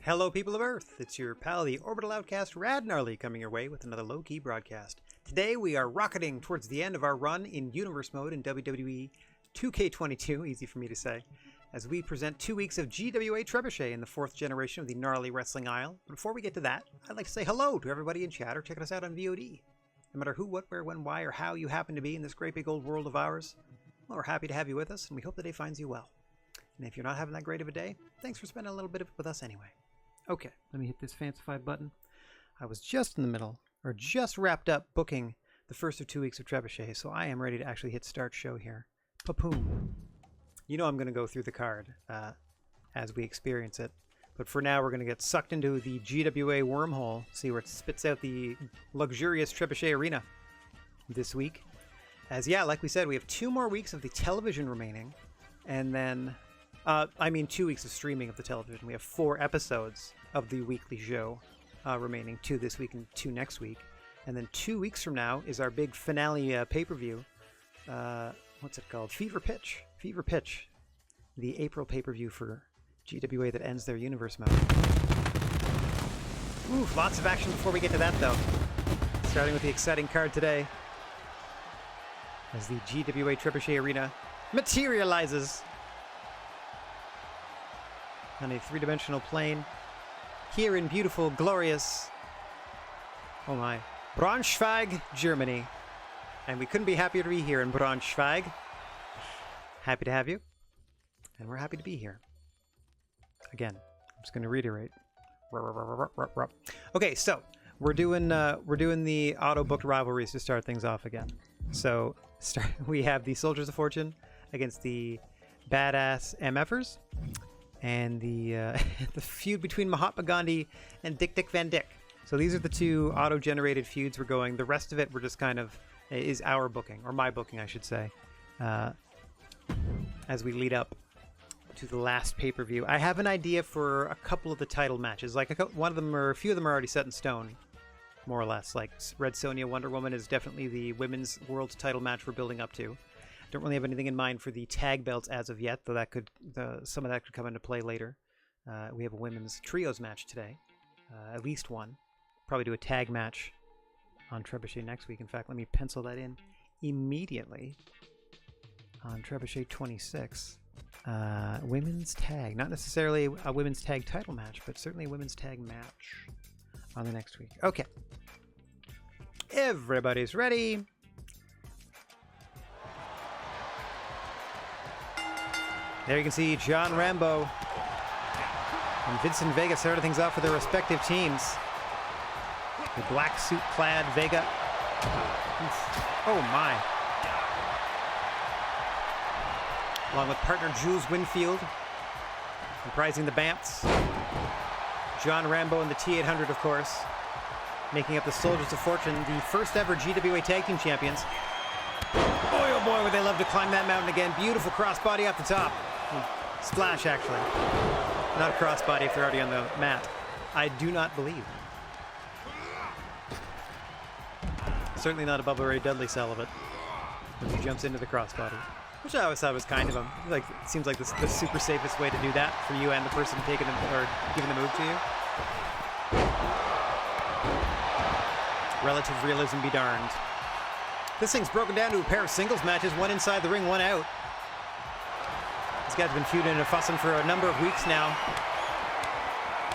Hello people of Earth, it's your pal the Orbital Outcast Rad Gnarly coming your way with another low-key broadcast. Today we are rocketing towards the end of our run in Universe Mode in WWE 2K22, easy for me to say, as we present 2 weeks of GWA Trebuchet in the 4th generation of the Gnarly Wrestling Isle. But before we get to that, I'd like to say hello to everybody in chat or checking us out on VOD. No matter who, what, where, when, why, or how you happen to be in this great big old world of ours, well, we're happy to have you with us, and we hope the day finds you well. And if you're not having that great of a day, thanks for spending a little bit of it with us anyway. Okay, let me hit this fancify button. I was just in the middle, or just wrapped up booking the first of 2 weeks of Trebuchet, so I am ready to actually hit start show here. Pa-poom. You know I'm going to go through the card as we experience it, but for now we're going to get sucked into the GWA wormhole, see where it spits out the luxurious Trebuchet arena this week. As yeah, like we said, we have 2 more weeks of the television remaining, and then 2 weeks of streaming of the television. We have 4 episodes of the weekly show remaining, 2 this week and 2 next week. And then 2 weeks from now is our big finale pay-per-view. What's it called? Fever Pitch. Fever Pitch. The April pay-per-view for GWA that ends their universe mode. Ooh, lots of action before we get to that, though. Starting with the exciting card today, as the GWA Trebuchet Arena materializes on a 3-dimensional plane here in beautiful, glorious, oh my, Braunschweig, Germany. And we couldn't be happier to be here in Braunschweig. Happy to have you, and we're happy to be here. Again, I'm just going to reiterate. Okay, so we're doing the auto-booked rivalries to start things off again. So we have the Soldiers of Fortune against the Badass MFers. And the the feud between Mahatma Gandhi and Dick Van Dyke. So these are the 2 auto-generated feuds we're going. The rest of it we're just kind of is our booking, or my booking, I should say, as we lead up to the last pay-per-view. I have an idea for a couple of the title matches. Like a few of them are already set in stone, more or less. Like Red Sonja Wonder Woman is definitely the women's world title match we're building up to. Don't really have anything in mind for the tag belts as of yet, though that could some of that could come into play later. We have a women's trios match today, at least one. Probably do a tag match on Trebuchet next week. In fact, let me pencil that in immediately on Trebuchet 26. Women's tag, not necessarily a women's tag title match, but certainly a women's tag match on the next week. Okay, everybody's ready. There you can see John Rambo and Vincent Vega started things off for their respective teams. The black suit-clad Vega. Oh my. Along with partner Jules Winfield, comprising the Bamps. John Rambo and the T-800, of course, making up the Soldiers of Fortune, the first ever GWA Tag Team Champions. Boy, oh boy, would they love to climb that mountain again. Beautiful crossbody off the top. Splash, actually. Not a crossbody if they're already on the mat. I do not believe. Certainly not a Bubba Ray Dudley celibate when he jumps into the crossbody. Which I always thought was kind of him. Like, it seems like the super safest way to do that for you and the person taking it or giving the move to you. Relative realism be darned. This thing's broken down to a pair of singles matches, one inside the ring, one out. These guys have been feuding and fussing for a number of weeks now.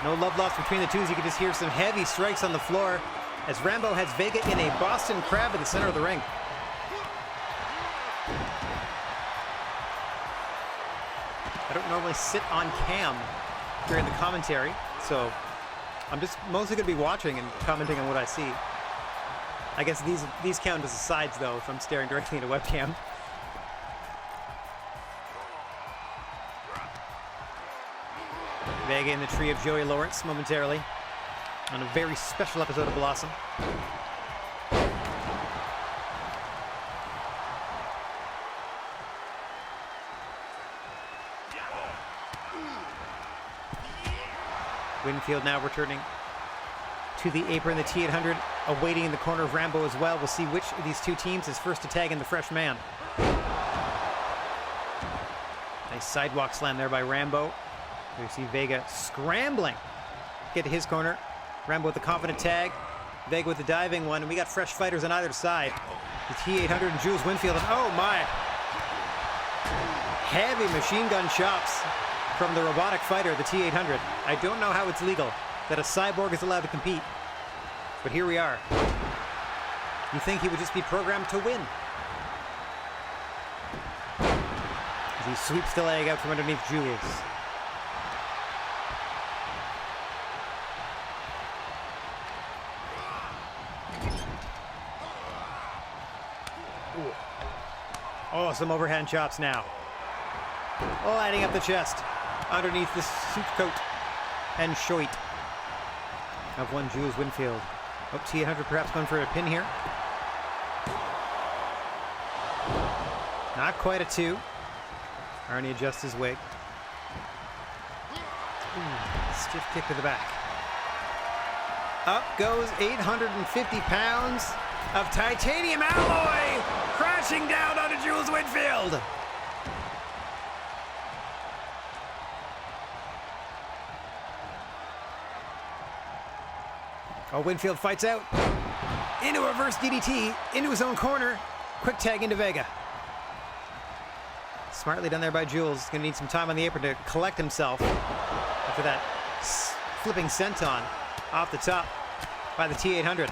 No love lost between the two, as you can just hear some heavy strikes on the floor as Rambo has Vega in a Boston Crab at the center of the ring. I don't normally sit on cam during the commentary, so I'm just mostly going to be watching and commenting on what I see. I guess these count as asides, though, if I'm staring directly into webcam. Vega in the tree of Joey Lawrence momentarily on a very special episode of Blossom. Winfield now returning to the apron, the T-800 awaiting in the corner of Rambo as well. We'll see which of these 2 teams is first to tag in the fresh man. Nice sidewalk slam there by Rambo. We see Vega scrambling get to his corner. Rambo with the confident tag. Vega with the diving one, and we got fresh fighters on either side. The T-800 and Jules Winfield, and oh my! Heavy machine gun chops from the robotic fighter, the T-800. I don't know how it's legal that a cyborg is allowed to compete, but here we are. You think he would just be programmed to win? As he sweeps the leg out from underneath Jules. Ooh. Oh, some overhand chops now. Oh, lighting up the chest underneath the suit coat and shoit of one Jules Winfield. Oh, T-800 perhaps going for a pin here. Not quite a 2. Arnie adjusts his wig. Ooh, stiff kick to the back. Up goes 850 pounds of titanium alloy crashing down onto Jules Winfield. Oh, Winfield fights out. Into a reverse DDT, into his own corner. Quick tag into Vega. Smartly done there by Jules. Gonna need some time on the apron to collect himself after that flipping senton off the top by the T-800,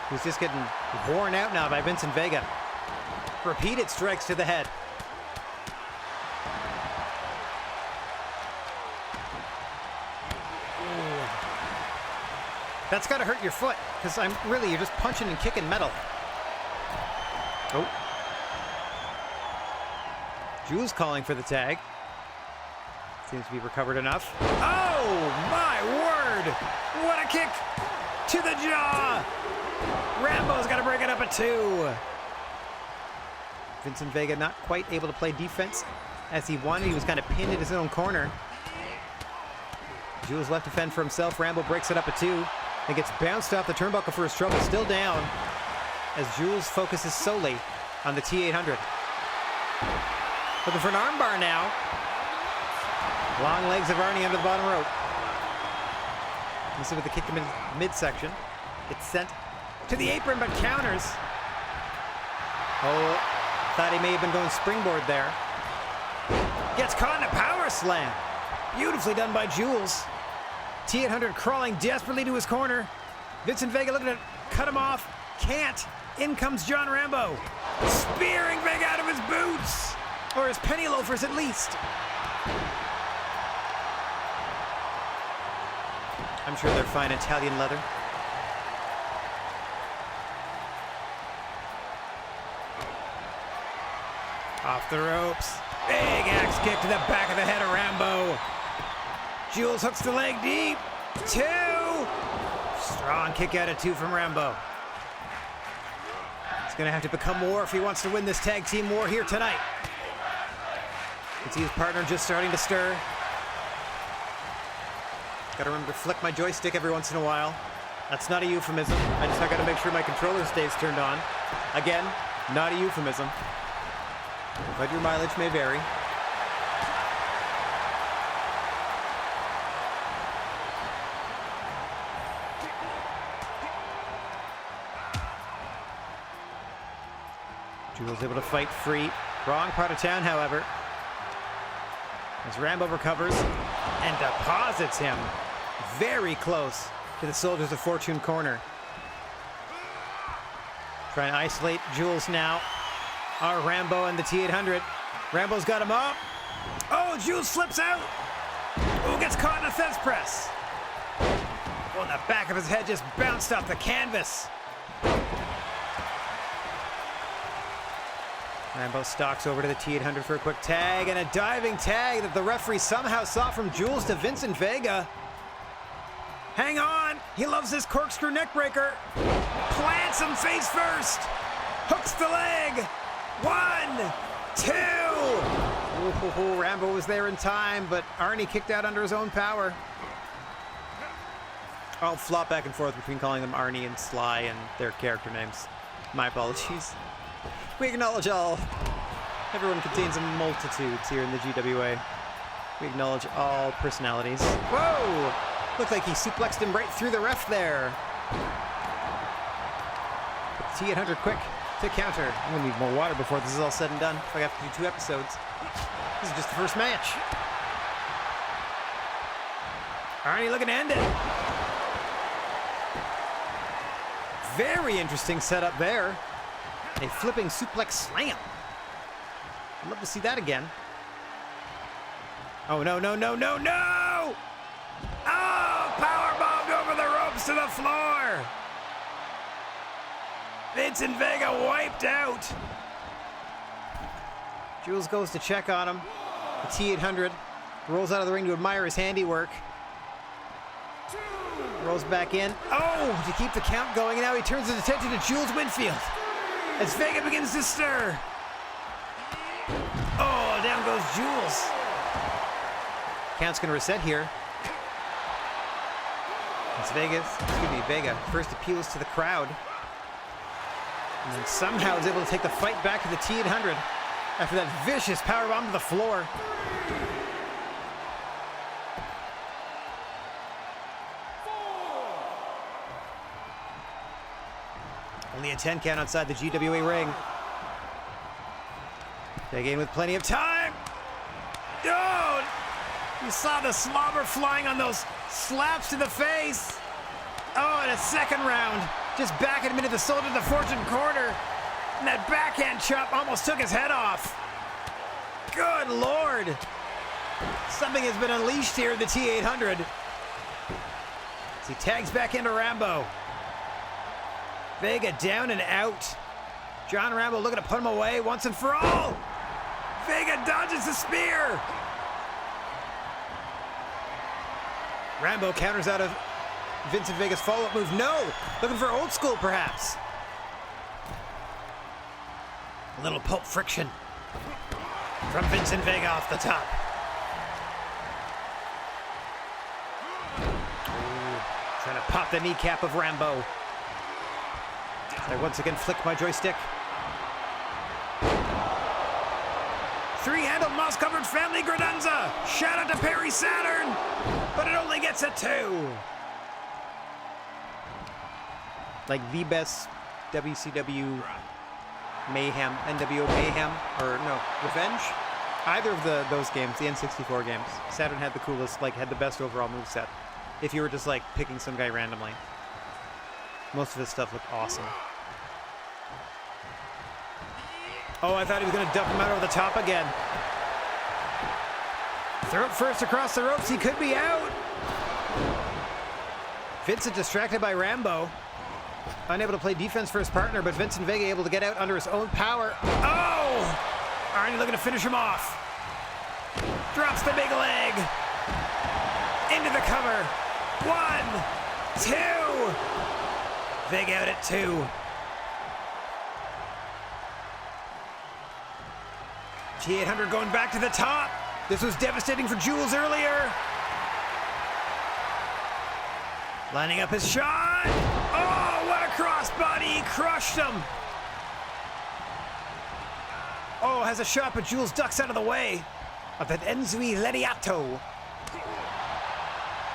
who's just getting worn out now by Vincent Vega. Repeated strikes to the head. That's got to hurt your foot, because you're just punching and kicking metal. Oh. Jules calling for the tag. Seems to be recovered enough. Oh, my word! What a kick to the jaw! Rambo's got to break it up at 2. Vincent Vega not quite able to play defense as he wanted. He was kind of pinned in his own corner. Jules left to fend for himself. Rambo breaks it up at 2. And gets bounced off the turnbuckle for his trouble, still down, as Jules focuses solely on the T-800. Looking for an armbar now. Long legs of Arnie under the bottom rope. You see with the kick to midsection. It's sent to the apron, but counters. Oh, thought he may have been going springboard there. Gets caught in a power slam. Beautifully done by Jules. T-800 crawling desperately to his corner. Vincent Vega looking to cut him off. Can't. In comes John Rambo. Spearing Vega out of his boots. Or his penny loafers at least. I'm sure they're fine Italian leather. Off the ropes. Big axe kick to the back of the head of Rambo. Jules hooks the leg deep. 2. Strong kick out at 2 from Rambo. He's going to have to become war if he wants to win this tag team war here tonight. You can see his partner just starting to stir. Got to remember to flick my joystick every once in a while. That's not a euphemism. I just got to make sure my controller stays turned on. Again, not a euphemism. But your mileage may vary. Jules able to fight free. Wrong part of town, however. As Rambo recovers and deposits him very close to the Soldiers of Fortune corner. Trying to isolate Jules now. Our Rambo and the T-800. Rambo's got him up. Oh, Jules slips out. Oh, gets caught in a fence press. Oh, the back of his head just bounced off the canvas. Rambo stalks over to the T-800 for a quick tag, and a diving tag that the referee somehow saw from Jules to Vincent Vega. Hang on, he loves this corkscrew neckbreaker. Plants him face first. Hooks the leg. 1, 2. Ooh, Rambo was there in time, but Arnie kicked out under his own power. I'll flop back and forth between calling them Arnie and Sly and their character names. My apologies. We acknowledge all. Everyone contains a multitude here in the GWA. We acknowledge all personalities. Whoa! Looked like he suplexed him right through the ref there. T800 quick to counter. I'm gonna need more water before this is all said and done. If I have to do 2 episodes. This is just the first match. Arnie looking to end it. Very interesting setup there. A flipping suplex slam. I'd love to see that again. Oh, no, no, no, no, no! Oh, powerbombed over the ropes to the floor. Vincent Vega wiped out. Jules goes to check on him. The T800 rolls out of the ring to admire his handiwork. Rolls back in. Oh, to keep the count going. And now he turns his attention to Jules Winfield as Vega begins to stir. Oh, down goes Jules. Count's going to reset here. It's Vega first appeals to the crowd. And then somehow is able to take the fight back to the T800 after that vicious powerbomb to the floor. Only a 10 count outside the GWA ring. Vega in with plenty of time. Oh, you saw the slobber flying on those slaps to the face. Oh, and a second round. Just backing him into the shoulder of the fortune corner. And that backhand chop almost took his head off. Good Lord. Something has been unleashed here in the T800. As he tags back into Rambo. Vega down and out. John Rambo looking to put him away once and for all. Vega dodges the spear. Rambo counters out of Vincent Vega's follow-up move. No! Looking for old school, perhaps. A little pulp friction from Vincent Vega off the top. Ooh, trying to pop the kneecap of Rambo. I once again flick my joystick. Three-handled moss-covered family Gredenza. Shout out to Perry Saturn, but it only gets a 2. Like the best WCW Mayhem, NWO Mayhem, or no, Revenge? Either of those games, the N64 games. Saturn had the coolest, had the best overall moveset. If you were just picking some guy randomly. Most of his stuff looked awesome. Oh, I thought he was going to dump him out over the top again. Throat first across the ropes. He could be out. Vincent distracted by Rambo. Unable to play defense for his partner, but Vincent Vega able to get out under his own power. Oh! Arnie looking to finish him off. Drops the big leg. Into the cover. 1, 2. Vega out at 2. T800 going back to the top. This was devastating for Jules earlier. Lining up his shot. Oh, what a crossbody. He crushed him. Oh, has a shot, but Jules ducks out of the way of that Enzui Lediato.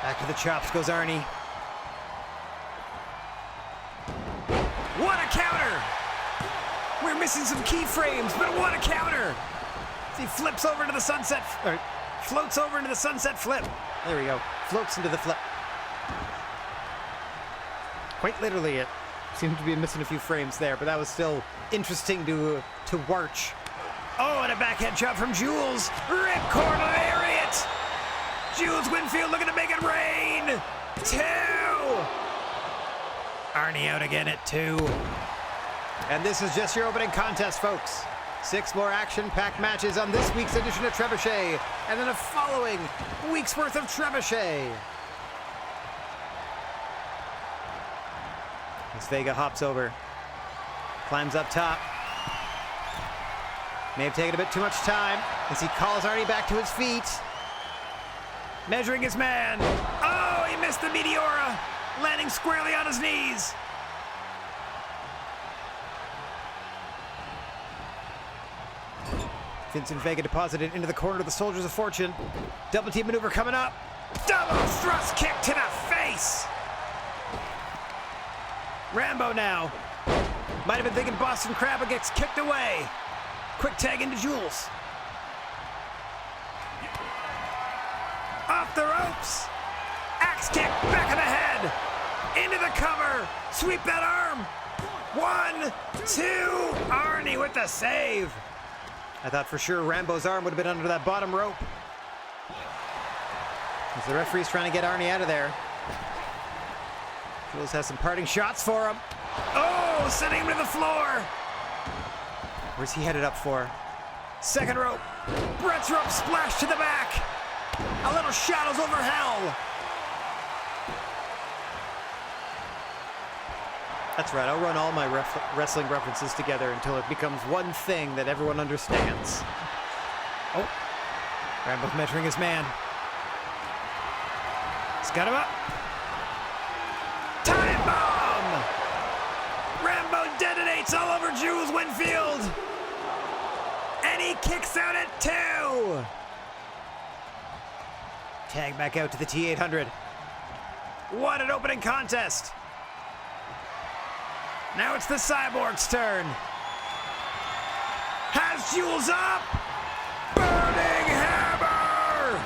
Back to the chops goes Arnie. What a counter. We're missing some keyframes, but what a counter. He flips over into the sunset, or floats over into the sunset flip. There we go. Floats into the flip. Quite literally, it seemed to be missing a few frames there, but that was still interesting to watch. Oh, and a backhand chop from Jules. Ripcord lariat. Jules Winfield looking to make it rain. 2. Arnie out again at 2. And this is just your opening contest, folks. 6 more action-packed matches on this week's edition of Trebuchet, and then a following week's worth of Trebuchet. As Vega hops over, climbs up top. May have taken a bit too much time as he calls Arnie back to his feet. Measuring his man. Oh, he missed the Meteora, landing squarely on his knees. Vincent Vega deposited into the corner of the Soldiers of Fortune. Double team maneuver coming up. Double thrust kick to the face. Rambo now. Might have been thinking Boston Crab, but gets kicked away. Quick tag into Jules. Off the ropes. Axe kick, back of the head. Into the cover. Sweep that arm. 1, 2. Arnie with the save. I thought for sure Rambo's arm would have been under that bottom rope. As the referee's trying to get Arnie out of there. Jules has some parting shots for him. Oh, sending him to the floor. Where's he headed up for? Second rope. Brett's rope splash to the back. A little shadows over hell. That's right, I'll run all my wrestling references together until it becomes one thing that everyone understands. Oh, Rambo's measuring his man. He's got him up. Time bomb! Rambo detonates all over Jules Winfield. And he kicks out at 2. Tag back out to the T800. What an opening contest. Now it's the Cyborg's turn. Has Jules up. Burning hammer.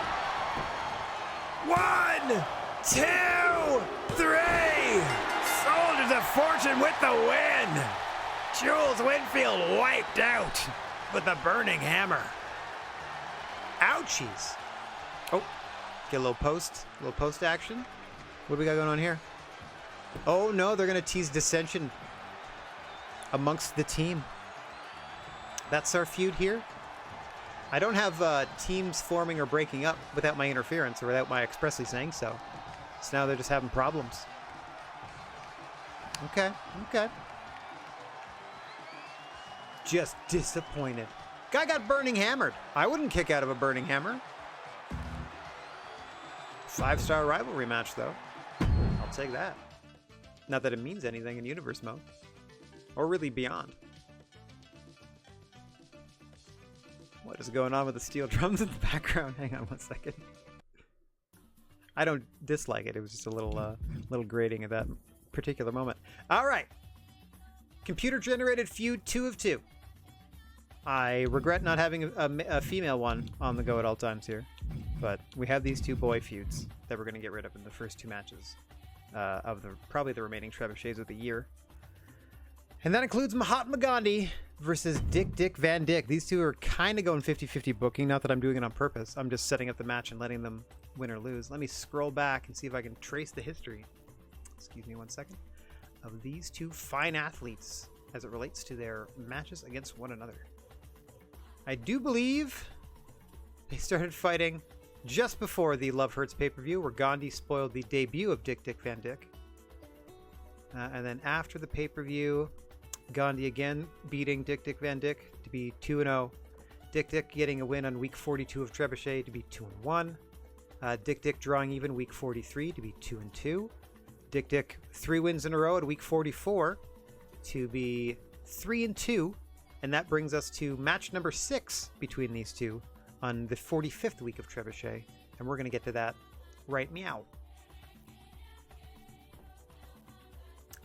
1, 2, 3. Soldiers of Fortune with the win. Jules Winfield wiped out with the burning hammer. Ouchies. Oh, get a little post action. What do we got going on here? Oh no, they're gonna tease dissension amongst the team. That's our feud here. I don't have teams forming or breaking up without my interference or without my expressly saying so. So now they're just having problems. Okay. Just disappointed. Guy got burning hammered. I wouldn't kick out of a burning hammer. 5-star rivalry match though. I'll take that. Not that it means anything in universe mode. Or really beyond. What is going on with the steel drums in the background? Hang on one second. I don't dislike it. It was just a little grating at that particular moment. All right. Computer-generated feud 2 of 2. I regret not having a female one on the go at all times here. But we have these 2 boy feuds that we're going to get rid of in the first 2 matches of probably the remaining trebuchets of the year. And that includes Mahatma Gandhi versus Dick Van Dyke. These 2 are kind of going 50-50 booking. Not that I'm doing it on purpose. I'm just setting up the match and letting them win or lose. Let me scroll back and see if I can trace the history. Excuse me one second. Of these 2 fine athletes as it relates to their matches against one another. I do believe they started fighting just before the Love Hurts pay-per-view, where Gandhi spoiled the debut of Dick Van Dyke. And then after the pay-per-view, Gandhi again beating Dick Van Dyke to be 2-0. Dick getting a win on week 42 of Trebuchet to be 2-1. Dick drawing even week 43 to be 2-2. Dick 3 wins in a row at week 44 to be 3-2. And that brings us to match number 6 between these 2 on the 45th week of Trebuchet. And we're going to get to that right meow.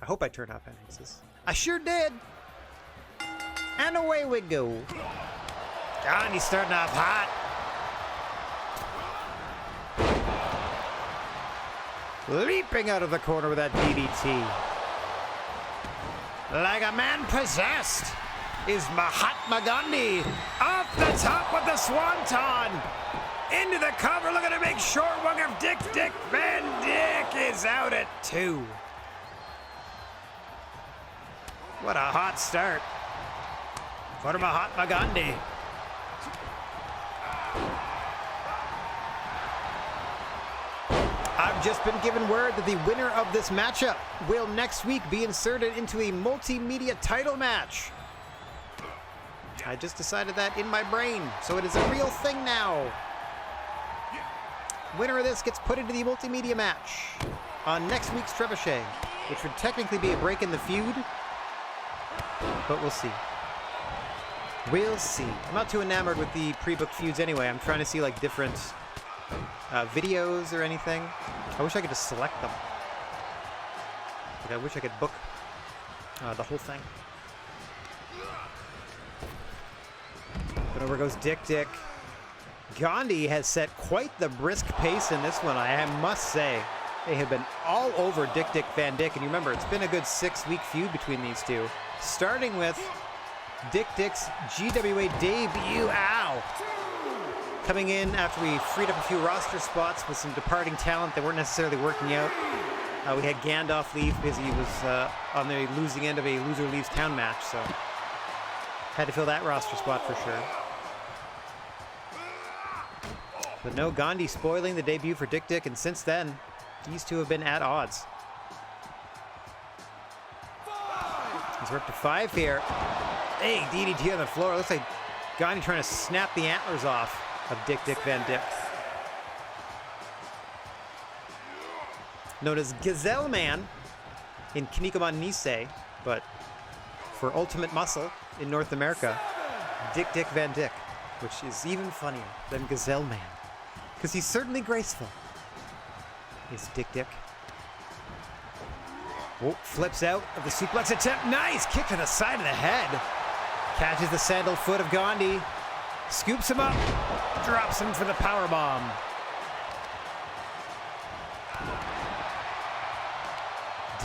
I hope I turned off annexes. I sure did. And away we go. Gandhi's starting off hot. Leaping out of the corner with that DDT. Like a man possessed is Mahatma Gandhi. Off the top with the swanton. Into the cover, looking to make short work of Dick Van Dyke is out at 2. What a hot start for Mahatma Gandhi. I've just been given word that the winner of this matchup will next week be inserted into a multimedia title match. I just decided that in my brain, so it is a real thing now. Winner of this gets put into the multimedia match on next week's Trebuchet, which would technically be a break in the feud, but we'll see. We'll see. I'm not too enamored with the pre-booked feuds anyway. I'm trying to see like different videos or anything. I wish I could just select them. Like, I wish I could book the whole thing. But over goes Dick. Gandhi has set quite the brisk pace in this one, I must say. They have been all over Dick Van Dyck, and you remember, it's been a good 6-week feud between these two. Starting with Dick's GWA debut, ow! Coming in after we freed up a few roster spots with some departing talent that weren't necessarily working out. We had Gandalf leave because he was on the losing end of a loser leaves town match, so had to fill that roster spot for sure. But no, Gandhi spoiling the debut for Dick, and since then, these two have been at odds. He's up to 5 here. Hey, DDT on the floor. Looks like Gandhi trying to snap the antlers off of Dick Van Dyck. Known as Gazelle Man in Kinnikuman Nisei, but for Ultimate Muscle in North America, Dick Van Dyck, which is even funnier than Gazelle Man, because he's certainly graceful. Is Dick. Oh, flips out of the suplex attempt. Nice kick to the side of the head. Catches the sandal foot of Gandhi. Scoops him up. Drops him for the powerbomb.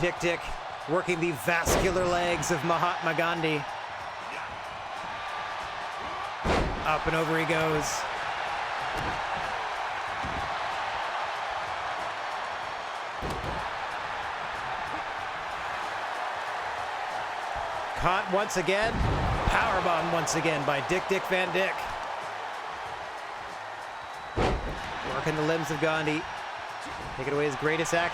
Dick working the vascular legs of Mahatma Gandhi. Up and over he goes. Caught once again. Powerbomb once again by Dick Van Dyck. Working the limbs of Gandhi. Taking away his greatest Let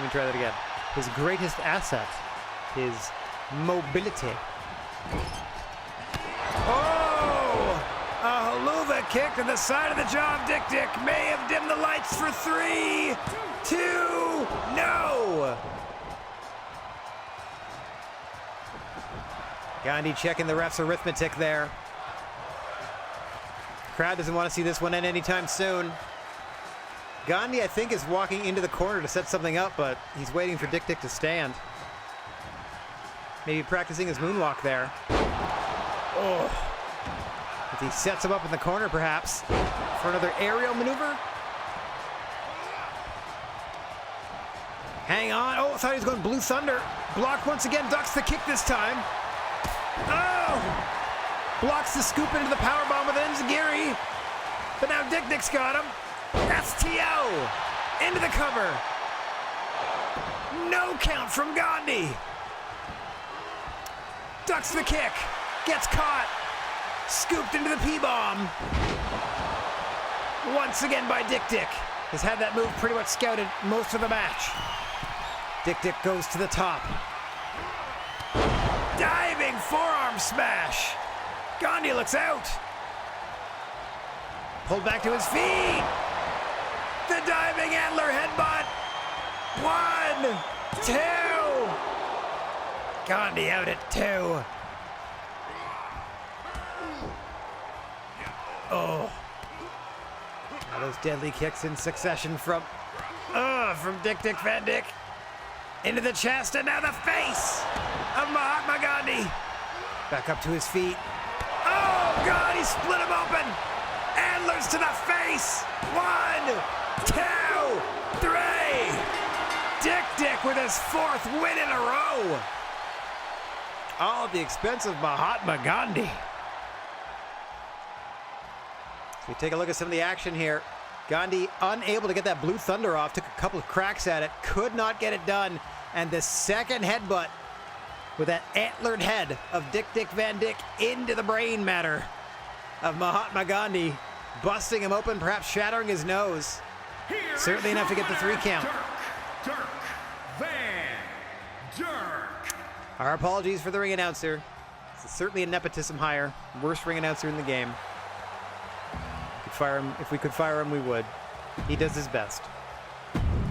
me try that again. His greatest asset, his mobility. Oh! A haluva kick to the side of the jaw of Dick may have dimmed the lights for 3, 2, no! Gandhi checking the ref's arithmetic there. Crowd doesn't want to see this one end anytime soon. Gandhi, I think, is walking into the corner to set something up, but he's waiting for Dick to stand. Maybe practicing his moonwalk there. Oh. If he sets him up in the corner, perhaps, for another aerial maneuver. Hang on. Oh, I thought he was going Blue Thunder. Blocked once again. Ducks the kick this time. Oh! Blocks the scoop into the powerbomb with Enziguri. But now Dick's got him. STO! Into the cover. No count from Gandhi. Ducks the kick. Gets caught. Scooped into the P-bomb. Once again by Dick. Has had that move pretty much scouted most of the match. Dick goes to the top. Diving forearm smash. Gandhi looks out. Pulled back to his feet. The diving antler headbutt. 1, 2. Gandhi out at 2. Oh. Now those deadly kicks in succession from Dick Van Dyck. Into the chest and now the face of Mahatma Gandhi. Back up to his feet. Oh, God, he split him open. Antlers to the face. 1, 2, 3. Dick with his 4th win in a row. All at the expense of Mahatma Gandhi. So we take a look at some of the action here. Gandhi unable to get that Blue Thunder off. Took a couple of cracks at it. Could not get it done. And the second headbutt with that antlered head of Dick Van Dyck into the brain matter of Mahatma Gandhi, busting him open, perhaps shattering his nose. Certainly enough to get the 3 count. Dirk Van Dyck. Our apologies for the ring announcer. This is certainly a nepotism hire. Worst ring announcer in the game. Fire him. If we could fire him, we would. He does his best.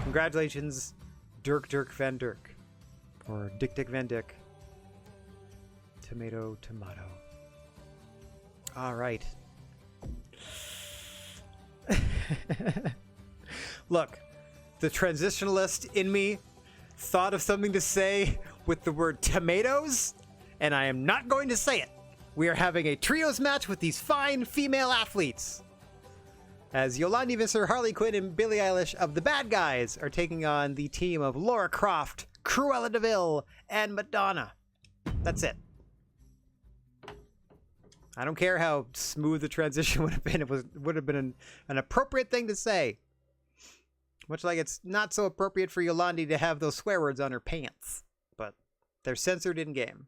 Congratulations, Dirk Van Dyck. Or Dick Van Dyck. Tomato. All right. Look, the transitionalist in me thought of something to say with the word tomatoes, and I am not going to say it. We are having a trios match with these fine female athletes, as Yolandi Visser, Harley Quinn, and Billie Eilish of the Bad Guys are taking on the team of Lara Croft, Cruella de Vil, and Madonna. That's it. I don't care how smooth the transition would have been. It would have been an appropriate thing to say. Much like it's not so appropriate for Yolandi to have those swear words on her pants. But they're censored in-game.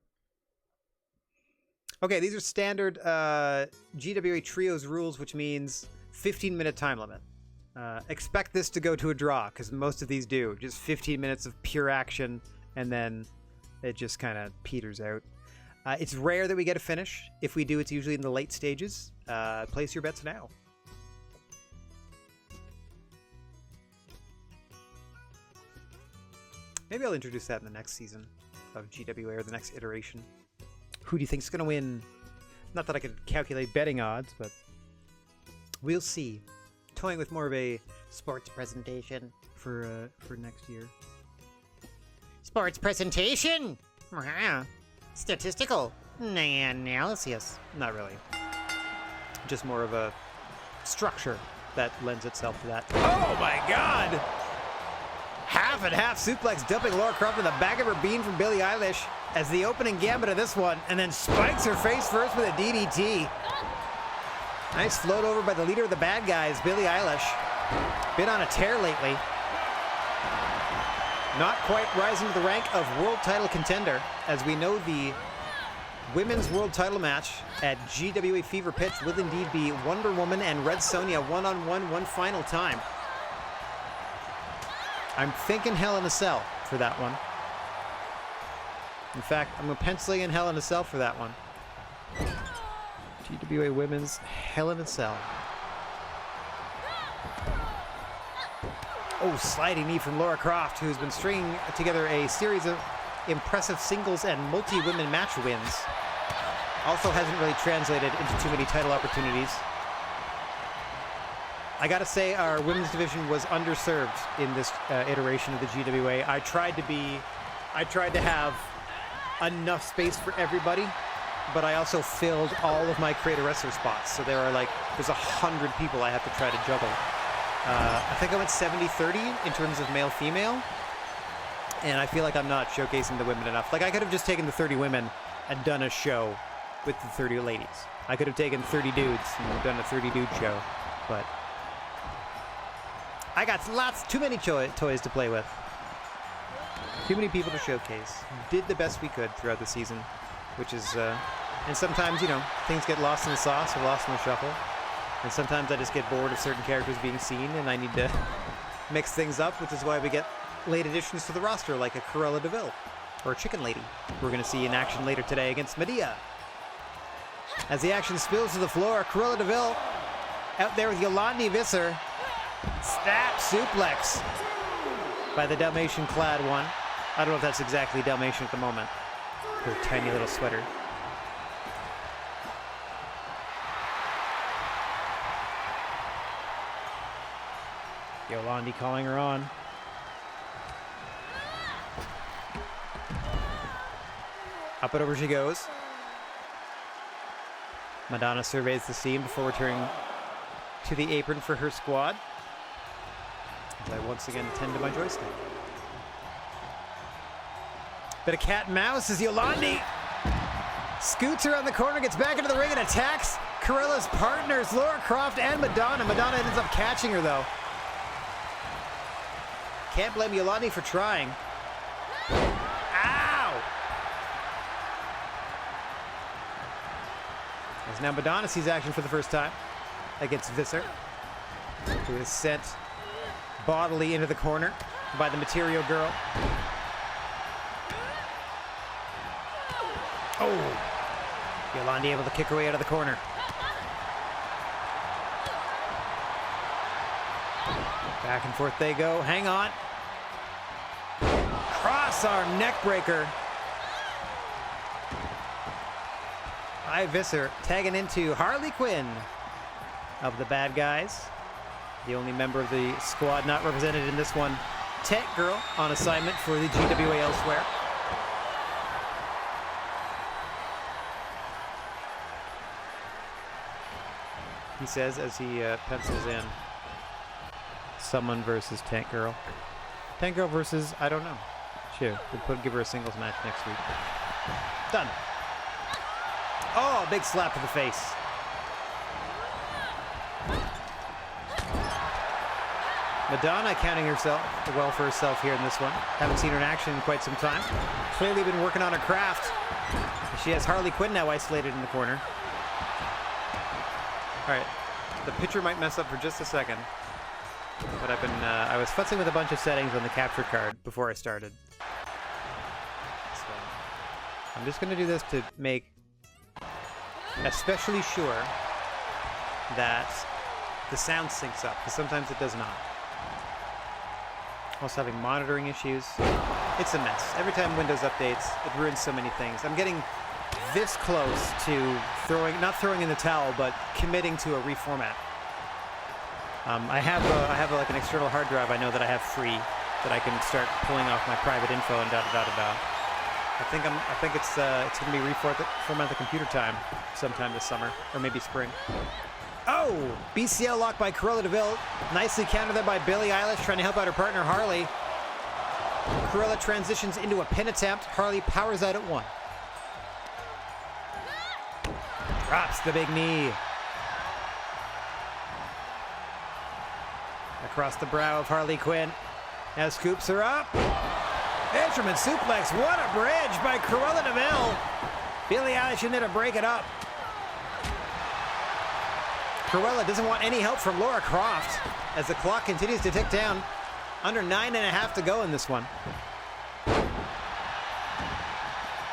Okay, these are standard GWA Trios rules, which means 15-minute time limit. Expect this to go to a draw, because most of these do. Just 15 minutes of pure action, and then it just kind of peters out. It's rare that we get a finish. If we do, it's usually in the late stages. Place your bets now. Maybe I'll introduce that in the next season of GWA, or the next iteration. Who do you think's going to win? Not that I could calculate betting odds, but we'll see. Toying with more of a sports presentation for next year. Sports presentation? Wow. Statistical analysis. Not really. Just more of a structure that lends itself to that. Oh my god! Half and half suplex, dumping Lara Croft in the back of her bean from Billie Eilish as the opening gambit of this one, and then spikes her face first with a DDT. Nice float over by the leader of the Bad Guys, Billie Eilish. Been on a tear lately. Not quite rising to the rank of world title contender, as we know the women's world title match at GWA Fever Pitch will indeed be Wonder Woman and Red Sonja one-on-one one final time. I'm thinking Hell in a Cell for that one. In fact, I'm penciling in Hell in a Cell for that one. GWA Women's Hell in a Cell. Oh, sliding knee from Lara Croft, who's been stringing together a series of impressive singles and multi-women match wins. Also hasn't really translated into too many title opportunities. I gotta say, our women's division was underserved in this iteration of the GWA. I tried to have enough space for everybody, but I also filled all of my creator wrestler spots. So there's 100 people I have to try to juggle. I think I went 70-30 in terms of male-female, and I feel like I'm not showcasing the women enough. Like, I could have just taken the 30 women and done a show with the 30 ladies. I could have taken 30 dudes and done a 30 dude show, but I got too many toys to play with. Too many people to showcase. Did the best we could throughout the season, which is, and sometimes, things get lost in the sauce or lost in the shuffle. And sometimes I just get bored of certain characters being seen, and I need to mix things up, which is why we get late additions to the roster, like a Cruella de Vil, or a Chicken Lady. We're going to see in action later today against Medea. As the action spills to the floor, Cruella de Vil out there with Yolandi Visser. Snap suplex by the Dalmatian-clad one. I don't know if that's exactly Dalmatian at the moment. Her tiny little sweater. Yolandi calling her on. Up and over she goes. Madonna surveys the scene before returning to the apron for her squad. As I once again tend to my joystick. Bit of cat and mouse as Yolandi scoots around the corner, gets back into the ring and attacks Cruella's partners, Lara Croft and Madonna. Madonna ends up catching her though. Can't blame Yolandi for trying. Ow! As now Madonna sees action for the first time against Visser, who is sent bodily into the corner by the Material Girl. Oh! Yolandi able to kick her way out of the corner. Back and forth they go. Hang on. Cross-arm neckbreaker. By Visser, tagging into Harley Quinn of the Bad Guys. The only member of the squad not represented in this one. Tank Girl on assignment for the GWA elsewhere. He says as he pencils in someone versus Tank Girl. Tank Girl versus, I don't know. Sure, we'll give her a singles match next week. Done. Oh, big slap to the face. Madonna counting herself well for herself here in this one. Haven't seen her in action in quite some time. Clearly been working on her craft. She has Harley Quinn now isolated in the corner. All right, the picture might mess up for just a second, but I was futzing with a bunch of settings on the capture card before I started. So I'm just going to do this to make especially sure that the sound syncs up, because sometimes it does not. Also having monitoring issues. It's a mess. Every time Windows updates, it ruins so many things. I'm getting this close to not throwing in the towel, but committing to a reformat. I have like an external hard drive I know that I have free that I can start pulling off my private info and da-da-da-da-da. I think it's going to be reformat the computer time sometime this summer, or maybe spring. Oh! BCL locked by Cruella de Vil. Nicely countered there by Billie Eilish, trying to help out her partner Harley. Cruella transitions into a pin attempt. Harley powers out at one. Drops the big knee. Across the brow of Harley Quinn. Now scoops her up. Instrument suplex. What a bridge by Cruella de Vil. Billie Eilish in there to break it up. Cruella doesn't want any help from Laura Croft as the clock continues to tick down. Under 9.5 to go in this one.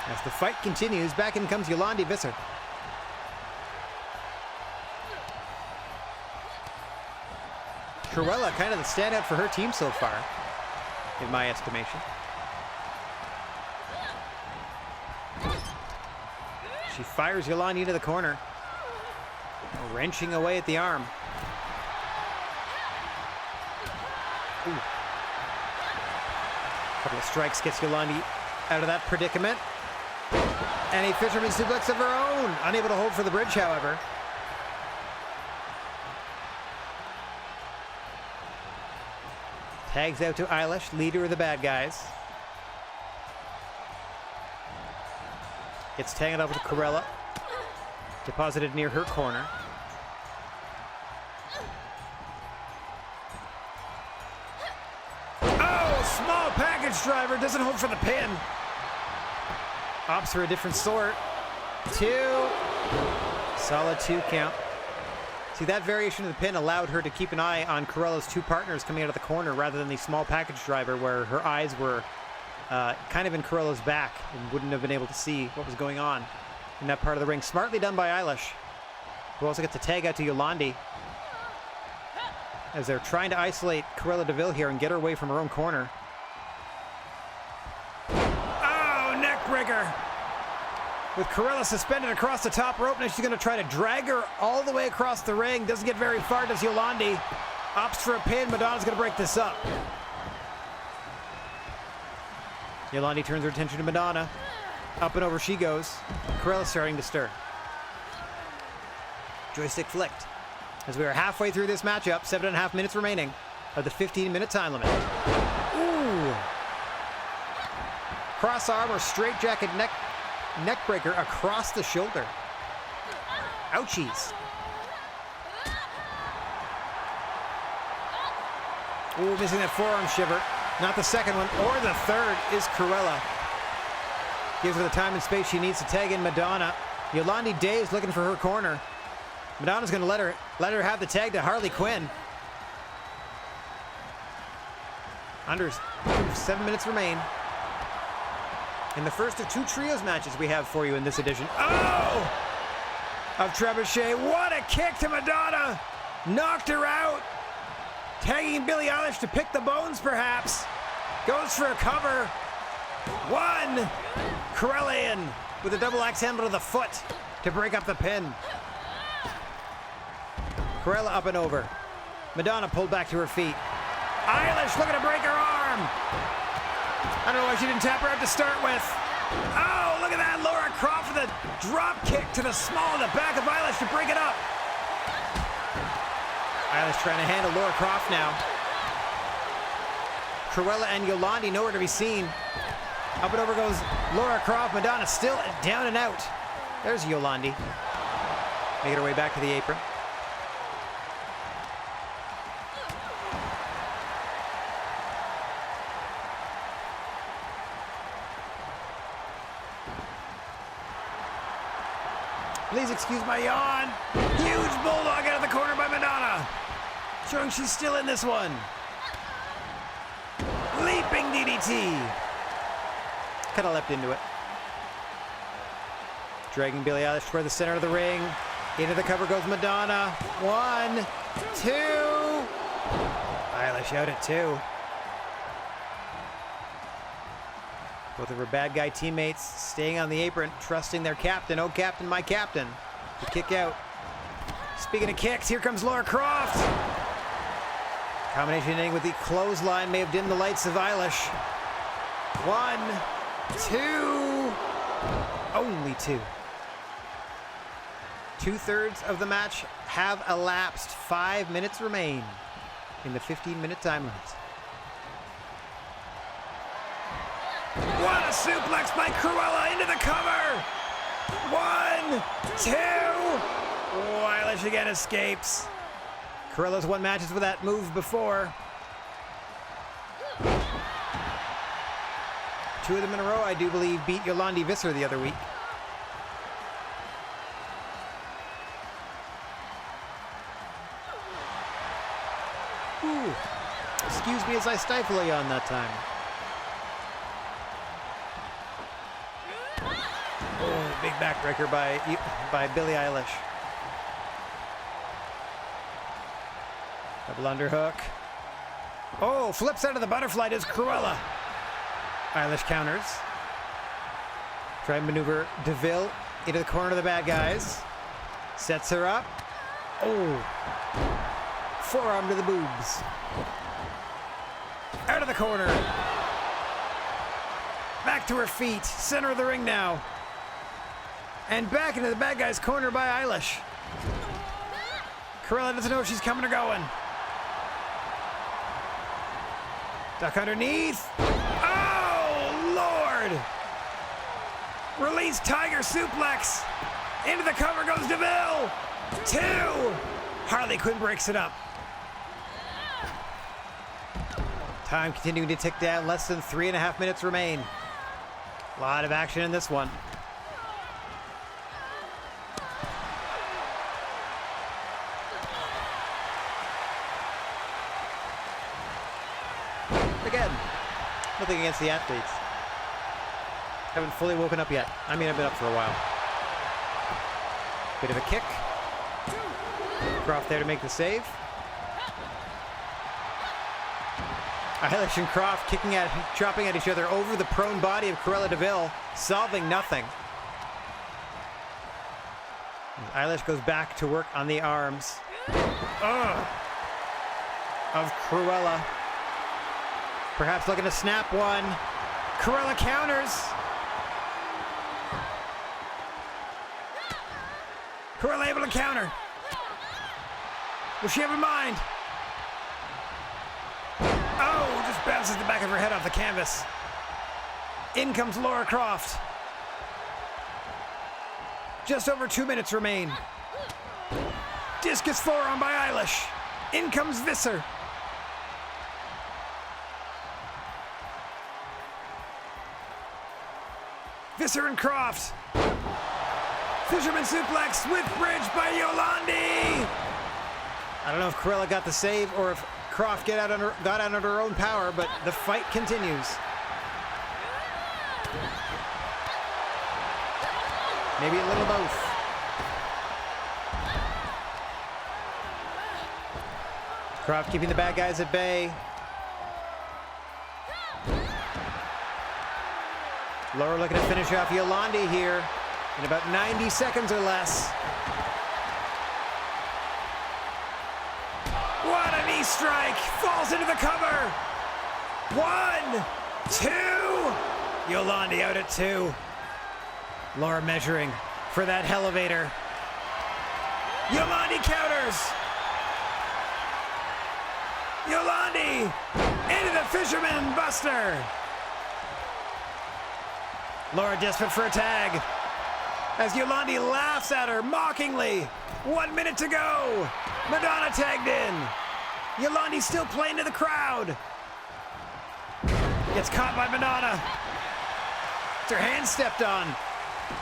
As the fight continues, back in comes Yolandi Visser. Cruella kind of the standout for her team so far, in my estimation. She fires Yolandi into the corner. Wrenching away at the arm. Ooh. Couple of strikes gets Yolandi out of that predicament. And a fisherman suplex of her own. Unable to hold for the bridge, however. Tags out to Eilish, leader of the bad guys. Gets tagged up with Cruella. Deposited near her corner. Oh, small package driver, doesn't hold for the pin. Opts for a different sort. 2. Solid 2 count. See, that variation of the pin allowed her to keep an eye on Cruella's two partners coming out of the corner rather than the small package driver where her eyes were kind of in Cruella's back and wouldn't have been able to see what was going on in that part of the ring. Smartly done by Eilish, who also gets a tag out to Yolandi as they're trying to isolate Cruella de Vil here and get her away from her own corner. Oh, neck breaker! With Cruella suspended across the top rope, now she's going to try to drag her all the way across the ring. Doesn't get very far, does Yolandi. Opts for a pin. Madonna's going to break this up. Yolandi turns her attention to Madonna. Up and over she goes. Cruella's starting to stir. Joystick flicked. As we are halfway through this matchup, 7.5 minutes remaining of the 15-minute time limit. Ooh! Cross arm or straight jacket neck breaker across the shoulder. Ouchies. Ooh, missing that forearm shiver. Not the second one or the third is Cruella. Gives her the time and space she needs to tag in Madonna. Yolandi dazed looking for her corner. Madonna's going to let her have the tag to Harley Quinn. Under 7 minutes remain. In the first of 2 trios matches we have for you in this edition. Oh! Of Trebuchet. What a kick to Madonna! Knocked her out. Tagging Billie Eilish to pick the bones, perhaps. Goes for a cover. 1. Cruella in with a double axe handle to the foot to break up the pin. Cruella up and over. Madonna pulled back to her feet. Eilish looking to break her arm. I don't know why she didn't tap her out to start with. Oh, look at that. Laura Croft with a drop kick to the small of the back of Eilish to break it up. Eilish trying to handle Laura Croft now. Cruella and Yolandi nowhere to be seen. Up and over goes Laura Croft. Madonna still down and out. There's Yolandi. Making her way back to the apron. Please excuse my yawn. Huge bulldog out of the corner by Madonna. Showing she's still in this one. Leaping DDT. Kind of leapt into it. Dragging Billie Eilish toward the center of the ring. Into the cover goes Madonna. 1, 2. Eilish out at 2. Both of her bad guy teammates staying on the apron, trusting their captain. Oh, captain, my captain. To kick out. Speaking of kicks, here comes Laura Croft. Combination ending with the clothesline may have dimmed the lights of Eilish. 1, 2. Only 2. 2/3 of the match have elapsed. 5 minutes remain in the 15-minute time limit. What a suplex by Cruella into the cover! 1, 2. Oh, Eilish again escapes. Cruella's won matches with that move before. 2 of them in a row, I do believe, beat Yolandi Visser the other week. Ooh. Excuse me as I stifle a yawn that time. Oh, big backbreaker by Billie Eilish. Double underhook. Oh, flips out of the butterfly does Cruella. Eilish counters. Try and maneuver DeVille into the corner of the bad guys. Sets her up. Oh. Forearm to the boobs. Out of the corner. Back to her feet. Center of the ring now. And back into the bad guy's corner by Eilish. Cruella doesn't know if she's coming or going. Duck underneath. Oh, Lord! Release Tiger suplex. Into the cover goes DeVille. 2. Harley Quinn breaks it up. Time continuing to tick down. Less than 3.5 minutes remain. A lot of action in this one. Again, nothing against the athletes. Haven't fully woken up yet. I mean, I've been up for a while. Bit of a kick. Croft there to make the save. Eilish and Croft chopping at each other over the prone body of Cruella DeVille, solving nothing. Eilish goes back to work on the arms of Cruella. Perhaps looking to snap one. Cruella counters. Cruella able to counter. Will she have a mind? Oh, just bounces the back of her head off the canvas. In comes Laura Croft. Just over 2 minutes remain. Discus forearm by Eilish. In comes Visser. Visser and Croft. Fisherman suplex with bridge by Yolandi. I don't know if Cruella got the save or if Croft got out under her own power, but the fight continues. Maybe a little both. Croft keeping the bad guys at bay. Laura looking to finish off Yolandi here in about 90 seconds or less. What an strike, falls into the cover. 1, 2. Yolandi out at 2. Laura measuring for that elevator. Yolandi counters. Yolandi into the Fisherman Buster. Laura desperate for a tag as Yolandi laughs at her mockingly. 1 minute to go. Madonna tagged in. Yolandi still playing to the crowd. Gets caught by Madonna. It's her hand stepped on.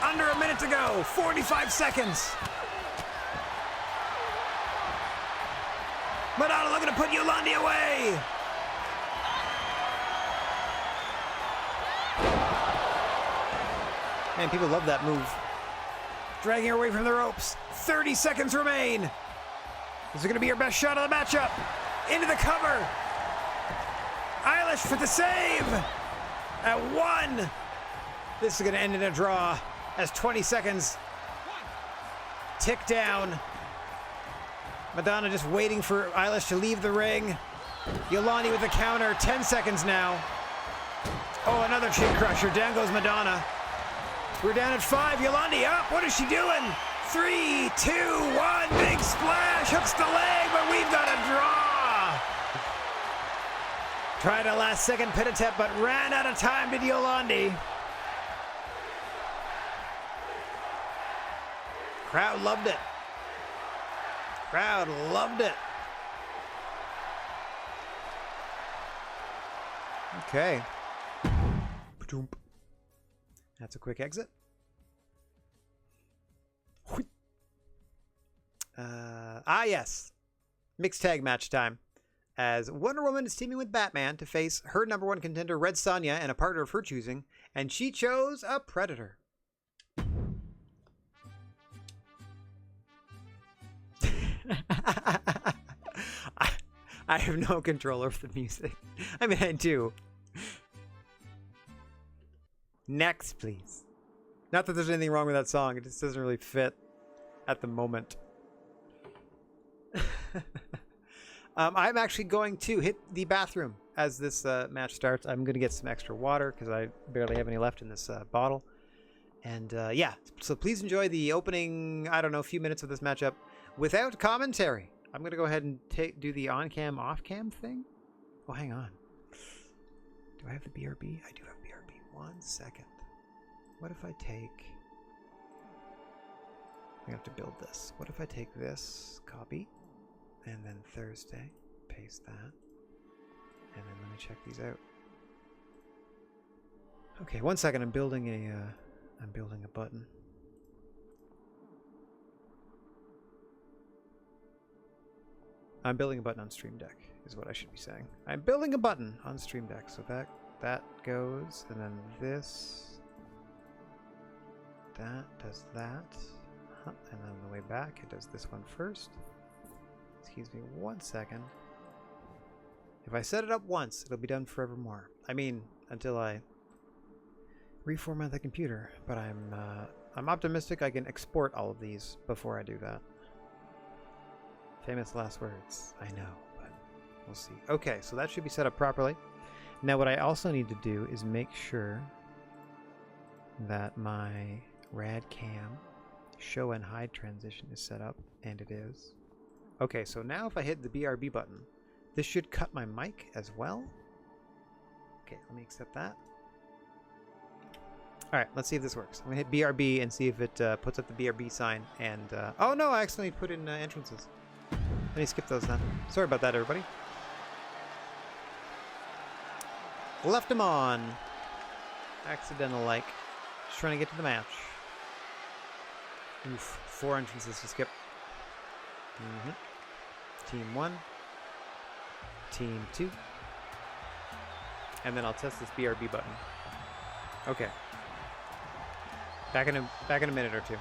Under a minute to go. 45 seconds. Madonna looking to put Yolandi away. Man, people love that move. Dragging her away from the ropes. 30 seconds remain. This is going to be her best shot of the matchup. Into the cover. Eilish for the save. At 1. This is going to end in a draw as 20 seconds tick down. Madonna just waiting for Eilish to leave the ring. Yolandi with the counter. 10 seconds now. Oh, another chin crusher. Down goes Madonna. We're down at 5. Yolandi up. What is she doing? 3, 2, 1. Big splash. Hooks the leg, but we've got a draw. Tried a last second pin attempt, but ran out of time to Yolandi. Crowd loved it. Crowd loved it. Okay. That's a quick exit. Yes. Mixed tag match time. As Wonder Woman is teaming with Batman to face her #1 contender, Red Sonja, and a partner of her choosing. And she chose a Predator. I have no control over the music. I mean, I do. Next, please. Not that there's anything wrong with that song. It just doesn't really fit at the moment. I'm actually going to hit the bathroom as this match starts. I'm going to get some extra water because I barely have any left in this bottle. And yeah, so please enjoy the opening, I don't know, few minutes of this matchup without commentary. I'm going to go ahead and do the on-cam, off-cam thing. Oh, hang on. Do I have the BRB? I do have BRB. 1 second. What if I take... I have to build this. What if I take this, copy, and then Thursday, paste that, and then let me check these out. Okay, 1 second. I'm building a button. I'm building a button on Stream Deck, is what I should be saying. I'm building a button on Stream Deck, so that goes, and then this, that does that, and then on the way back, it does this one first. Excuse me 1 second. If I set it up once, it'll be done forevermore. I mean, until I reformat the computer, but I'm optimistic I can export all of these before I do that. Famous last words. I know, but we'll see. Okay, so that should be set up properly. Now what I also need to do is make sure that my Rad Cam show and hide transition is set up, and it is. Okay, so now if I hit the BRB button, this should cut my mic as well. Okay, let me accept that. Alright, let's see if this works. I'm going to hit BRB and see if it puts up the BRB sign. And, oh no, I accidentally put in entrances. Let me skip those then. Sorry about that, everybody. Left them on. Accidental like. Just trying to get to the match. Oof, 4 entrances to skip. Team 1. Team 2. And then I'll test this BRB button. Okay. Back in a minute or two.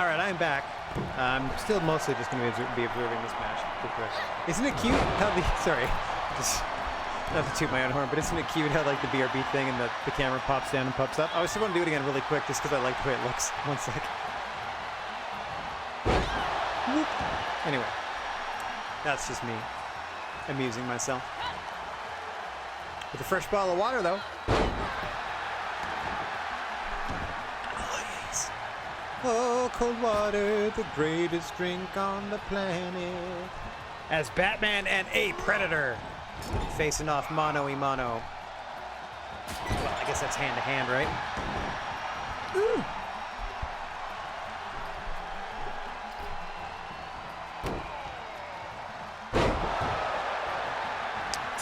All right, I'm back. I'm still mostly just going to be observing this match. Isn't it cute how the... Sorry, just not to toot my own horn, but isn't it cute how like the BRB thing and the camera pops down and pops up? I still want to do it again really quick just because I like the way it looks. One sec. Whoop. Anyway, that's just me amusing myself. With a fresh bottle of water, though. Oh, cold water, the greatest drink on the planet. As Batman and a Predator facing off mano-y-mano. Well, I guess that's hand-to-hand, right? Ooh.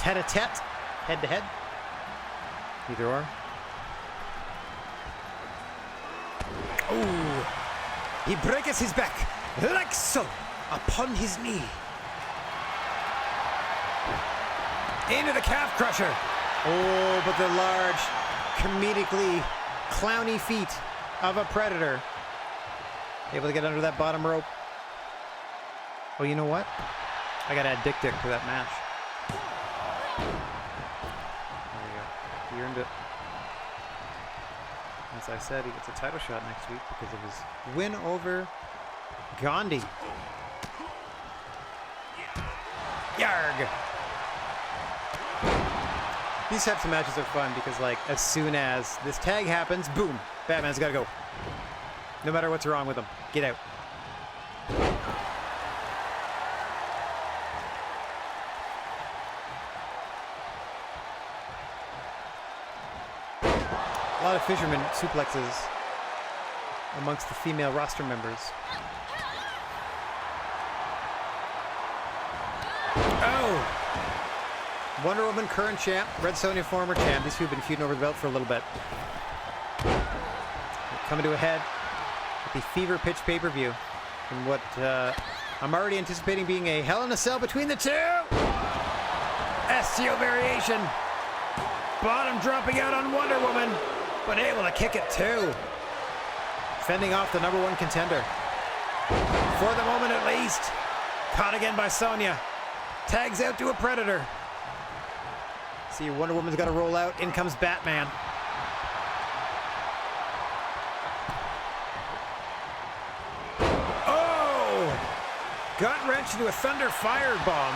Tete-a-tete, head-to-head. Either or. Oh, he breaketh his back, like so, upon his knee. Into the calf crusher. Oh, but the large, comedically clowny feet of a Predator. Able to get under that bottom rope. Oh, you know what? I gotta add Dick to that match. There you go. He earned it. As I said, he gets a title shot next week because of his win over Gandhi. Yarg! These types of matches are fun because, like, as soon as this tag happens, boom, Batman's gotta go. No matter what's wrong with him, get out. A lot of fisherman suplexes amongst the female roster members. Oh! Wonder Woman, current champ. Red Sonja, former champ. These two have been feuding over the belt for a little bit. Coming to a head at the Fever Pitch pay-per-view. And what I'm already anticipating being a Hell in a Cell between the two. STO variation. Bottom dropping out on Wonder Woman, but able to kick it too. Fending off the #1 contender. For the moment at least. Caught again by Sonja. Tags out to a Predator. See, Wonder Woman's got to roll out. In comes Batman. Oh! Gut wrench into a Thunder Firebomb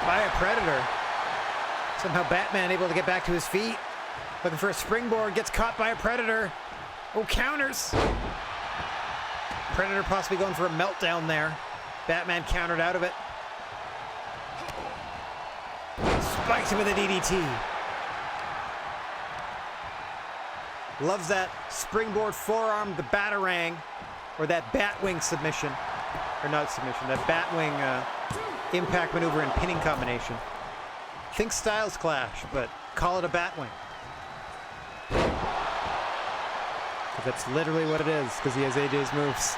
by a Predator. Somehow Batman able to get back to his feet. Looking for a springboard. Gets caught by a Predator. Oh, counters. Predator possibly going for a meltdown there. Batman countered out of it. Spikes him with a DDT. Loves that springboard forearm, the Batarang, or that Batwing submission. Or not submission, that Batwing impact maneuver and pinning combination. Think styles clash, but call it a Batwing. That's literally what it is, because he has AJ's moves.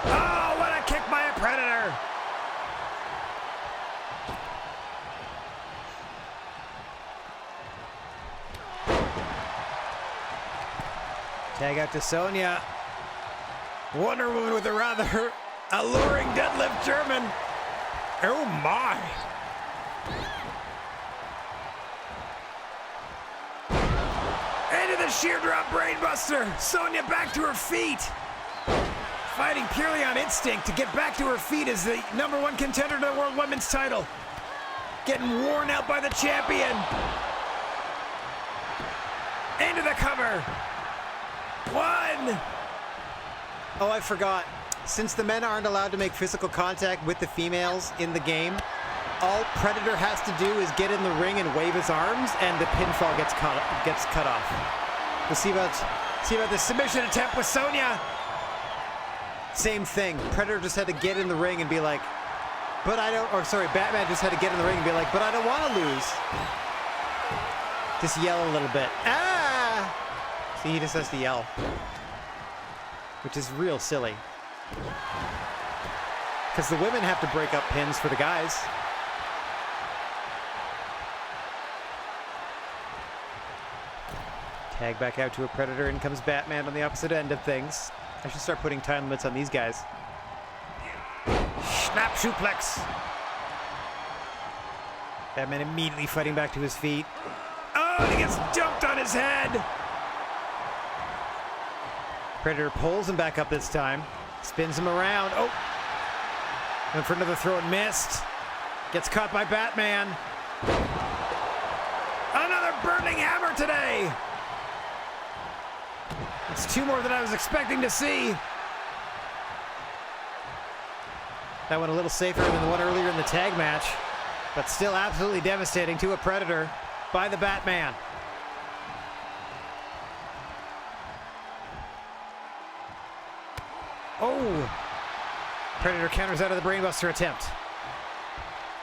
Oh, what a kick by a Predator! Tag out to Sonja. Wonder Woman with a rather alluring deadlift German. Oh my! Into the sheer drop brainbuster. Sonja back to her feet. Fighting purely on instinct to get back to her feet as the #1 contender to the World Women's title. Getting worn out by the champion. Into the cover. One. Oh, I forgot. Since the men aren't allowed to make physical contact with the females in the game, all Predator has to do is get in the ring and wave his arms, and the pinfall gets cut off. We'll see about the submission attempt with Sonja. Same thing. Predator just had to get in the ring and be like, Batman just had to get in the ring and be like, but I don't want to lose. Just yell a little bit. Ah! See, he just has to yell. Which is real silly. Because the women have to break up pins for the guys. Tag back out to a Predator. In comes Batman on the opposite end of things. I should start putting time limits on these guys. Snap suplex. Batman immediately fighting back to his feet. Oh, and he gets dumped on his head. Predator pulls him back up this time. Spins him around. Oh. Went for another throw and missed. Gets caught by Batman. Another burning hammer today. It's two more than I was expecting to see. That one a little safer than the one earlier in the tag match, but still absolutely devastating to a Predator by the Batman. Oh! Predator counters out of the brainbuster attempt.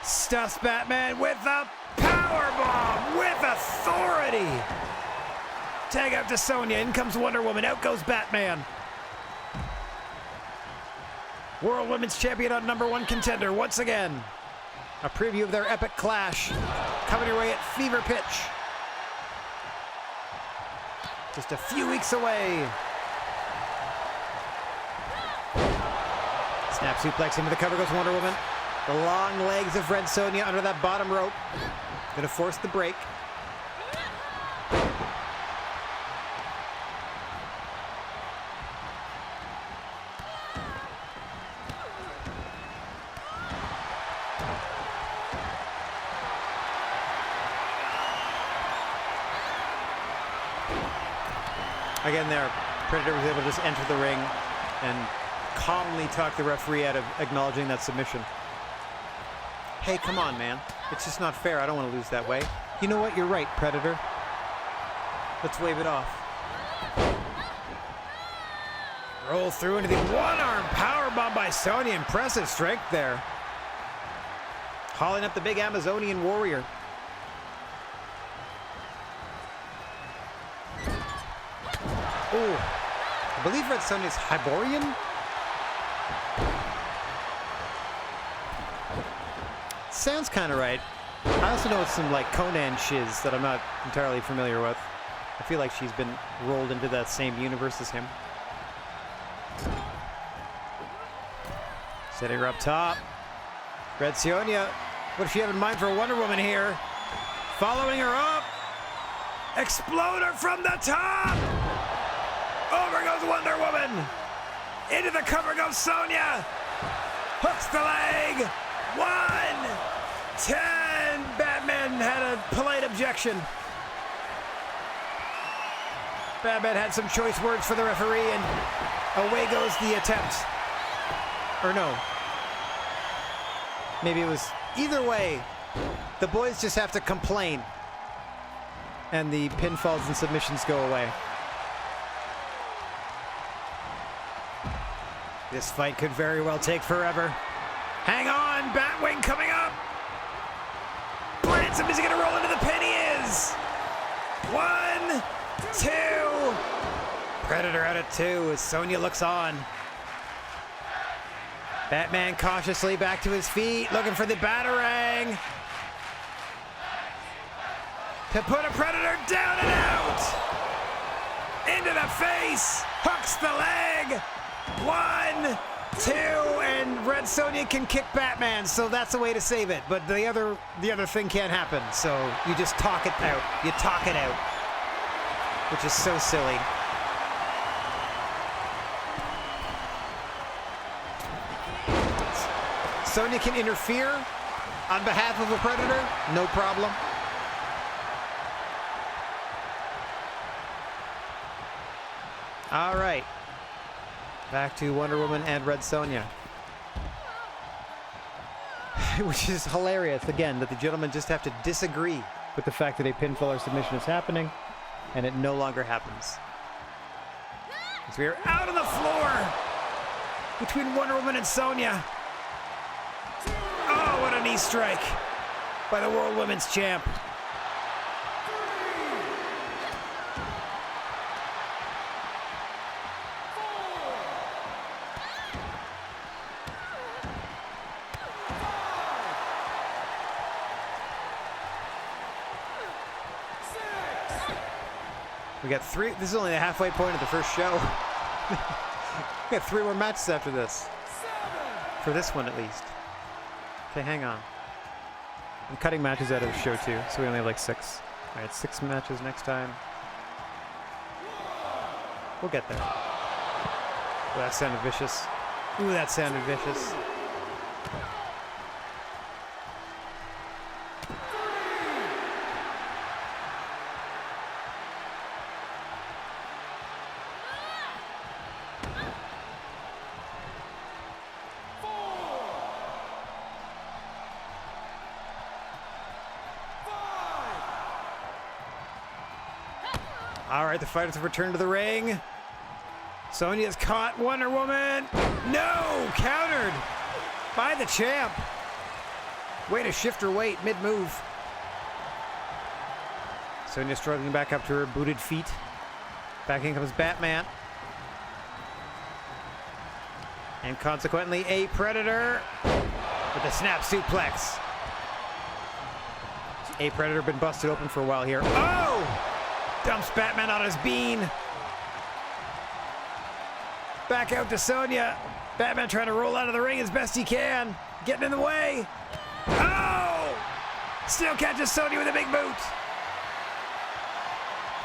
Stuffs Batman with a powerbomb with authority. Tag out to Sonja. In comes Wonder Woman. Out goes Batman. World Women's Champion on #1 contender once again. A preview of their epic clash coming your way at Fever Pitch. Just a few weeks away. Snap suplex into the cover goes Wonder Woman. The long legs of Red Sonja under that bottom rope. Gonna force the break. Again there, Predator was able to just enter the ring and calmly talk the referee out of acknowledging that submission. Hey, come on, man. It's just not fair. I don't want to lose that way. You know what? You're right, Predator. Let's wave it off. Roll through into the one-arm powerbomb by Sonya. Impressive strength there. Hauling up the big Amazonian warrior. Oh, I believe Red Sonya's Hyborian. Sounds kind of right. I also know it's some like Conan shiz that I'm not entirely familiar with. I feel like she's been rolled into that same universe as him. Setting her up top. Red Sonya. What does she have in mind for Wonder Woman here? Following her up. Exploder from the top. Over goes Wonder Woman. Into the cover goes Sonya. Hooks the leg. 1, 10. Batman had a polite objection. Batman had some choice words for the referee, and away goes the attempt. Or no. Maybe it was either way. The boys just have to complain, and the pinfalls and submissions go away. This fight could very well take forever. Hang on, Batwing coming up. Ransom, is he gonna roll into the pin? He is. 1, 2. Predator out at 2 as Sonya looks on. Batman cautiously back to his feet, looking for the Batarang. To put a Predator down and out. Into the face. Hooks the leg. 1, 2, and Red Sonya can kick Batman, so that's a way to save it. But the other thing can't happen, so you just talk it out. You talk it out, which is so silly. Sonya can interfere on behalf of a Predator, no problem. All right. Back to Wonder Woman and Red Sonya. Which is hilarious, again, that the gentlemen just have to disagree with the fact that a pinfall or submission is happening, and it no longer happens. As we are out on the floor between Wonder Woman and Sonya. Oh, what a knee strike by the World Women's Champ. We got 3. This is only the halfway point of the first show. We got 3 more matches after this. For this one, at least. Okay, hang on. I'm cutting matches out of the show, too, so we only have like 6. All right, 6 matches next time. We'll get there. Ooh, that sounded vicious. Ooh, that sounded vicious. All right, the fighters have returned to the ring. Sonya's caught Wonder Woman. No! Countered by the champ. Way to shift her weight mid-move. Sonya struggling back up to her booted feet. Back in comes Batman. And consequently, a Predator with a snap suplex. A Predator been busted open for a while here. Oh! Dumps Batman on his bean. Back out to Sonya. Batman trying to roll out of the ring as best he can. Getting in the way. Oh! Still catches Sonya with a big boot.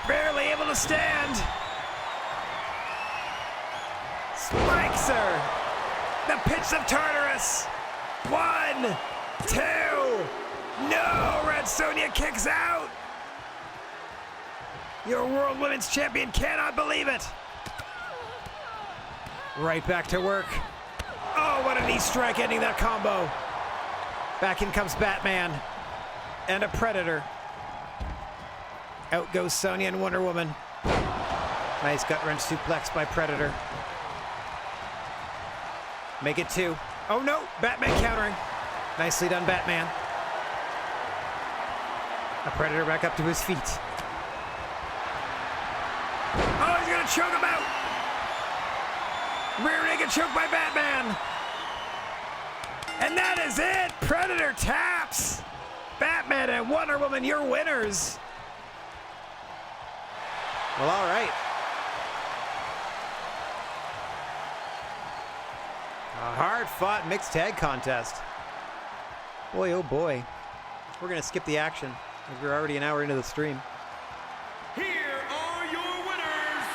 Barely able to stand. Spikes her. The pits of Tartarus. 1, 2. No! Red Sonya kicks out. Your World Women's Champion cannot believe it. Right back to work. Oh, what a knee strike ending that combo. Back in comes Batman. And a Predator. Out goes Sonya and Wonder Woman. Nice gut wrench suplex by Predator. Make it 2. Oh no, Batman countering. Nicely done, Batman. A Predator back up to his feet. Oh, he's gonna choke him out. Rear naked choke by Batman. And that is it. Predator taps. Batman and Wonder Woman, you're winners. Well, all right. A hard-fought mixed tag contest. Boy, oh boy. We're going to skip the action, as we're already an hour into the stream. Here are your winners.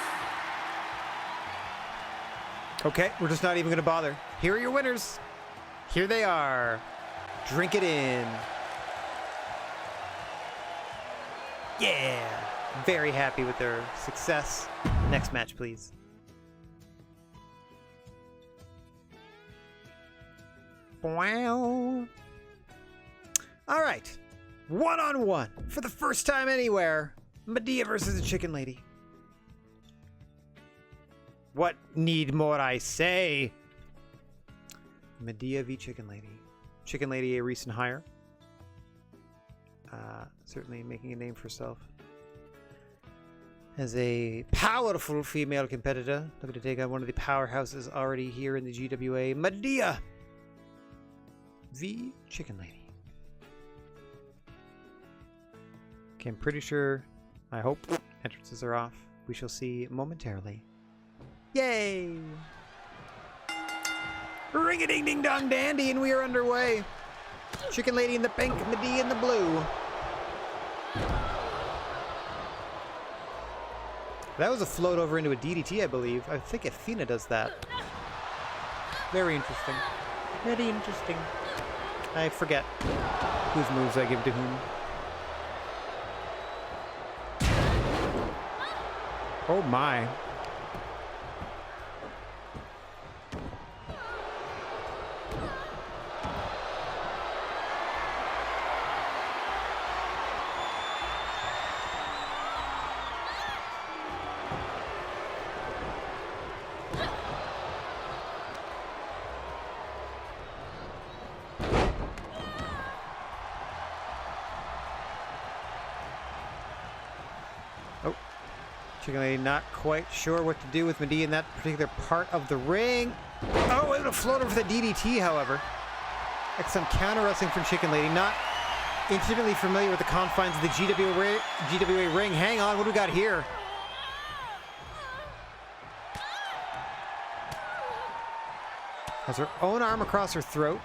Okay, we're just not even going to bother. Here are your winners. Here they are. Drink it in. Yeah. Very happy with their success. Next match, please. Wow. All right. 1-on-1 for the first time anywhere. Medea versus the Chicken Lady. What need more I say? Medea v Chicken Lady. Chicken Lady, a recent hire. Certainly making a name for herself as a powerful female competitor. Looking to take on one of the powerhouses already here in the GWA. Medea v Chicken Lady. Okay, I'm pretty sure, I hope, entrances are off. We shall see momentarily. Yay! Ring-a-ding-ding-dong dandy, and we are underway. Chicken Lady in the pink, Medea in the blue. That was a float over into a DDT, I believe. I think Athena does that. Very interesting. Very interesting. I forget whose moves I give to whom. Oh my. Chicken Lady not quite sure what to do with Medea in that particular part of the ring. Oh, able to float over the DDT, however. Like some counter wrestling from Chicken Lady. Not intimately familiar with the confines of the GWA ring. Hang on, what do we got here? Has her own arm across her throat.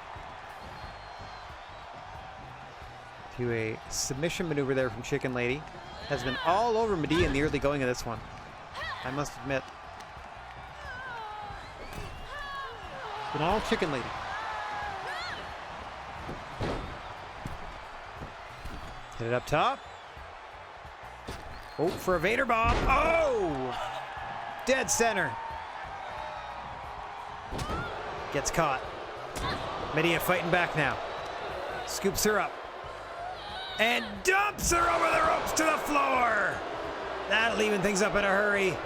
To a submission maneuver there from Chicken Lady. Has been all over Medea in the early going of this one, I must admit. It's been all Chicken Lady. Hit it up top. Oh, for a Vader bomb. Oh! Dead center. Gets caught. Medea fighting back now. Scoops her up. And dumps her over the ropes to the floor. That'll even things up in a hurry.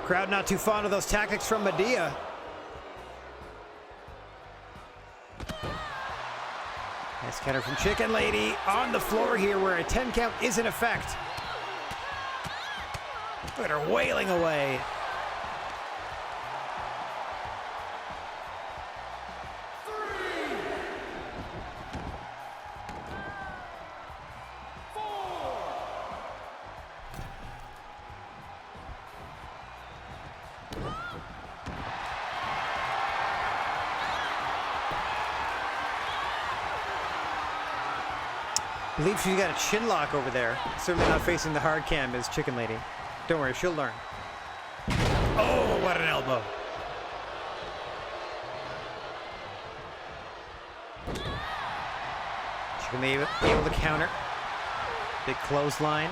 Crowd not too fond of those tactics from Medea. Nice counter from Chicken Lady on the floor here where a 10 count is in effect. Look at her wailing away. I believe she's got a chin lock over there. Certainly not facing the hard cam as Chicken Lady. Don't worry, she'll learn. Oh, what an elbow. Chicken Lady able to counter. Big clothesline.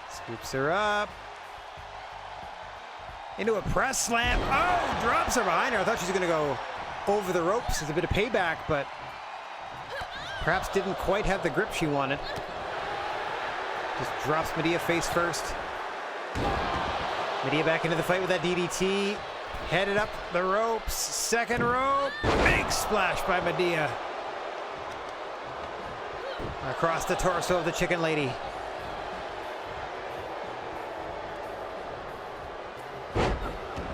Scoops her up. Into a press slam. Oh, drops her behind her. I thought she was going to go over the ropes as a bit of payback, but perhaps didn't quite have the grip she wanted. Just drops Medea face first. Medea back into the fight with that DDT. Headed up the ropes. Second rope. Big splash by Medea. Across the torso of the Chicken Lady.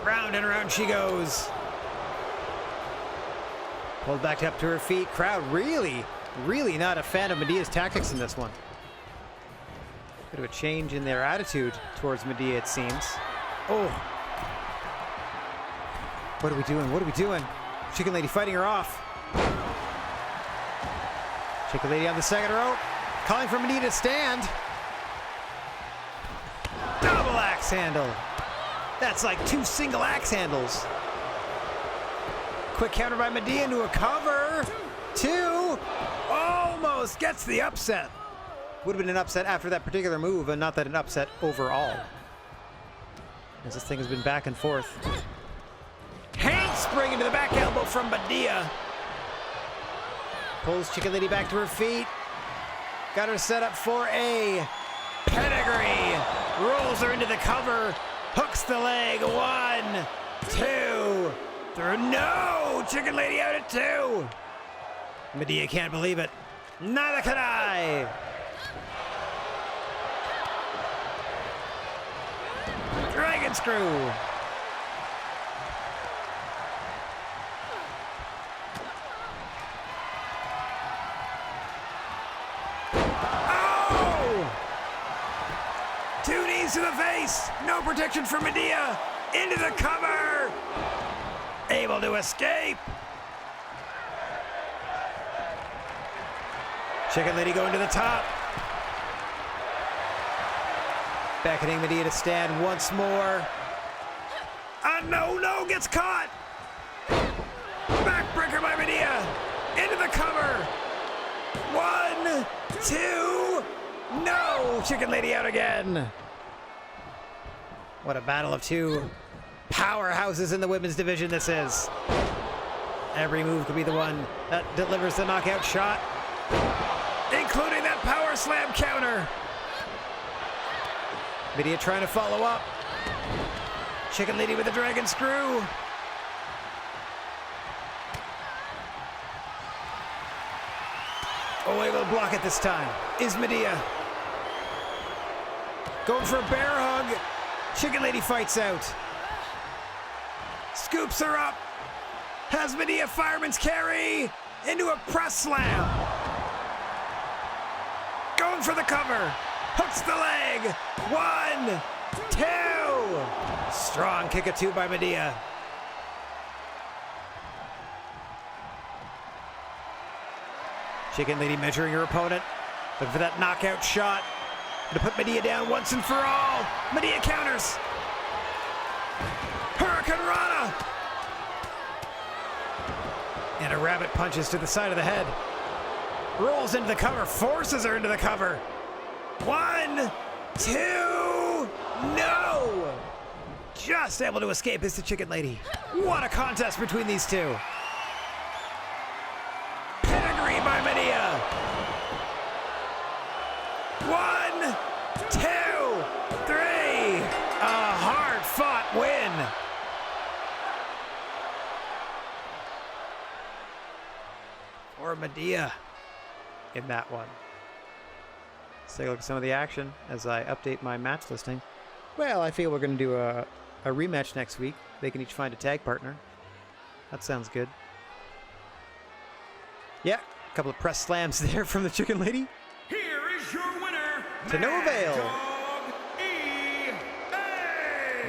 Round and round she goes. Pulled back up to her feet. Crowd really not a fan of Medea's tactics in this one. Bit of a change in their attitude towards Medea, it seems. Oh. What are we doing? What are we doing? Chicken Lady fighting her off. Chicken Lady on the second rope. Calling for Medea to stand. Double axe handle. That's like 2 single axe handles. Quick counter by Medea into a cover. 2. Almost gets the upset. Would have been an upset after that particular move, and not that an upset overall. As this thing has been back and forth. Handspring into the back elbow from Medea. Pulls Chicken Lady back to her feet. Got her set up for a pedigree. Rolls her into the cover. Hooks the leg. 1, 2, 3. No! Chicken Lady out at 2. Medea can't believe it. Neither can I. Dragon screw. Oh! 2 knees to the face. No protection for Medea. Into the cover. Able to escape. Chicken Lady going to the top. Beckoning Medea to stand once more. No, gets caught. Backbreaker by Medea. Into the cover. 1, 2. No, Chicken Lady out again. What a battle of 2 powerhouses in the women's division this is. Every move could be the one that delivers the knockout shot, including that power slam counter. Medea trying to follow up. Chicken Lady with a dragon screw. Oh, able to block it this time. Is Medea. Going for a bear hug. Chicken Lady fights out. Scoops her up. Has Medea fireman's carry into a press slam. Going for the cover. Hooks the leg. 1, 2. Strong kick of 2 by Medea. Chicken Lady measuring her opponent. Looking for that knockout shot. To put Medea down once and for all. Medea counters. Hurricane Rana. And a rabbit punches to the side of the head. Rolls into the cover. Forces her into the cover. 1, 2. No. Just able to escape is the Chicken Lady. What a contest between these two. Pedigree by Medea. 1, 2, 3. A hard-fought win. For Medea in that one. Let's take a look at some of the action as I update my match listing. Well, I feel we're going to do a rematch next week. They can each find a tag partner. That sounds good. Yeah, a couple of press slams there from the Chicken Lady. Here is your winner, To no avail.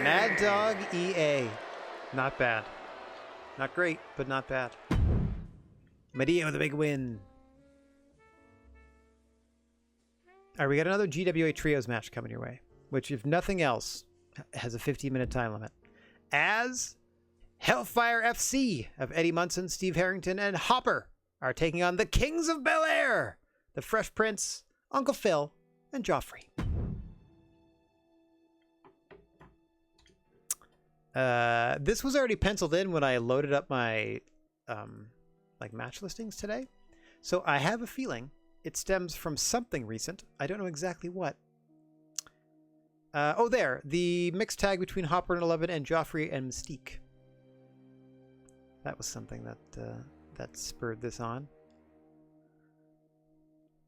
Mad Dog Mad EA. Dog EA. Not bad. Not great, but not bad. Medea with a big win. All right, we got another GWA Trios match coming your way, which, if nothing else, has a 15-minute time limit. As Hellfire FC of Eddie Munson, Steve Harrington, and Hopper are taking on the Kings of Bel Air, the Fresh Prince, Uncle Phil, and Joffrey. This was already penciled in when I loaded up my match listings today, so I have a feeling it stems from something recent. I don't know exactly what, Oh, there. The mixed tag between Hopper and 11 and Joffrey and Mystique. That was something that spurred this on.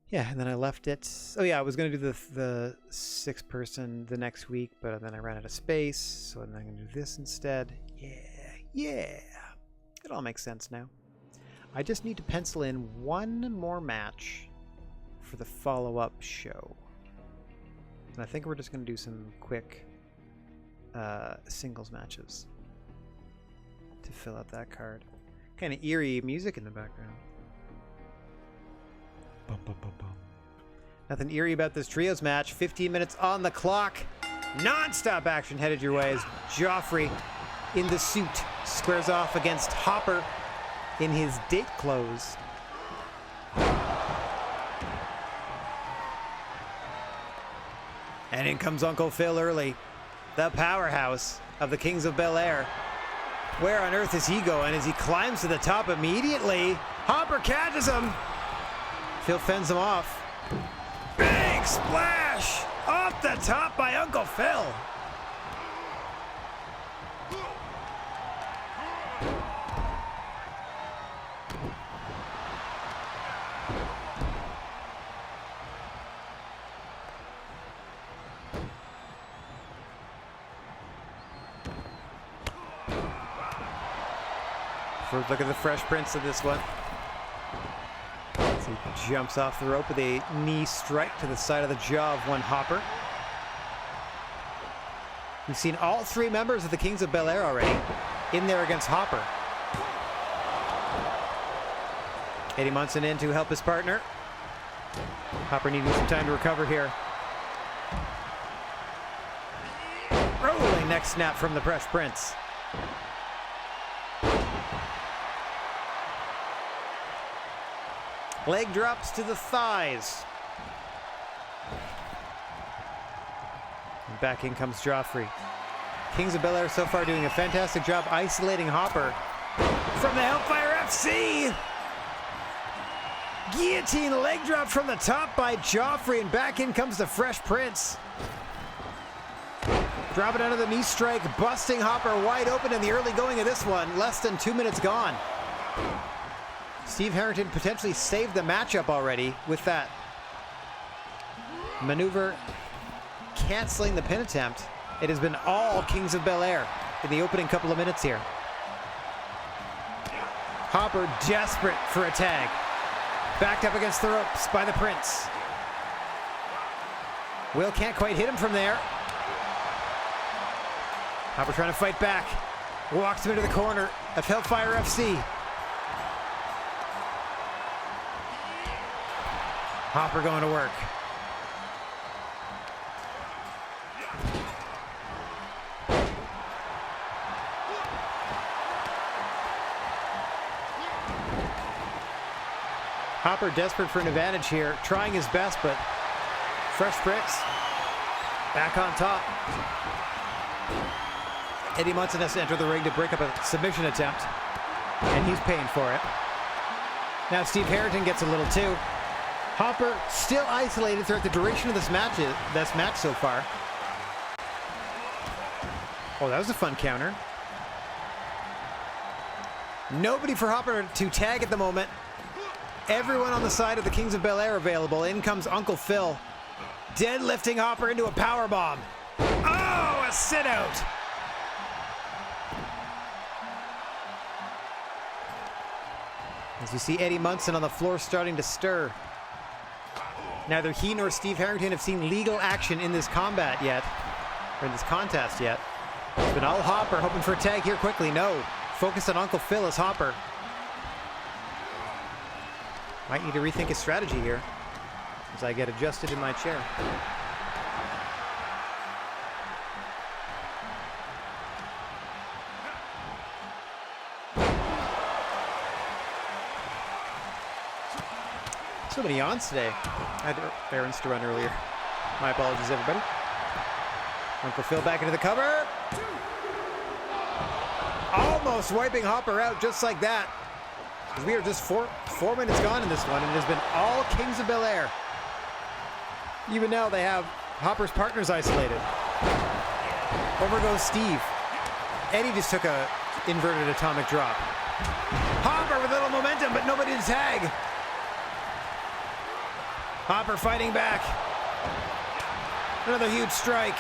Yeah, and then I left it. Oh yeah, I was going to do the 6-person the next week, but then I ran out of space, so I'm going to do this instead. Yeah. It all makes sense now. I just need to pencil in one more match for the follow-up show. And I think we're just going to do some quick singles matches to fill out that card. Kind of eerie music in the background. Bum, bum, bum, bum. Nothing eerie about this trios match. 15 minutes on the clock. Non-stop action headed your way as Joffrey in the suit squares off against Hopper in his date clothes. And in comes Uncle Phil early, the powerhouse of the Kings of Bel-Air. Where on earth is he going as he climbs to the top immediately? Hopper catches him. Phil fends him off. Big splash off the top by Uncle Phil. First look at the Fresh Prince of this one. As he jumps off the rope with a knee strike to the side of the jaw of one Hopper. We've seen all 3 members of the Kings of Bel-Air already in there against Hopper. Eddie Munson in to help his partner. Hopper needing some time to recover here. Rolling neck snap from the Fresh Prince. Leg drops to the thighs. And back in comes Joffrey. Kings of Bel-Air so far doing a fantastic job isolating Hopper. From the Hellfire FC! Guillotine leg drop from the top by Joffrey, and back in comes the Fresh Prince. Dropping out of the knee strike, busting Hopper wide open in the early going of this one. Less than 2 minutes gone. Steve Harrington potentially saved the matchup already with that maneuver canceling the pin attempt. It has been all Kings of Bel-Air in the opening couple of minutes here. Hopper desperate for a tag. Backed up against the ropes by the Prince. Will can't quite hit him from there. Hopper trying to fight back. Walks him into the corner of Hellfire FC. Hopper going to work. Hopper desperate for an advantage here, trying his best, but Fresh Prince back on top. Eddie Munson has to enter the ring to break up a submission attempt, and he's paying for it. Now Steve Harrington gets a little too. Hopper still isolated throughout the duration of this match so far. Oh, that was a fun counter. Nobody for Hopper to tag at the moment. Everyone on the side of the Kings of Bel-Air available. In comes Uncle Phil. Deadlifting Hopper into a powerbomb. Oh, a sit out. As you see Eddie Munson on the floor starting to stir. Neither he nor Steve Harrington have seen legal action in this combat yet, or in this contest yet. It's been all Hopper hoping for a tag here quickly. No, focus on Uncle Phil as Hopper. Might need to rethink his strategy here as I get adjusted in my chair. So many yawns today. I had errands to run earlier. My apologies, everybody. Uncle Phil back into the cover. Almost wiping Hopper out just like that. As we are just four minutes gone in this one, and it has been all Kings of Bel-Air. Even now they have Hopper's partners isolated. Over goes Steve. Eddie just took a inverted atomic drop. Hopper with a little momentum, but nobody to tag. Hopper fighting back. Another huge strike.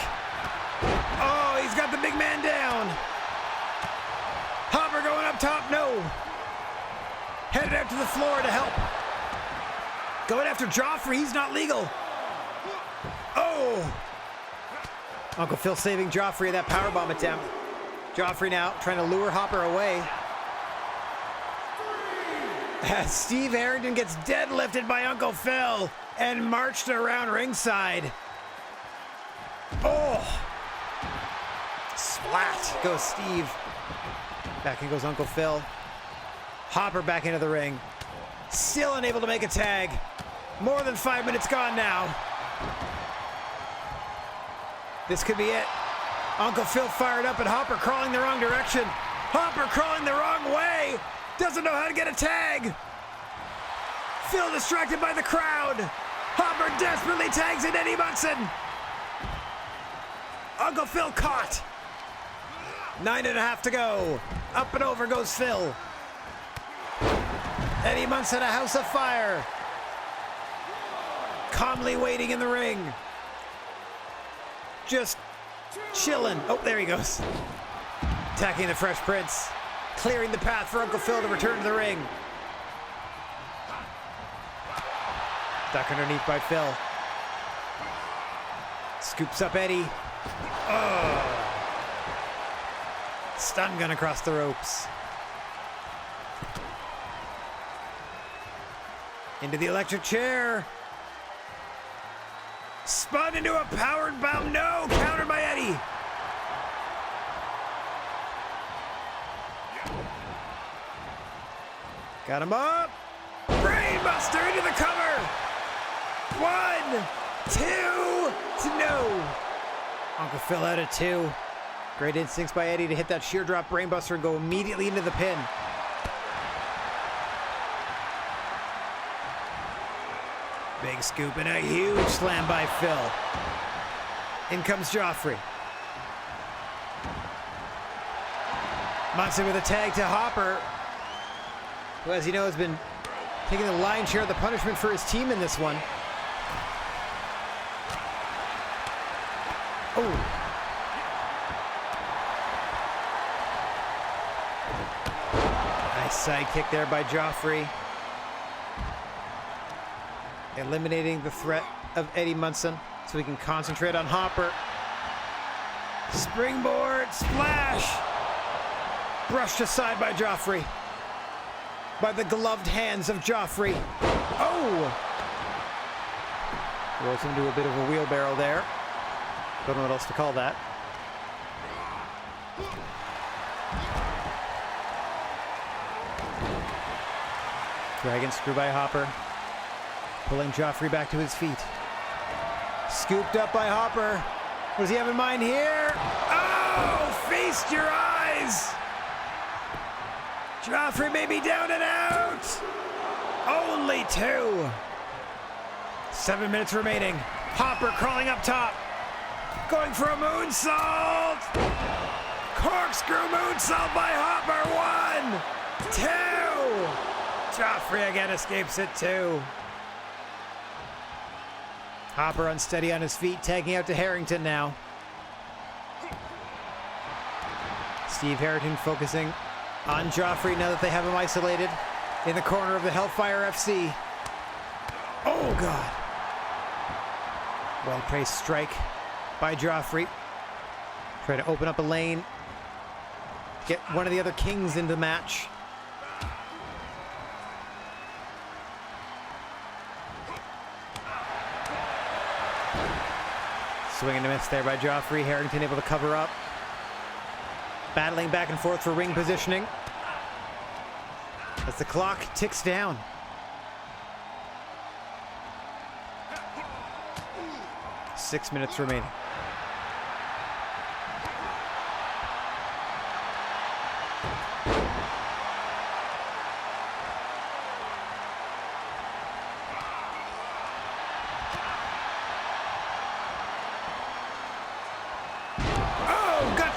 Oh, he's got the big man down. Hopper going up top, no. Headed out to the floor to help. Going after Joffrey, he's not legal. Oh! Uncle Phil saving Joffrey of that powerbomb attempt. Joffrey now trying to lure Hopper away. As Steve Harrington gets deadlifted by Uncle Phil and marched around ringside. Oh! Splat goes Steve. Back in goes Uncle Phil. Hopper back into the ring. Still unable to make a tag. More than 5 minutes gone now. This could be it. Uncle Phil fired up and Hopper crawling the wrong direction. Hopper crawling the wrong way. Doesn't know how to get a tag. Phil distracted by the crowd. Hopper desperately tags in Eddie Munson. Uncle Phil caught. 9.5 to go. Up and over goes Phil. Eddie Munson, a house of fire. Calmly waiting in the ring. Just chilling. Oh, there he goes. Attacking the Fresh Prince. Clearing the path for Uncle Phil to return to the ring. Duck underneath by Phil. Scoops up Eddie. Oh. Stun gun across the ropes. Into the electric chair. Spun into a powered bomb. No! Countered by Eddie. Got him up. Brainbuster into the cover. 1, 2 to no. Uncle Phil out at 2. Great instincts by Eddie to hit that sheer drop brainbuster and go immediately into the pin. Big scoop and a huge slam by Phil. In comes Joffrey. Munson with a tag to Hopper, who, as you know, has been taking the lion's share of the punishment for his team in this one. Oh. Nice side kick there by Joffrey. Eliminating the threat of Eddie Munson so we can concentrate on Hopper. Springboard splash. Brushed aside by Joffrey. By the gloved hands of Joffrey. Oh! Rolls into a bit of a wheelbarrow there. Don't know what else to call that. Dragon screw by Hopper. Pulling Joffrey back to his feet. Scooped up by Hopper. What does he have in mind here? Oh! Feast your eyes! Joffrey may be down and out! Only 2. 7 minutes remaining. Hopper crawling up top. Going for a moonsault! Corkscrew moonsault by Hopper. 1, 2. Joffrey again escapes it 2. Hopper unsteady on his feet, tagging out to Harrington now. Steve Harrington focusing on Joffrey now that they have him isolated in the corner of the Hellfire FC. Oh, God. Well-placed strike by Joffrey. Try to open up a lane. Get one of the other kings into the match. Swing and a miss there by Joffrey. Harrington able to cover up. Battling back and forth for ring positioning as the clock ticks down. Six minutes remaining.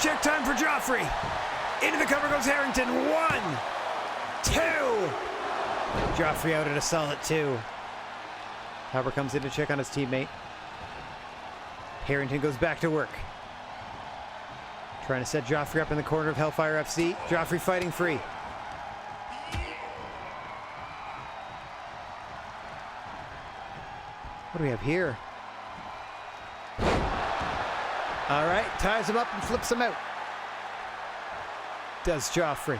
Check time for Joffrey. Into the cover goes Harrington. 1, 2. Joffrey out at a solid 2. Howard comes in to check on his teammate. Harrington goes back to work. Trying to set Joffrey up in the corner of Hellfire FC. Joffrey fighting free. What do we have here? All right, ties him up and flips him out. Does Joffrey.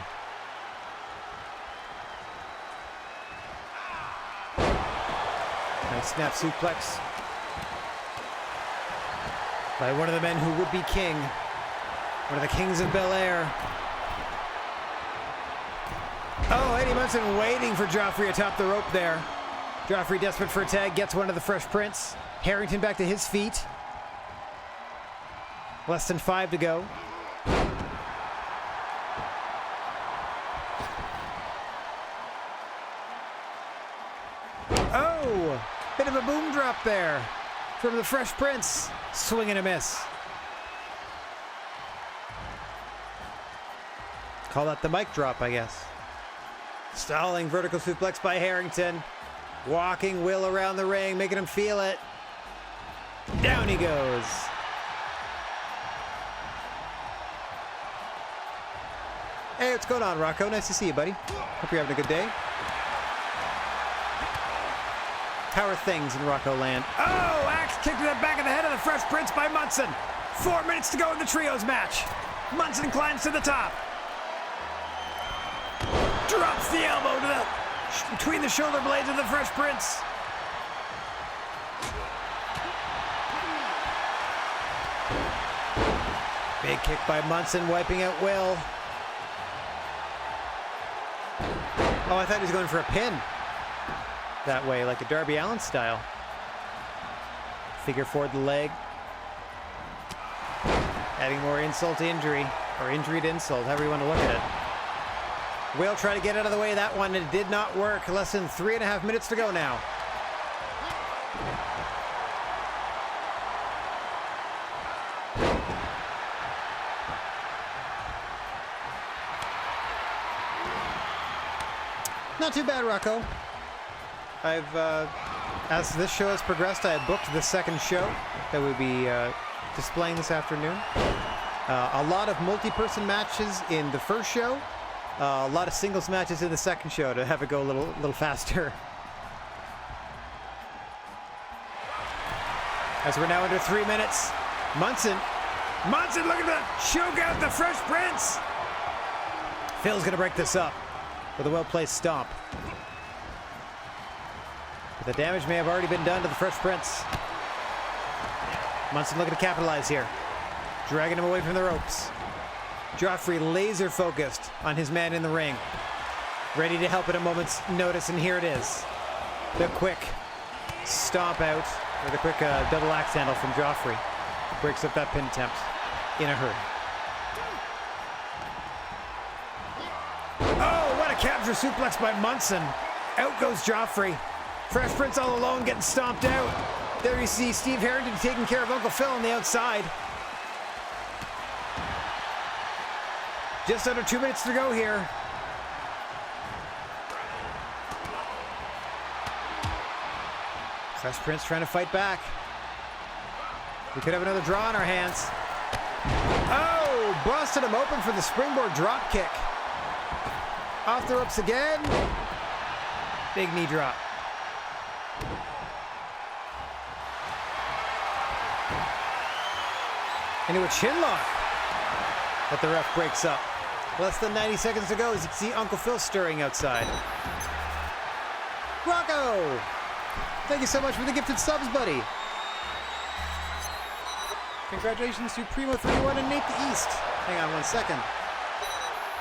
Nice snap suplex by one of the men who would be king. One of the kings of Bel Air. Oh, Eddie Munson waiting for Joffrey atop the rope there. Joffrey desperate for a tag, gets one to the Fresh Prince. Harrington back to his feet. Less than 5 to go. Oh, bit of a boom drop there from the Fresh Prince. Swing and a miss. Call that the mic drop, I guess. Stalling vertical suplex by Harrington. Walking Will around the ring, making him feel it. Down he goes. Hey, what's going on, Rocco? Nice to see you, buddy. Hope you're having a good day. How are things in Rocco land? Oh, axe kick to the back of the head of the Fresh Prince by Munson. 4 minutes to go in the trios match. Munson climbs to the top. Drops the elbow to the between the shoulder blades of the Fresh Prince. Big kick by Munson, wiping out Will. Oh, I thought he was going for a pin. That way, like a Darby Allin style. Figure forward the leg. Adding more insult to injury, or injury to insult, however you want to look at it. Will try to get out of the way of that one, and it did not work. Less than 3.5 minutes to go now. Not too bad, Rocco. As this show has progressed, I have booked the second show that we'll be displaying this afternoon. A lot of multi-person matches in the first show. A lot of singles matches in the second show to have it go a little faster. As we're now under 3 minutes. Munson, look at that! Choke out the Fresh Prince! Phil's gonna break this up with a well-placed stomp. But the damage may have already been done to the Fresh Prince. Munson looking to capitalize here. Dragging him away from the ropes. Joffrey laser focused on his man in the ring. Ready to help at a moment's notice, and here it is. The quick stomp out, or the quick double axe handle from Joffrey. Breaks up that pin attempt in a hurry. Oh, what a capture suplex by Munson. Out goes Joffrey. Fresh Prince all alone getting stomped out. There you see Steve Harrington taking care of Uncle Phil on the outside. Just under 2 minutes to go here. Fresh Prince trying to fight back. We could have another draw on our hands. Oh, busted him open for the springboard drop kick. Off the ropes again. Big knee drop. Into a chin lock that the ref breaks up. Less than 90 seconds to go as you can see Uncle Phil stirring outside. Rocco! Thank you so much for the gifted subs, buddy. Congratulations to Primo31 and Nate the East. Hang on 1 second.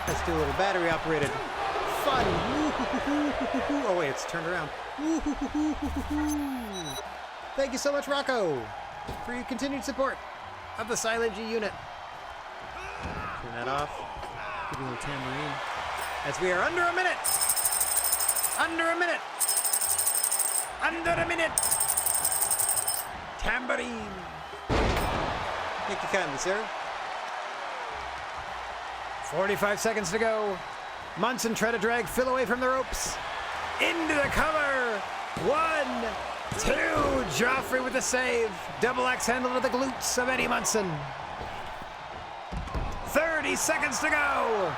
Let's do a little battery operated fun. Oh wait, it's turned around. Thank you so much, Rocco, for your continued support of the Silent G unit. Turn that off. Give me a little tambourine. As we are under a minute. Under a minute. Under a minute. Tambourine. Thank you kindly, sir. 45 seconds to go. Munson try to drag Phil away from the ropes. Into the cover. 1, 2. Joffrey with the save. Double axe handle to the glutes of Eddie Munson. 30 seconds to go.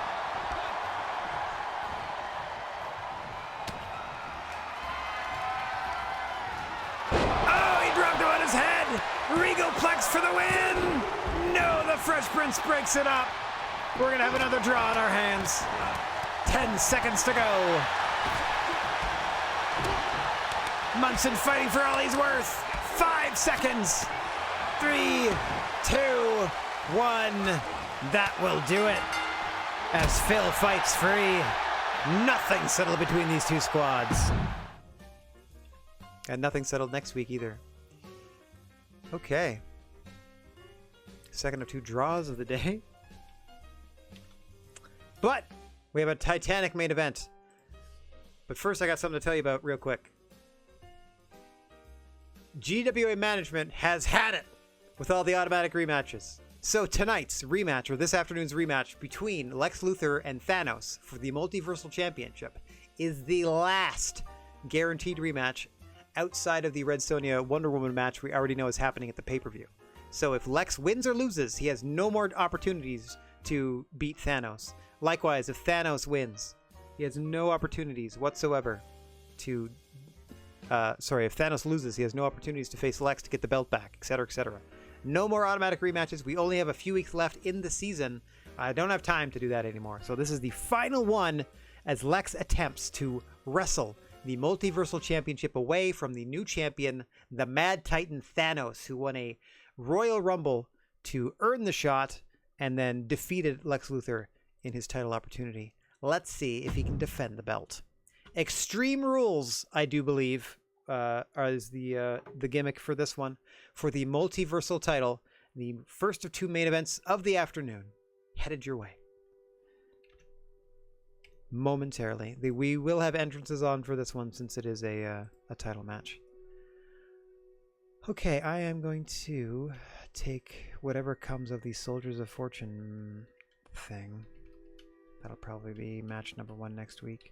Oh, he dropped him on his head. Regal Plex for the win. No, the Fresh Prince breaks it up. We're going to have another draw on our hands. 10 seconds to go. Munson fighting for all he's worth. 5 seconds. 3, 2, 1. That will do it. As Phil fights free. Nothing settled between these two squads. And nothing settled next week either. Okay. Second of 2 draws of the day. But we have a Titanic main event. But first I got something to tell you about real quick. GWA management has had it with all the automatic rematches. So tonight's rematch, or this afternoon's rematch between Lex Luthor and Thanos for the Multiversal Championship is the last guaranteed rematch outside of the Red Sonja Wonder Woman match we already know is happening at the pay-per-view. So if Lex wins or loses, he has no more opportunities to beat Thanos. Likewise, if Thanos wins, he has no opportunities whatsoever to... if Thanos loses, he has no opportunities to face Lex to get the belt back, etc., etc. No more automatic rematches. We only have a few weeks left in the season. I don't have time to do that anymore. So this is the final one as Lex attempts to wrestle the Multiversal Championship away from the new champion, the Mad Titan Thanos, who won a Royal Rumble to earn the shot and then defeated Lex Luthor in his title opportunity. Let's see if he can defend the belt. Extreme Rules, I do believe, is the gimmick for this one. For the Multiversal title, the first of 2 main events of the afternoon, headed your way. Momentarily. We will have entrances on for this one since it is a title match. Okay, I am going to take whatever comes of the Soldiers of Fortune thing. That'll probably be match number 1 next week.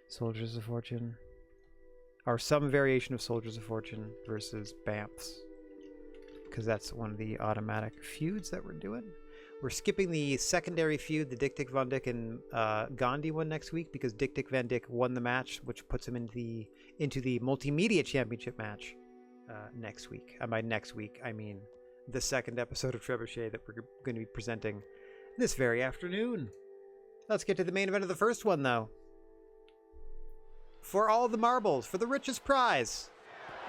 Soldiers of Fortune. Or some variation of Soldiers of Fortune versus Bamfs. Because that's one of the automatic feuds that we're doing. We're skipping the secondary feud, the Dick Dick Van Dyck and Gandhi one next week, because Dick Dick Van Dyck won the match, which puts him into the Multimedia Championship match next week. By next week, I mean the second episode of Trebuchet that we're going to be presenting this very afternoon. Let's get to the main event of the first one, though. For all the marbles, for the richest prize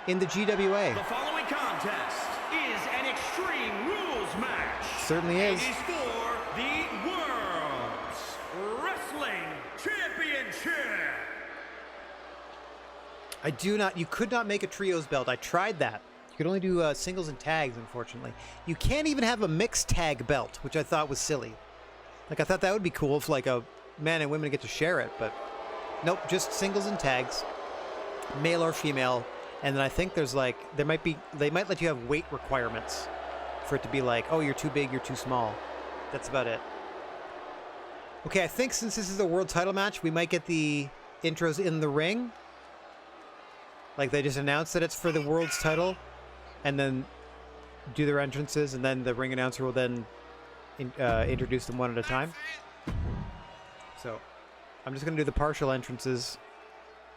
in the GWA. The following contest is an Extreme Rules match. Certainly is. It is for the World's Wrestling Championship. You could not make a trios belt. I tried that. You could only do singles and tags, unfortunately. You can't even have a mixed tag belt, which I thought was silly. Like, I thought that would be cool if, like, a man and women get to share it, but nope, just singles and tags, male or female. And then I think there's like, they might let you have weight requirements for it to be like, oh, you're too big, you're too small. That's about it. Okay, I think since this is a world title match, we might get the intros in the ring. Like, they just announced that it's for the world's title and then do their entrances, and then the ring announcer will then introduce them one at a time. So I'm just going to do the partial entrances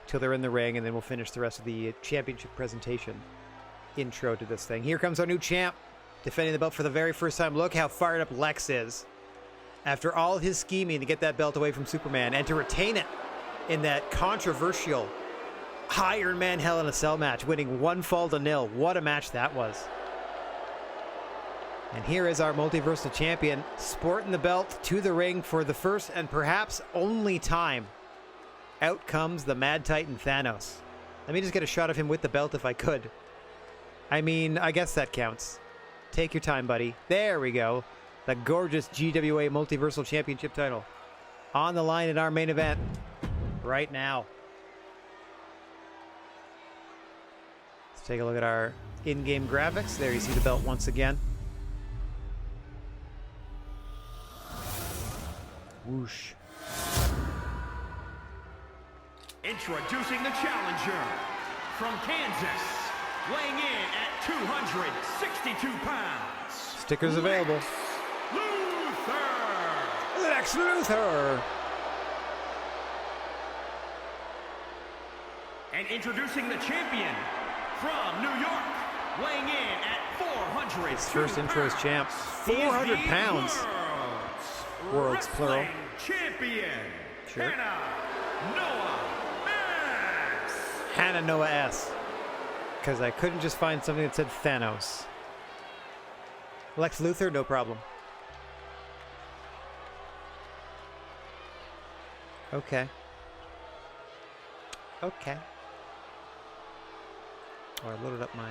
till they're in the ring, and then we'll finish the rest of the championship presentation intro to this thing. Here comes our new champ, defending the belt for the very first time. Look how fired up Lex is. After all his scheming to get that belt away from Superman and to retain it in that controversial Iron Man Hell in a Cell match, winning 1-0. What a match that was. And here is our Multiversal Champion, sporting the belt to the ring for the first and perhaps only time. Out comes the Mad Titan Thanos. Let me just get a shot of him with the belt if I could. I mean, I guess that counts. Take your time, buddy. There we go. The gorgeous GWA Multiversal Championship title on the line in our main event right now. Let's take a look at our in-game graphics. There you see the belt once again. Whoosh. Introducing the challenger from Kansas, weighing in at 262 pounds. Stickers available. Lex Luthor. And introducing the champion from New York, weighing in at 400. His first intro as champ. 400 pounds. World's plural. Champion. Sure. Hannah Noah S. Because I couldn't just find something that said Thanos. Lex Luthor, no problem. Okay. Okay. Oh, I loaded up my...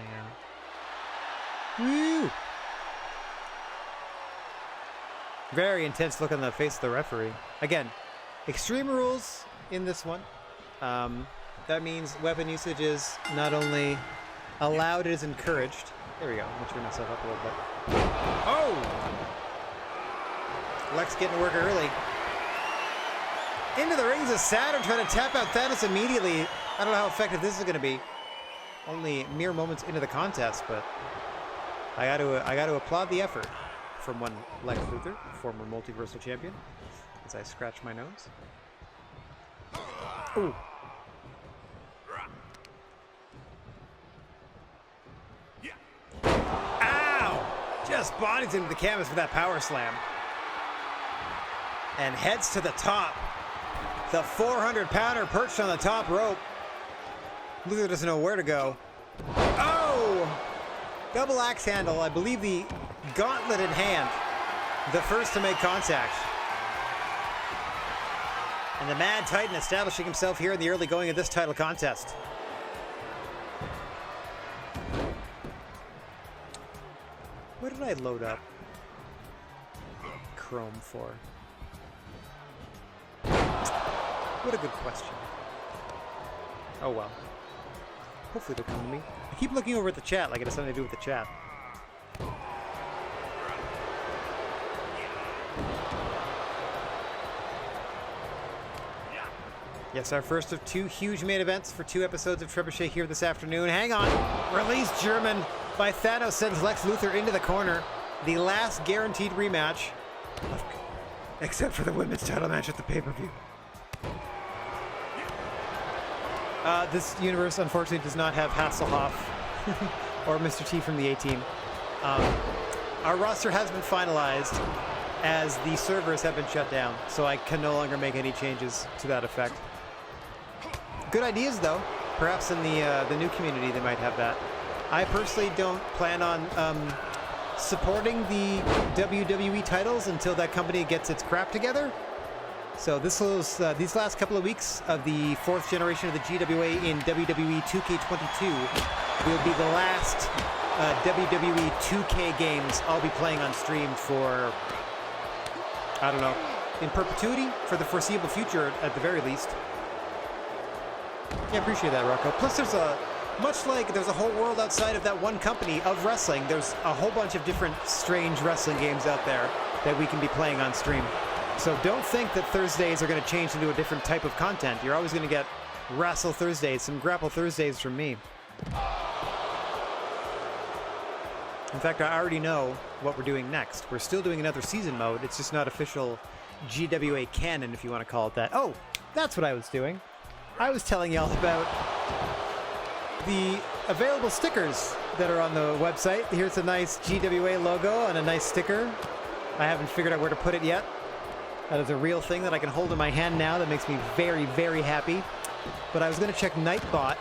Woo! Very intense look on the face of the referee. Again, extreme rules in this one. That means weapon usage is not only allowed, it is encouraged. There we go. I'm going to turn myself up a little bit. Oh! Lex getting to work early. Into the rings of Saturn, trying to tap out Thanos immediately. I don't know how effective this is going to be. Only mere moments into the contest, but I got to applaud the effort from one Lex Luthor, former multiversal champion, as I scratch my nose. Ooh. Ow! Just bodies into the canvas with that power slam. And heads to the top. The 400-pounder perched on the top rope. Luthor doesn't know where to go. Oh! Double axe handle. I believe the gauntlet in hand. The first to make contact. And the Mad Titan establishing himself here in the early going of this title contest. What did I load up Chrome for? What a good question. Oh well. Hopefully they'll come to me. I keep looking over at the chat like it has something to do with the chat. Yes, our first of two huge main events for 2 episodes of Trebuchet here this afternoon. Hang on. Release German by Thanos sends Lex Luthor into the corner. The last guaranteed rematch. Except for the women's title match at the pay-per-view. This universe, unfortunately, does not have Hasselhoff or Mr. T from the A-Team. Our roster has been finalized as the servers have been shut down, so I can no longer make any changes to that effect. Good ideas, though. Perhaps in the new community they might have that. I personally don't plan on supporting the WWE titles until that company gets its crap together. So this was these last couple of weeks of the 4th generation of the GWA in WWE 2K22 will be the last WWE 2K games I'll be playing on stream for, I don't know, in perpetuity, for the foreseeable future at the very least. Yeah, I appreciate that, Rocco. Plus there's much like there's a whole world outside of that one company of wrestling, there's a whole bunch of different strange wrestling games out there that we can be playing on stream. So don't think that Thursdays are going to change into a different type of content. You're always going to get Wrestle Thursdays, some Grapple Thursdays from me. In fact, I already know what we're doing next. We're still doing another season mode. It's just not official GWA canon, if you want to call it that. Oh, that's what I was doing. I was telling y'all about the available stickers that are on the website. Here's a nice GWA logo and a nice sticker. I haven't figured out where to put it yet. That is a real thing that I can hold in my hand now that makes me very, very happy. But I was going to check Nightbot,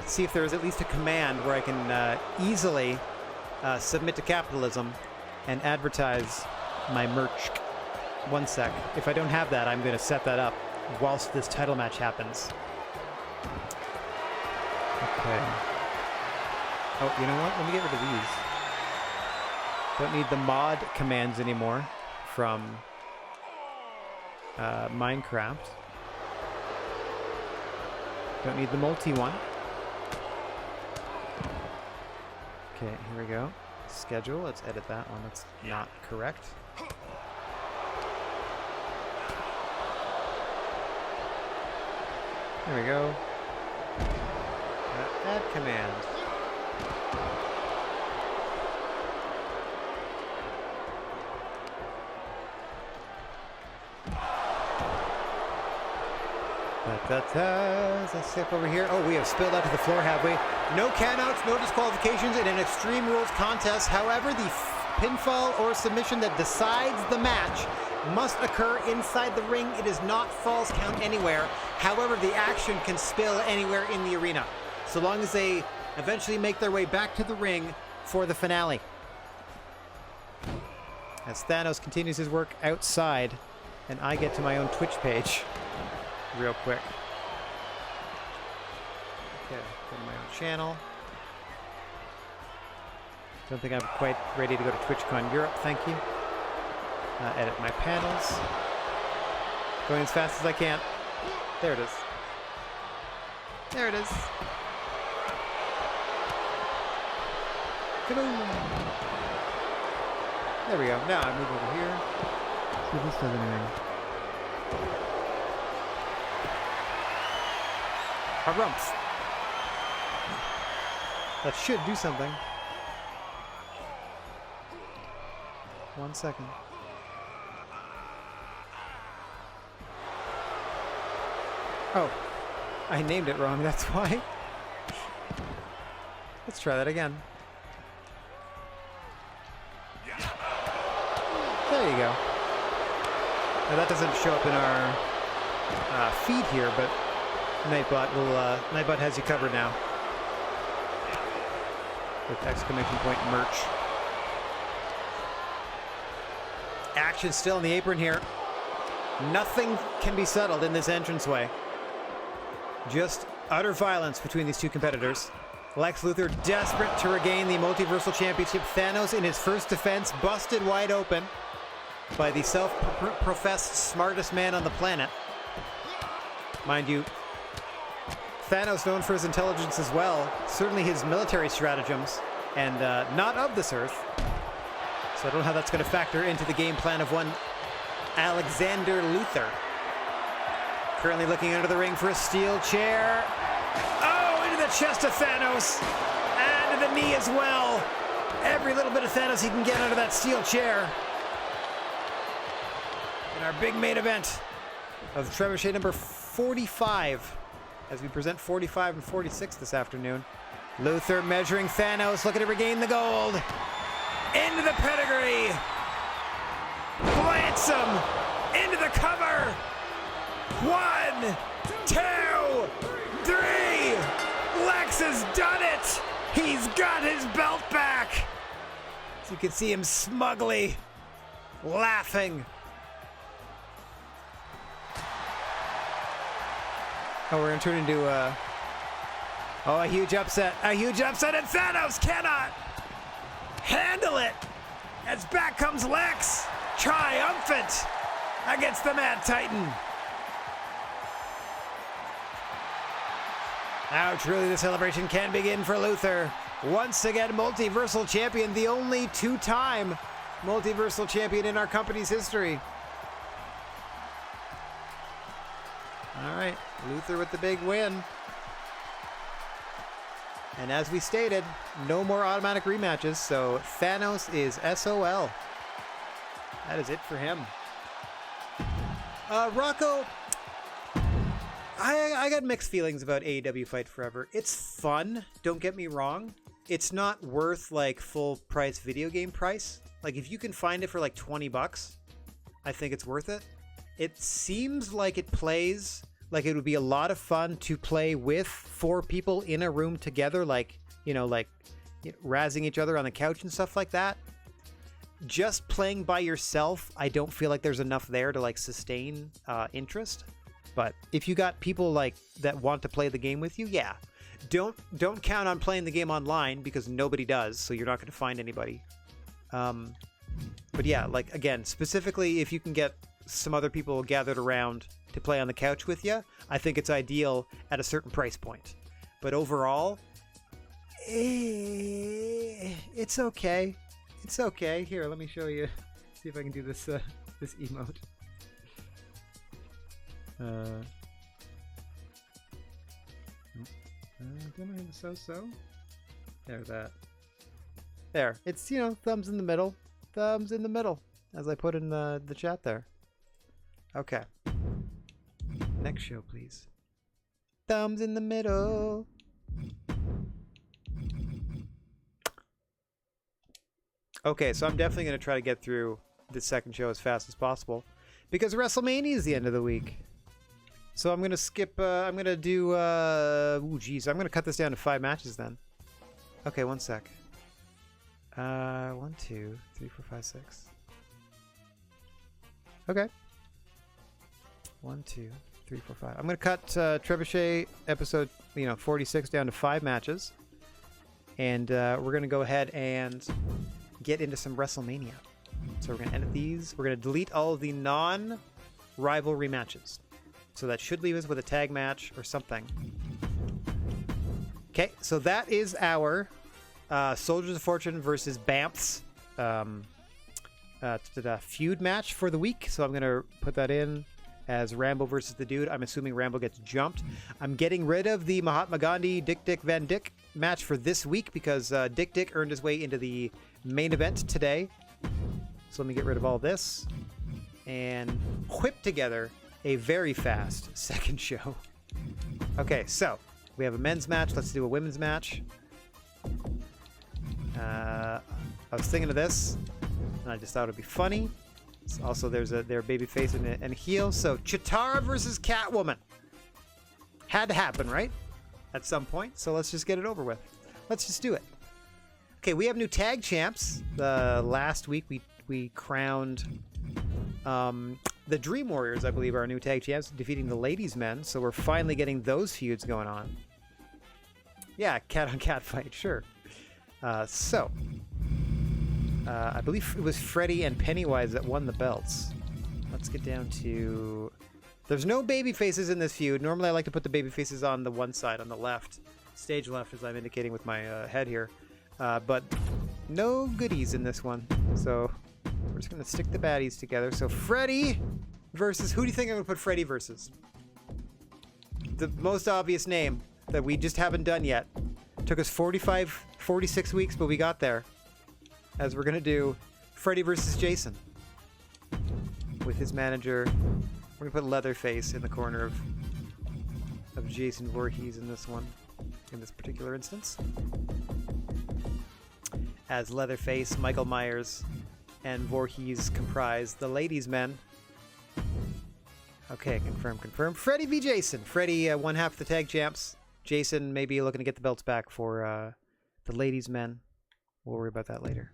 see if there is at least a command where I can easily submit to capitalism and advertise my merch. One sec. If I don't have that, I'm going to set that up whilst this title match happens. Okay. Oh, you know what? Let me get rid of these. Don't need the mod commands anymore from Minecraft. Don't need the multi one. Okay, here we go. Schedule. Let's edit that one. That's not correct. There we go. Add command. Let's step over here. Oh, we have spilled out to the floor, have we? No countouts, no disqualifications in an Extreme Rules contest. However, the pinfall or submission that decides the match must occur inside the ring. It is not falls count anywhere. However, the action can spill anywhere in the arena, so long as they eventually make their way back to the ring for the finale. As Thanos continues his work outside, and I get to my own Twitch page real quick. Okay, go to my own channel. Don't think I'm quite ready to go to TwitchCon Europe, thank you. Edit my panels. Going as fast as I can. There it is. There it is. Kaboom! There we go. Now I move over here. See if this does anything. Harumph. That should do something. 1 second. Oh, I named it wrong, that's why. Let's try that again. There you go. Now that doesn't show up in our feed here, but Nightbot will Nightbot has you covered now with exclamation point merch. Action still in the apron here. Nothing can be settled in this entranceway. Just utter violence between these two competitors. Lex Luthor desperate to regain the Multiversal Championship. Thanos in his first defense busted wide open by the self-professed smartest man on the planet. Mind you, Thanos known for his intelligence as well, certainly his military stratagems, and not of this earth. So I don't know how that's going to factor into the game plan of one Alexander Luthor. Currently looking under the ring for a steel chair. Oh, into the chest of Thanos. And to the knee as well. Every little bit of Thanos he can get under that steel chair. In our big main event of Trebuchet number 45, as we present 45 and 46 this afternoon. Luthor measuring Thanos, looking to regain the gold. Into the pedigree. Plants him into the cover. 1, 2, 3. Lex has done it. He's got his belt back. So you can see him smugly laughing. Oh, we're going to turn into a huge upset. A huge upset, and Thanos cannot handle it. As back comes Lex, triumphant against the Mad Titan. Now truly the celebration can begin for Luthor. Once again, Multiversal Champion, the only two-time Multiversal Champion in our company's history. All right, Luthor with the big win. And as we stated, no more automatic rematches, so Thanos is SOL. That is it for him. Rocco, I got mixed feelings about AEW Fight Forever. It's fun, don't get me wrong. It's not worth like full price video game price. Like if you can find it for like $20, I think it's worth it. It seems like it plays like it would be a lot of fun to play with 4 people in a room together, like, razzing each other on the couch and stuff like that. Just playing by yourself, I don't feel like there's enough there to like sustain interest. But if you got people like that want to play the game with you, yeah. Don't count on playing the game online because nobody does, so you're not going to find anybody. But yeah, like again, specifically if you can get some other people gathered around to play on the couch with you, I think it's ideal at a certain price point. But overall, it's okay. It's okay. Here, let me show you. See if I can do this this emote. Don't I have a so-so? There's that. There. It's, you know, thumbs in the middle. Thumbs in the middle, as I put in the chat there. Okay. Next show, please. Thumbs in the middle. Okay, so I'm definitely going to try to get through this second show as fast as possible, because WrestleMania is the end of the week. So I'm going to skip, I'm going to do, ooh, geez, I'm going to cut this down to 5 matches then. Okay, one sec. 1, 2, 3, 4, 5, 6. Okay. 1, 2, 3, 4, 5. I'm going to cut Trebuchet episode, 46 down to 5 matches. And we're going to go ahead and get into some WrestleMania. So we're going to edit these. We're going to delete all of the non-rivalry matches. So that should leave us with a tag match or something. Okay, so that is our Soldiers of Fortune versus Bamf's feud match for the week. So I'm going to put that in as Rambo versus the Dude. I'm assuming Rambo gets jumped. I'm getting rid of the Mahatma Gandhi Dick Van Dyke match for this week because Dick earned his way into the main event today. So let me get rid of all this and whip together a very fast second show. Okay, so we have a men's match. Let's do a women's match. I was thinking of this, and I just thought it'd be funny. Also, there's their baby face and a heel. So Chitara versus Catwoman had to happen, right? At some point. So let's just get it over with. Let's just do it. Okay, we have new tag champs. Last week we crowned the Dream Warriors, I believe, are our new tag champs, defeating the Ladies Men. So we're finally getting those feuds going on. Yeah, cat on cat fight, sure. I believe it was Freddie and Pennywise that won the belts. Let's get down to... There's no baby faces in this feud. Normally I like to put the baby faces on the one side, on the left. Stage left, as I'm indicating with my head here. But no goodies in this one. So we're just going to stick the baddies together. So Freddie versus... Who do you think I'm going to put Freddie versus? The most obvious name that we just haven't done yet. Took us 46 weeks, but we got there. As we're going to do Freddie versus Jason. With his manager. We're going to put Leatherface in the corner of Jason Voorhees in this one. In this particular instance. As Leatherface, Michael Myers, and Voorhees comprise the Ladies Men. Okay, confirm. Freddie v. Jason. Freddie one half the tag champs. Jason maybe looking to get the belts back for the Ladies Men. We'll worry about that later.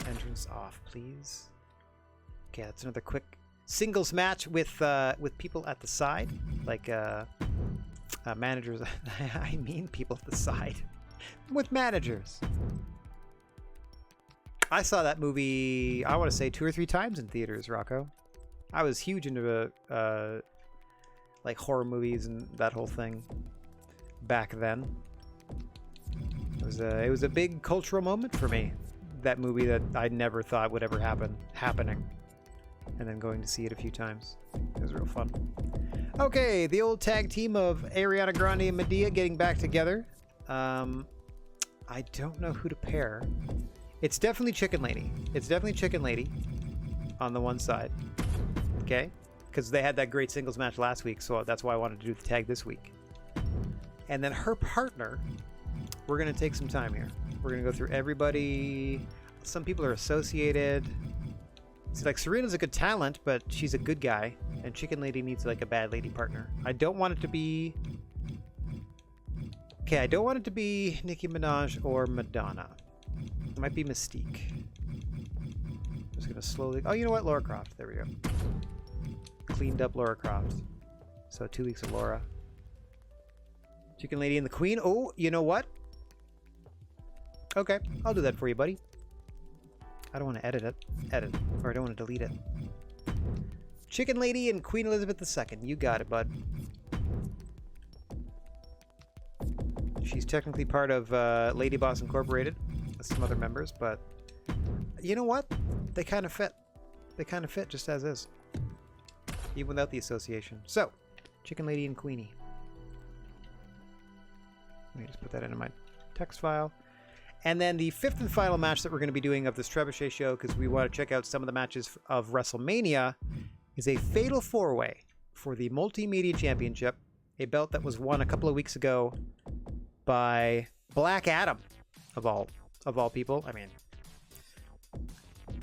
Entrance off, please. Okay, that's another quick singles match with people at the side, like managers. I mean, people at the side with managers. I saw that movie, I want to say 2 or 3 times in theaters, Rocco. I was huge into like horror movies and that whole thing back then. It was a big cultural moment for me. That movie that I never thought would ever happening. And then going to see it a few times. It was real fun. Okay, the old tag team of Ariana Grande and Medea getting back together. I don't know who to pair. It's definitely Chicken Lady on the one side. Okay? Because they had that great singles match last week, so that's why I wanted to do the tag this week. And then her partner, we're going to take some time here. We're going to go through everybody. Some people are associated. It's like Serena's a good talent, but she's a good guy. And Chicken Lady needs like a bad lady partner. I don't want it to be... Okay, I don't want it to be Nicki Minaj or Madonna. It might be Mystique. I'm just going to slowly... Oh, you know what? Lara Croft. There we go. Cleaned up Lara Croft. So 2 weeks of Laura. Chicken Lady and the Queen. Oh, you know what? Okay, I'll do that for you, buddy. I don't want to edit. Or I don't want to delete it. Chicken Lady and Queen Elizabeth II. You got it, bud. She's technically part of Lady Boss Incorporated. With some other members, but... You know what? They kind of fit. They kind of fit just as is. Even without the association. So, Chicken Lady and Queenie. Let me just put that into my text file. And then the fifth and final match that we're going to be doing of this Trebuchet show, because we want to check out some of the matches of WrestleMania, is a Fatal 4-Way for the Multimedia Championship, a belt that was won a couple of weeks ago by Black Adam, of all people. I mean,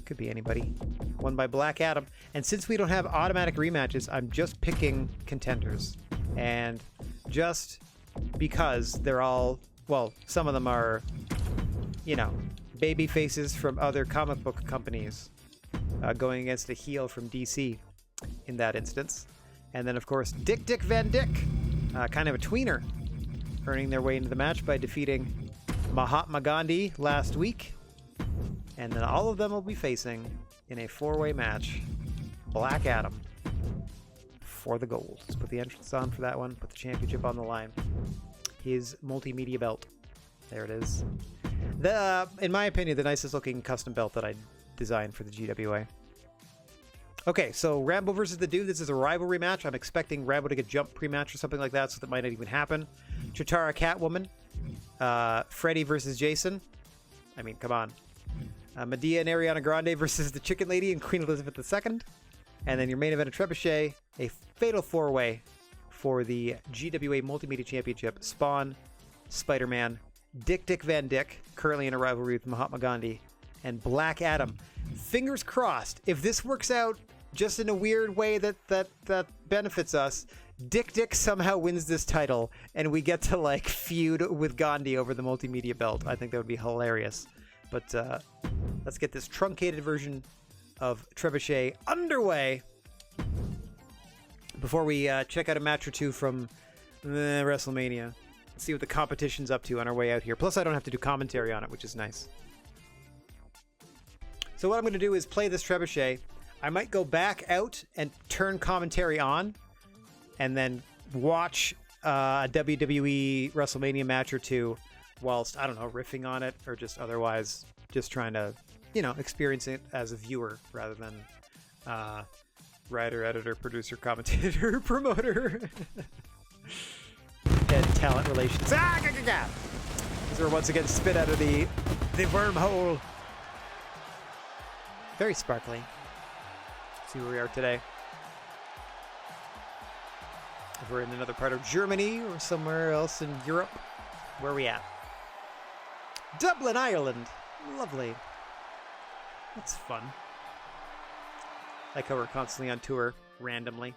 could be anybody. Won by Black Adam. And since we don't have automatic rematches, I'm just picking contenders. And just because they're all, well, some of them are, you know, baby faces from other comic book companies going against a heel from DC in that instance. And then, of course, Dick Van Dyke, kind of a tweener, earning their way into the match by defeating Mahatma Gandhi last week. And then all of them will be facing, in a 4-way match, Black Adam for the gold. Let's put the entrance on for that one. Put the championship on the line. His multimedia belt. There it is. In my opinion, the nicest looking custom belt that I designed for the GWA. Okay, so Rambo versus the Dude. This is a rivalry match. I'm expecting Rambo to get jumped pre-match or something like that, so that might not even happen. Chitara Catwoman. Freddy versus Jason. I mean, come on. Medea and Ariana Grande versus the Chicken Lady and Queen Elizabeth II. And then your main event of Trebuchet, a Fatal 4-Way for the GWA Multimedia Championship. Spawn, Spider-Man, Dick Van Dyke, currently in a rivalry with Mahatma Gandhi, and Black Adam. Fingers crossed, if this works out just in a weird way that benefits us, Dick somehow wins this title, and we get to, like, feud with Gandhi over the multimedia belt. I think that would be hilarious. But let's get this truncated version of Trebuchet underway before we check out a match or two from WrestleMania. Let's see what the competition's up to on our way out here. Plus, I don't have to do commentary on it, which is nice. So what I'm going to do is play this Trebuchet. I might go back out and turn commentary on and then watch a WWE WrestleMania match or two whilst, I don't know, riffing on it or just otherwise just trying to, you know, experience it as a viewer rather than writer, editor, producer, commentator, promoter, and talent relations. These are once again spit out of the wormhole. Very sparkly. Let's see where we are today. If we're in another part of Germany or somewhere else in Europe, where are we at? Dublin, Ireland. Lovely. That's fun. Like how we're constantly on tour, randomly.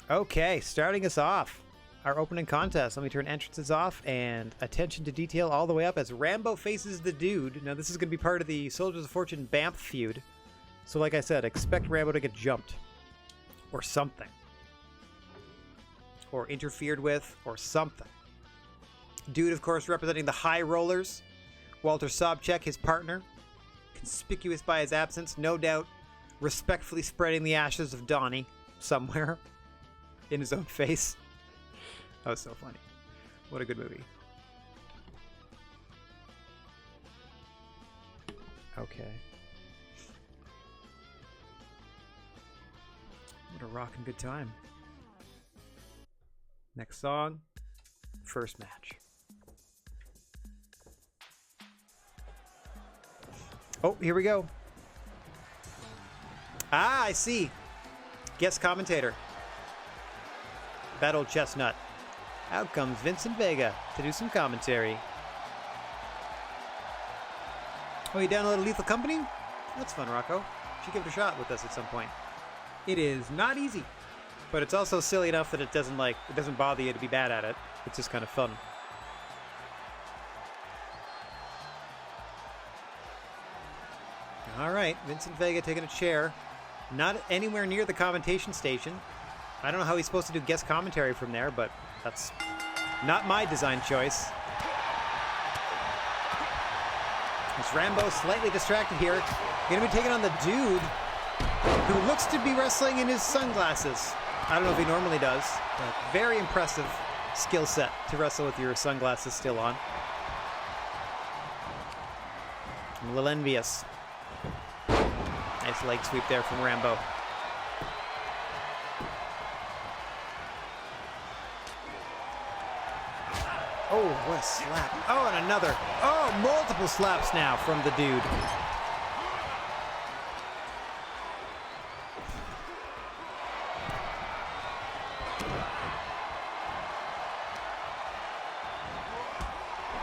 Okay, starting us off. Our opening contest. Let me turn entrances off and attention to detail all the way up as Rambo faces the Dude. Now, this is going to be part of the Soldiers of Fortune Banff feud. So, like I said, expect Rambo to get jumped. Or something. Or interfered with, or something. Dude, of course, representing the High Rollers. Walter Sobchak, his partner. Conspicuous by his absence, no doubt respectfully spreading the ashes of Donnie somewhere in his own face. That was so funny. What a good movie. Okay. What a rockin' good time. Next song. First match. Oh, here we go. Ah, I see. Guest commentator. That old chestnut. Out comes Vincent Vega to do some commentary. Oh, you downloaded Lethal Company? That's fun, Rocco. Should give it a shot with us at some point. It is not easy, but it's also silly enough that it doesn't bother you to be bad at it. It's just kind of fun. All right, Vincent Vega taking a chair. Not anywhere near the commentation station. I don't know how he's supposed to do guest commentary from there, but that's not my design choice. It's Rambo slightly distracted here. Gonna be taking on the Dude, who looks to be wrestling in his sunglasses. I don't know if he normally does, but very impressive skill set to wrestle with your sunglasses still on. I'm a little envious. Nice leg sweep there from Rambo. Oh, what a slap. Oh, and another. Oh, multiple slaps now from the dude.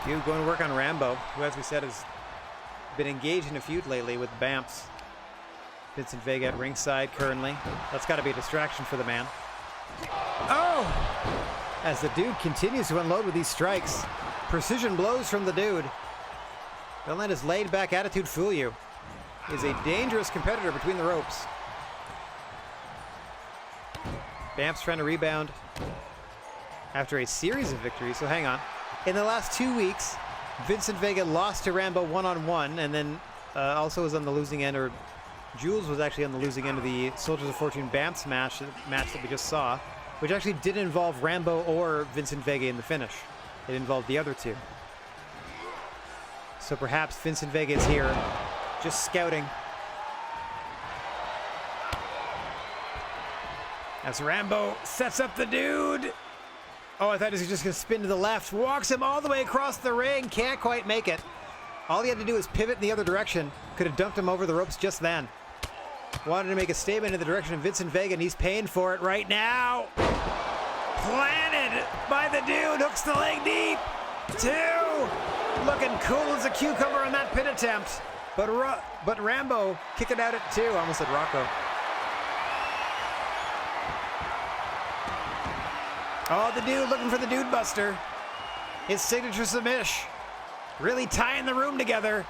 Dude going to work on Rambo, who, as we said, has been engaged in a feud lately with Bamps. Vincent Vega at ringside currently. That's got to be a distraction for the man. Oh! As the dude continues to unload with these strikes. Precision blows from the dude. Don't let his laid-back attitude fool you. He is a dangerous competitor between the ropes. Bamps trying to rebound after a series of victories, so hang on. In the last 2 weeks, Vincent Vega lost to Rambo one-on-one, and then also was on the losing end, or Jules was actually on the losing end of the Soldiers of Fortune Bamps match that we just saw, which actually didn't involve Rambo or Vincent Vega in the finish. It involved the other two. So perhaps Vincent Vega is here, just scouting. As Rambo sets up the dude. Oh, I thought he was just going to spin to the left. Walks him all the way across the ring. Can't quite make it. All he had to do was pivot in the other direction. Could have dumped him over the ropes just then. Wanted to make a statement in the direction of Vincent Vega, and he's paying for it right now. Planted by the dude. Hooks the leg deep. 2. Looking cool as a cucumber on that pin attempt. But Rambo kicking out at 2. I almost said Rocco. Oh, the dude looking for the dude buster. His signature submish. Really tying the room together.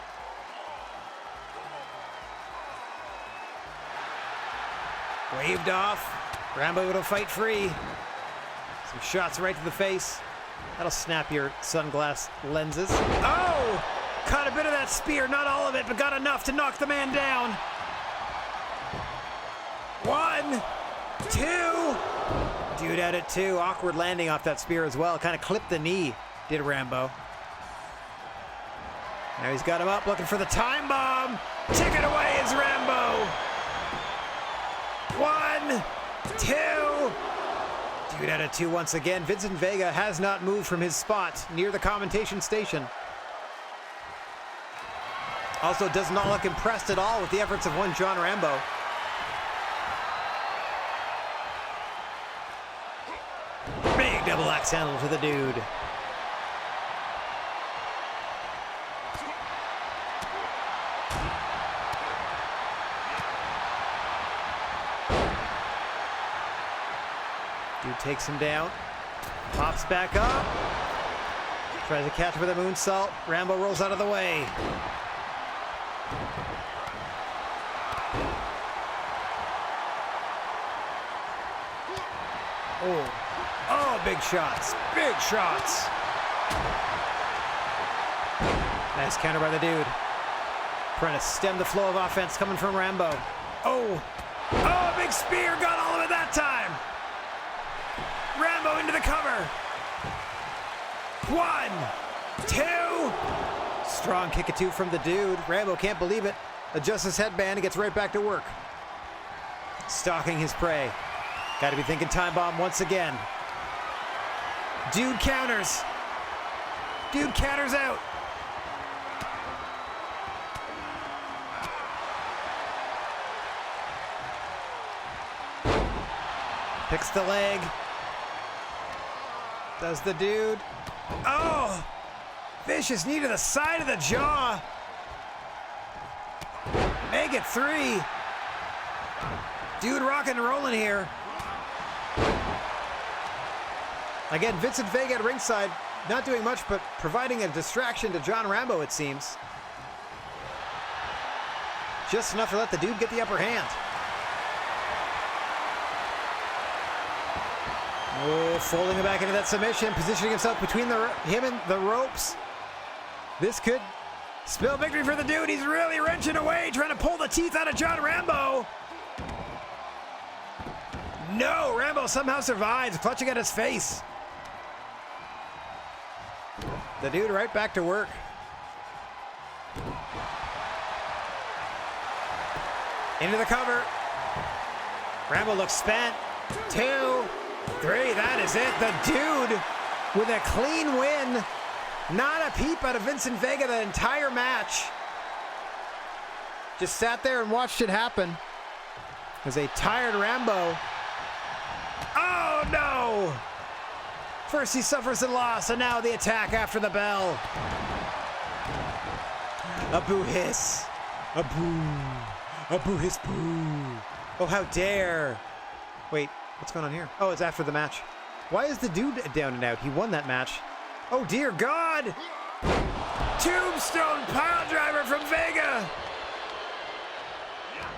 Waved off. Rambo able to fight free. Some shots right to the face. That'll snap your sunglass lenses. Oh! Caught a bit of that spear, not all of it, but got enough to knock the man down. 1, 2. Dude out at 2. Awkward landing off that spear as well. Kind of clipped the knee, did Rambo. Now he's got him up, looking for the time bomb. Ticket away is Rambo. 1, 2. Dude out at 2 once again. Vincent Vega has not moved from his spot near the commentation station. Also does not look impressed at all with the efforts of one John Rambo. Big double axe handle to the dude. Dude takes him down. Pops back up. Tries to catch him with a moonsault. Rambo rolls out of the way. Oh. Oh, big shots. Big shots. Nice counter by the dude. Trying to stem the flow of offense coming from Rambo. Oh. Oh, big spear. Got all of it that time. Rambo into the cover. 1, 2. Strong kick of 2 from the dude. Rambo can't believe it. Adjusts his headband and gets right back to work. Stalking his prey. Got to be thinking time bomb once again. Dude counters. Dude counters out. Picks the leg. Does the dude. Oh! Vicious knee to the side of the jaw. Make it 3. Dude rocking and rolling here. Again, Vincent Vega at ringside, not doing much, but providing a distraction to John Rambo, it seems. Just enough to let the dude get the upper hand. Oh, folding it back into that submission, positioning himself between him and the ropes. This could spell victory for the dude. He's really wrenching away, trying to pull the teeth out of John Rambo. No, Rambo somehow survives, clutching at his face. The dude right back to work. Into the cover. Rambo looks spent. 2, 3, that is it. The dude with a clean win. Not a peep out of Vincent Vega the entire match. Just sat there and watched it happen. As a tired Rambo. Oh no! First he suffers a loss, and now the attack after the bell. A boo hiss. A boo. A boo hiss boo. Oh, how dare. Wait, what's going on here? Oh, it's after the match. Why is the dude down and out? He won that match. Oh, dear God! Tombstone piledriver from Vega!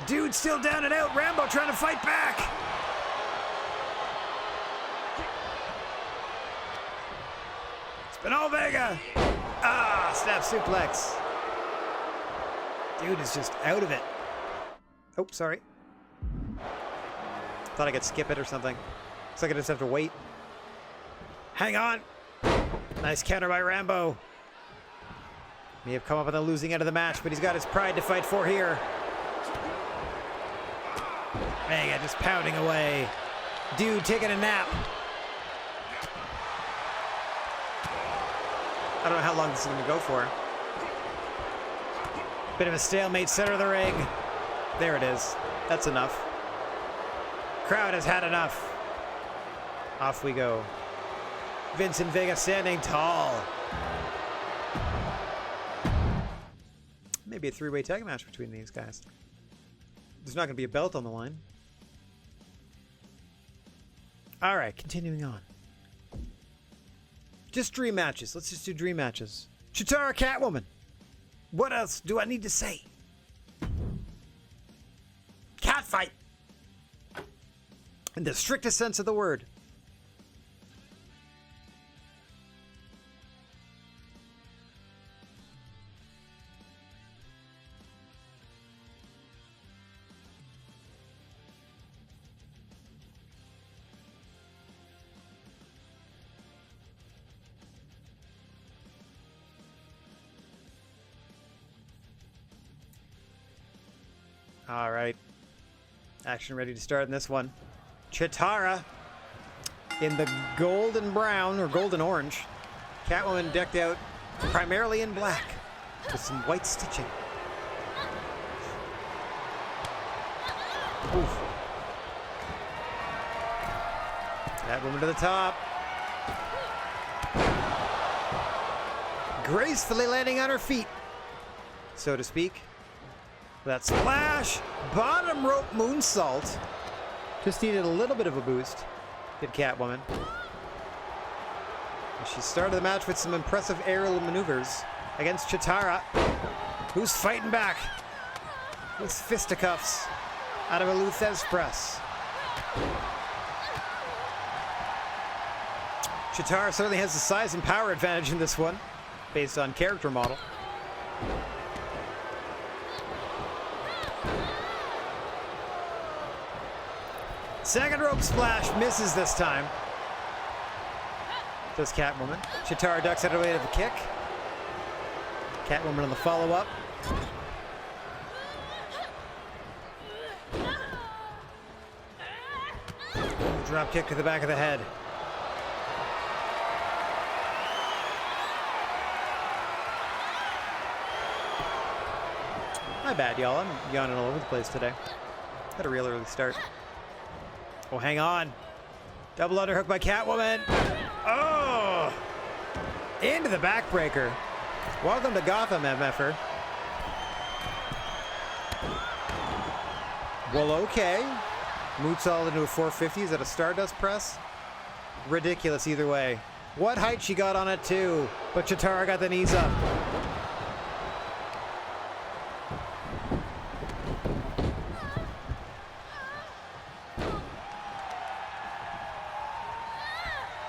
Dude still down and out. Rambo trying to fight back. Spinal Vega! Ah, snap suplex. Dude is just out of it. Oh, sorry. Thought I could skip it or something. Looks like I just have to wait. Hang on. Nice counter by Rambo. May have come up on the losing end of the match, but he's got his pride to fight for here. Vega just pounding away. Dude taking a nap. I don't know how long this is going to go for. Bit of a stalemate, center of the ring. There it is. That's enough. Crowd has had enough. Off we go. Vincent Vega standing tall. Maybe a three-way tag match between these guys. There's not going to be a belt on the line. All right, continuing on. Just dream matches. Let's just do dream matches. Chitara Catwoman. What else do I need to say? Cat fight. In the strictest sense of the word. All right. Action ready to start in this one. Chitara in the golden brown or golden orange. Catwoman decked out primarily in black with some white stitching. Oof. Catwoman to the top. Gracefully landing on her feet, so to speak. That splash, bottom rope moonsault. Just needed a little bit of a boost, did Catwoman. And she started the match with some impressive aerial maneuvers against Chitara, who's fighting back with fisticuffs out of a Luthez press. Chitara certainly has the size and power advantage in this one, based on character model. Second rope splash, misses this time. Does Catwoman. Chitara ducks out of the way of the kick. Catwoman on the follow-up. Drop kick to the back of the head. My bad, y'all. I'm yawning all over the place today. Had a real early start. Oh, hang on. Double underhook by Catwoman. Oh! Into the backbreaker. Welcome to Gotham, MFer. Well, okay. Moonsault into a 450. Is that a Stardust press? Ridiculous either way. What height she got on it, too. But Chitara got the knees up.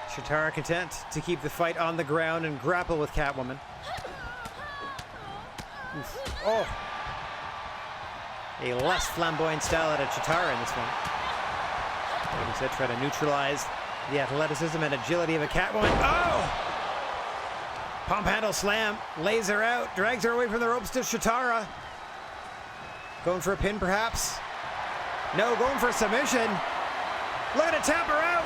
Chitara content to keep the fight on the ground and grapple with Catwoman. Oof. Oh! A less flamboyant style out of Chitara in this one. Like I said, try to neutralize the athleticism and agility of a Catwoman. Oh! Pump handle slam, lays her out, drags her away from the ropes to Chitara. Going for a pin, perhaps? No, going for a submission. Look at it, tap her out!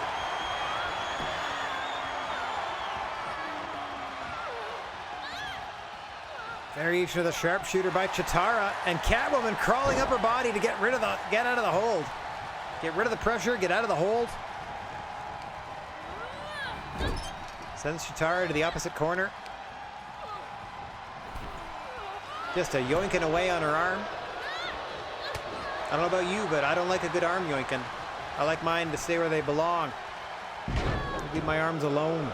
Variation of the sharpshooter by Chitara, and Catwoman crawling up her body to get out of the hold. Get rid of the pressure, get out of the hold. Sends Chitara to the opposite corner. Just a yoinking away on her arm. I don't know about you, but I don't like a good arm yoinking. I like mine to stay where they belong. Leave my arms alone.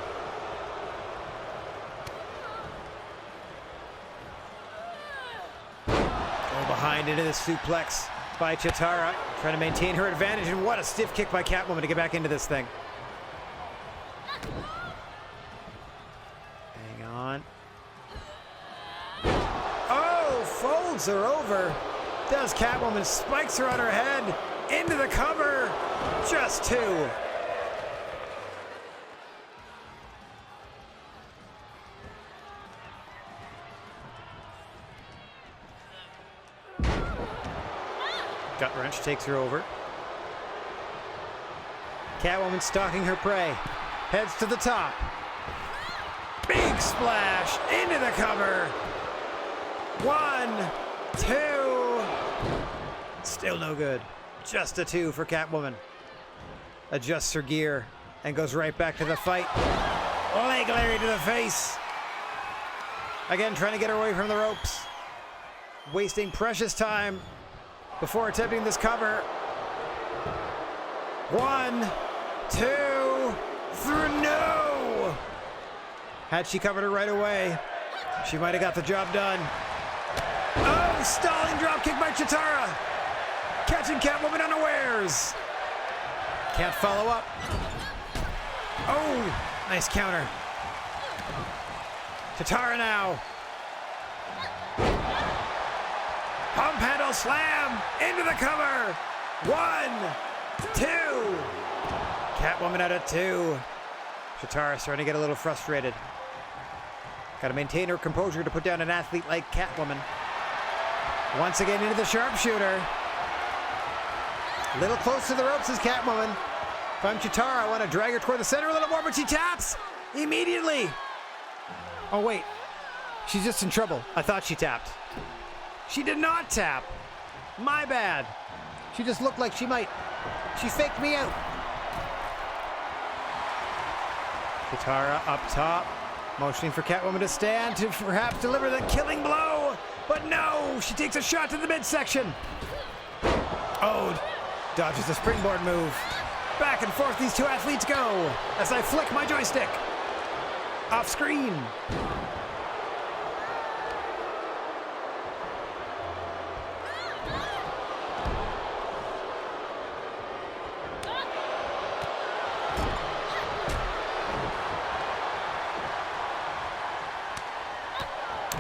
Go behind into the suplex by Chitara, trying to maintain her advantage, and what a stiff kick by Catwoman to get back into this thing. Hang on. Oh, folds her over. Does Catwoman, spikes her on her head, into the cover. Just two. Gut wrench takes her over. Catwoman stalking her prey. Heads to the top. Big splash into the cover. 1, 2. Still no good. Just a 2 for Catwoman. Adjusts her gear and goes right back to the fight. Leg Larry to the face. Again, trying to get her away from the ropes. Wasting precious time before attempting this cover. 1, 2, 3, no! Had she covered her right away, she might have got the job done. Oh, stalling dropkick by Chitara. Catching Catwoman unawares. Can't follow up. Oh, nice counter. Chitara now. Pump handle slam into the cover. 1, 2. Catwoman out of 2. Chitara starting to get a little frustrated. Got to maintain her composure to put down an athlete like Catwoman. Once again into the sharpshooter. A little close to the ropes is Catwoman. If I'm Chitara, I want to drag her toward the center a little more, but she taps immediately. Oh, wait. She's just in trouble. I thought she tapped. She did not tap. My bad. She just looked like she might. She faked me out. Chitara up top, motioning for Catwoman to stand to perhaps deliver the killing blow. But no, she takes a shot to the midsection. Oh, dodges the springboard move. Back and forth these two athletes go as I flick my joystick. Off screen.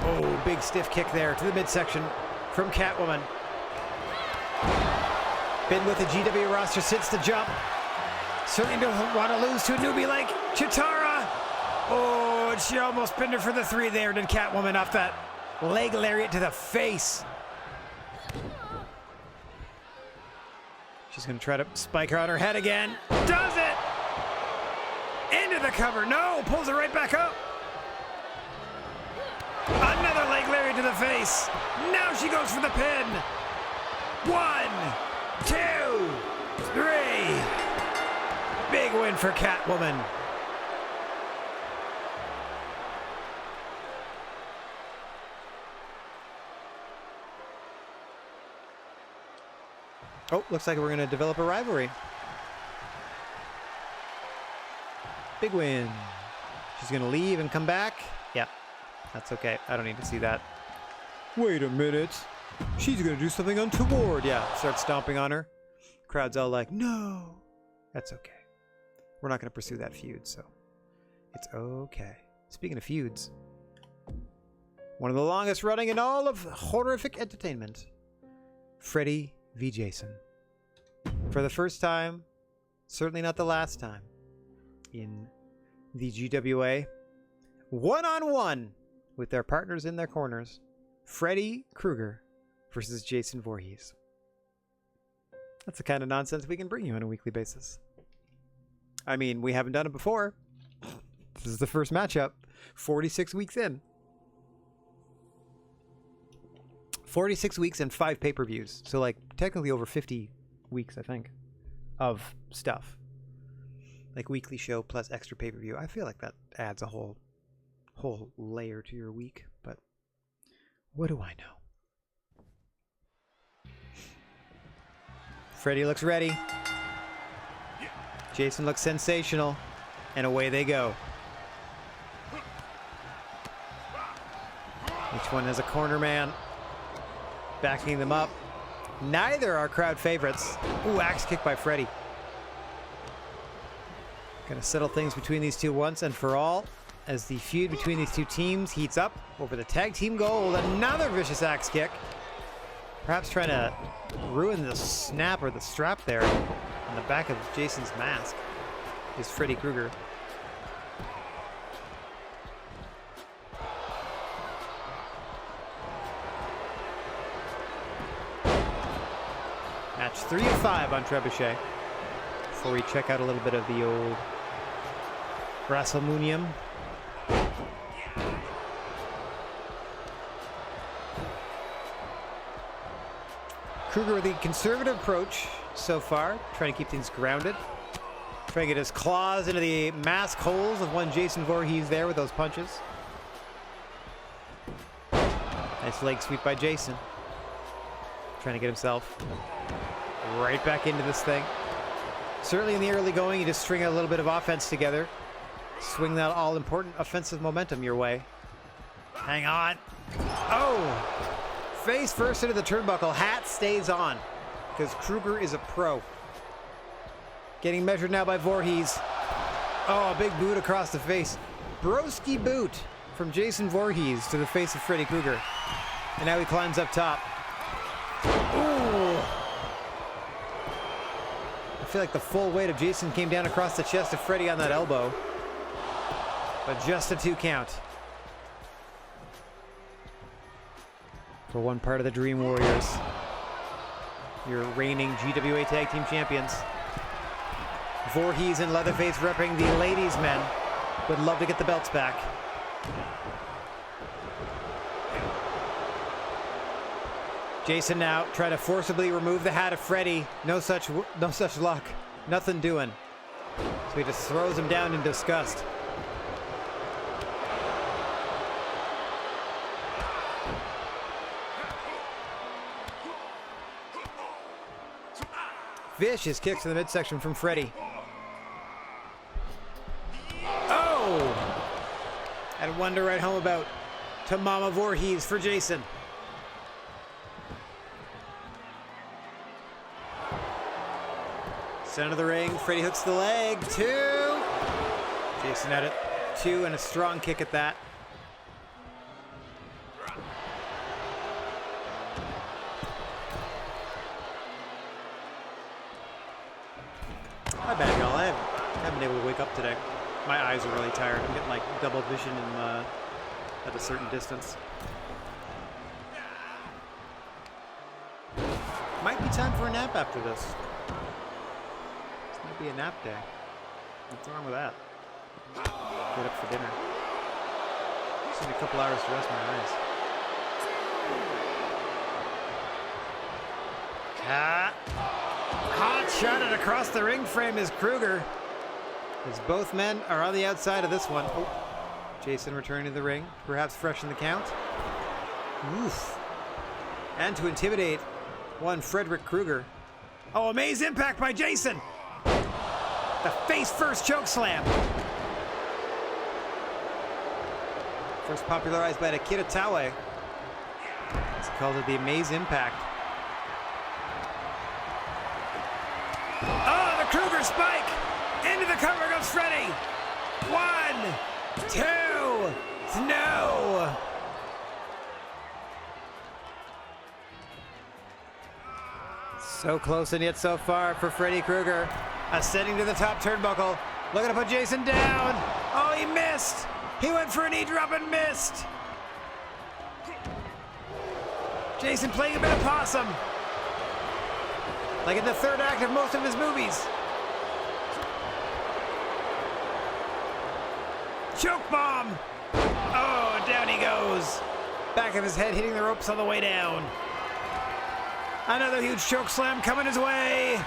Oh, big stiff kick there to the midsection from Catwoman. Been with the GWA roster since the jump. Certainly don't want to lose to a newbie like Chitara. Oh, and she almost pinned her for the 3 there, did Catwoman, off that leg lariat to the face. She's going to try to spike her on her head again. Does it! Into the cover. No, pulls her right back up. Another leg lariat to the face. Now she goes for the pin. 1, 2, 3. Big win for Catwoman. Oh, looks like we're going to develop a rivalry. Big win. She's going to leave and come back. Yeah, that's okay. I don't need to see that. Wait a minute. She's going to do something untoward. Yeah, start stomping on her. Crowd's all like, no. That's okay. We're not going to pursue that feud, so it's okay. Speaking of feuds, one of the longest running in all of horrific entertainment, Freddy v. Jason. For the first time, certainly not the last time, in the GWA, one-on-one with their partners in their corners, Freddy Krueger versus Jason Voorhees. That's the kind of nonsense we can bring you on a weekly basis. I mean, we haven't done it before. This is the first matchup, 46 weeks in. 46 weeks and 5 pay-per-views. So, like, technically over 50 weeks, I think, of stuff. Like, weekly show plus extra pay-per-view. I feel like that adds a whole layer to your week, but what do I know? Freddie looks ready. Jason looks sensational. And away they go. Each one has a corner man backing them up. Neither are crowd favorites. Ooh, axe kick by Freddie. Gonna settle things between these two once and for all as the feud between these two teams heats up over the tag team gold. Another vicious axe kick. Perhaps trying to ruin the snap or the strap there on the back of Jason's mask is Freddy Krueger. Match 3 of 5 on Trebuchet. Before we check out a little bit of the old WrestleMunium. Krueger with the conservative approach so far, trying to keep things grounded. Trying to get his claws into the mask holes of one Jason Voorhees there with those punches. Nice leg sweep by Jason. Trying to get himself right back into this thing. Certainly in the early going, you just string a little bit of offense together. Swing that all-important offensive momentum your way. Hang on. Oh! Face first into the turnbuckle. Hat stays on because Krueger is a pro. Getting measured now by Voorhees. Oh, a big boot across the face. Broski boot from Jason Voorhees to the face of Freddy Krueger. And now he climbs up top. Ooh! I feel like the full weight of Jason came down across the chest of Freddy on that elbow. But just a 2 count. For one part of the Dream Warriors. Your reigning GWA Tag Team Champions. Voorhees and Leatherface repping the ladies' men. Would love to get the belts back. Jason now trying to forcibly remove the hat of Freddy. No such luck. Nothing doing. So he just throws him down in disgust. Vicious kicks to the midsection from Freddy. Oh! And one to write home about to Mama Voorhees for Jason. Center of the ring, Freddy hooks the leg, 2. Jason at it, 2 and a strong kick at that. My bad, y'all. I haven't been able to wake up today. My eyes are really tired. I'm getting like double vision at a certain distance. Might be time for a nap after this. This might be a nap day. What's wrong with that? Get up for dinner. Just need a couple hours to rest my eyes. Hot shot it across the ring frame is Krueger. As both men are on the outside of this one. Oh, Jason returning to the ring. Perhaps freshen the count. Oof. And to intimidate one Frederick Krueger. Oh, amazing impact by Jason. The face first choke slam. First popularized by Akira Taue. It's called it the Amaze Impact. Oh, the Krueger spike! Into the cover goes Freddy! 1, 2, no! So close and yet so far for Freddy Krueger. Ascending to the top turnbuckle. Looking to put Jason down. Oh, he missed! He went for a knee drop and missed! Jason playing a bit of possum. Like in the third act of most of his movies. Choke bomb! Oh, down he goes. Back of his head hitting the ropes on the way down. Another huge choke slam coming his way.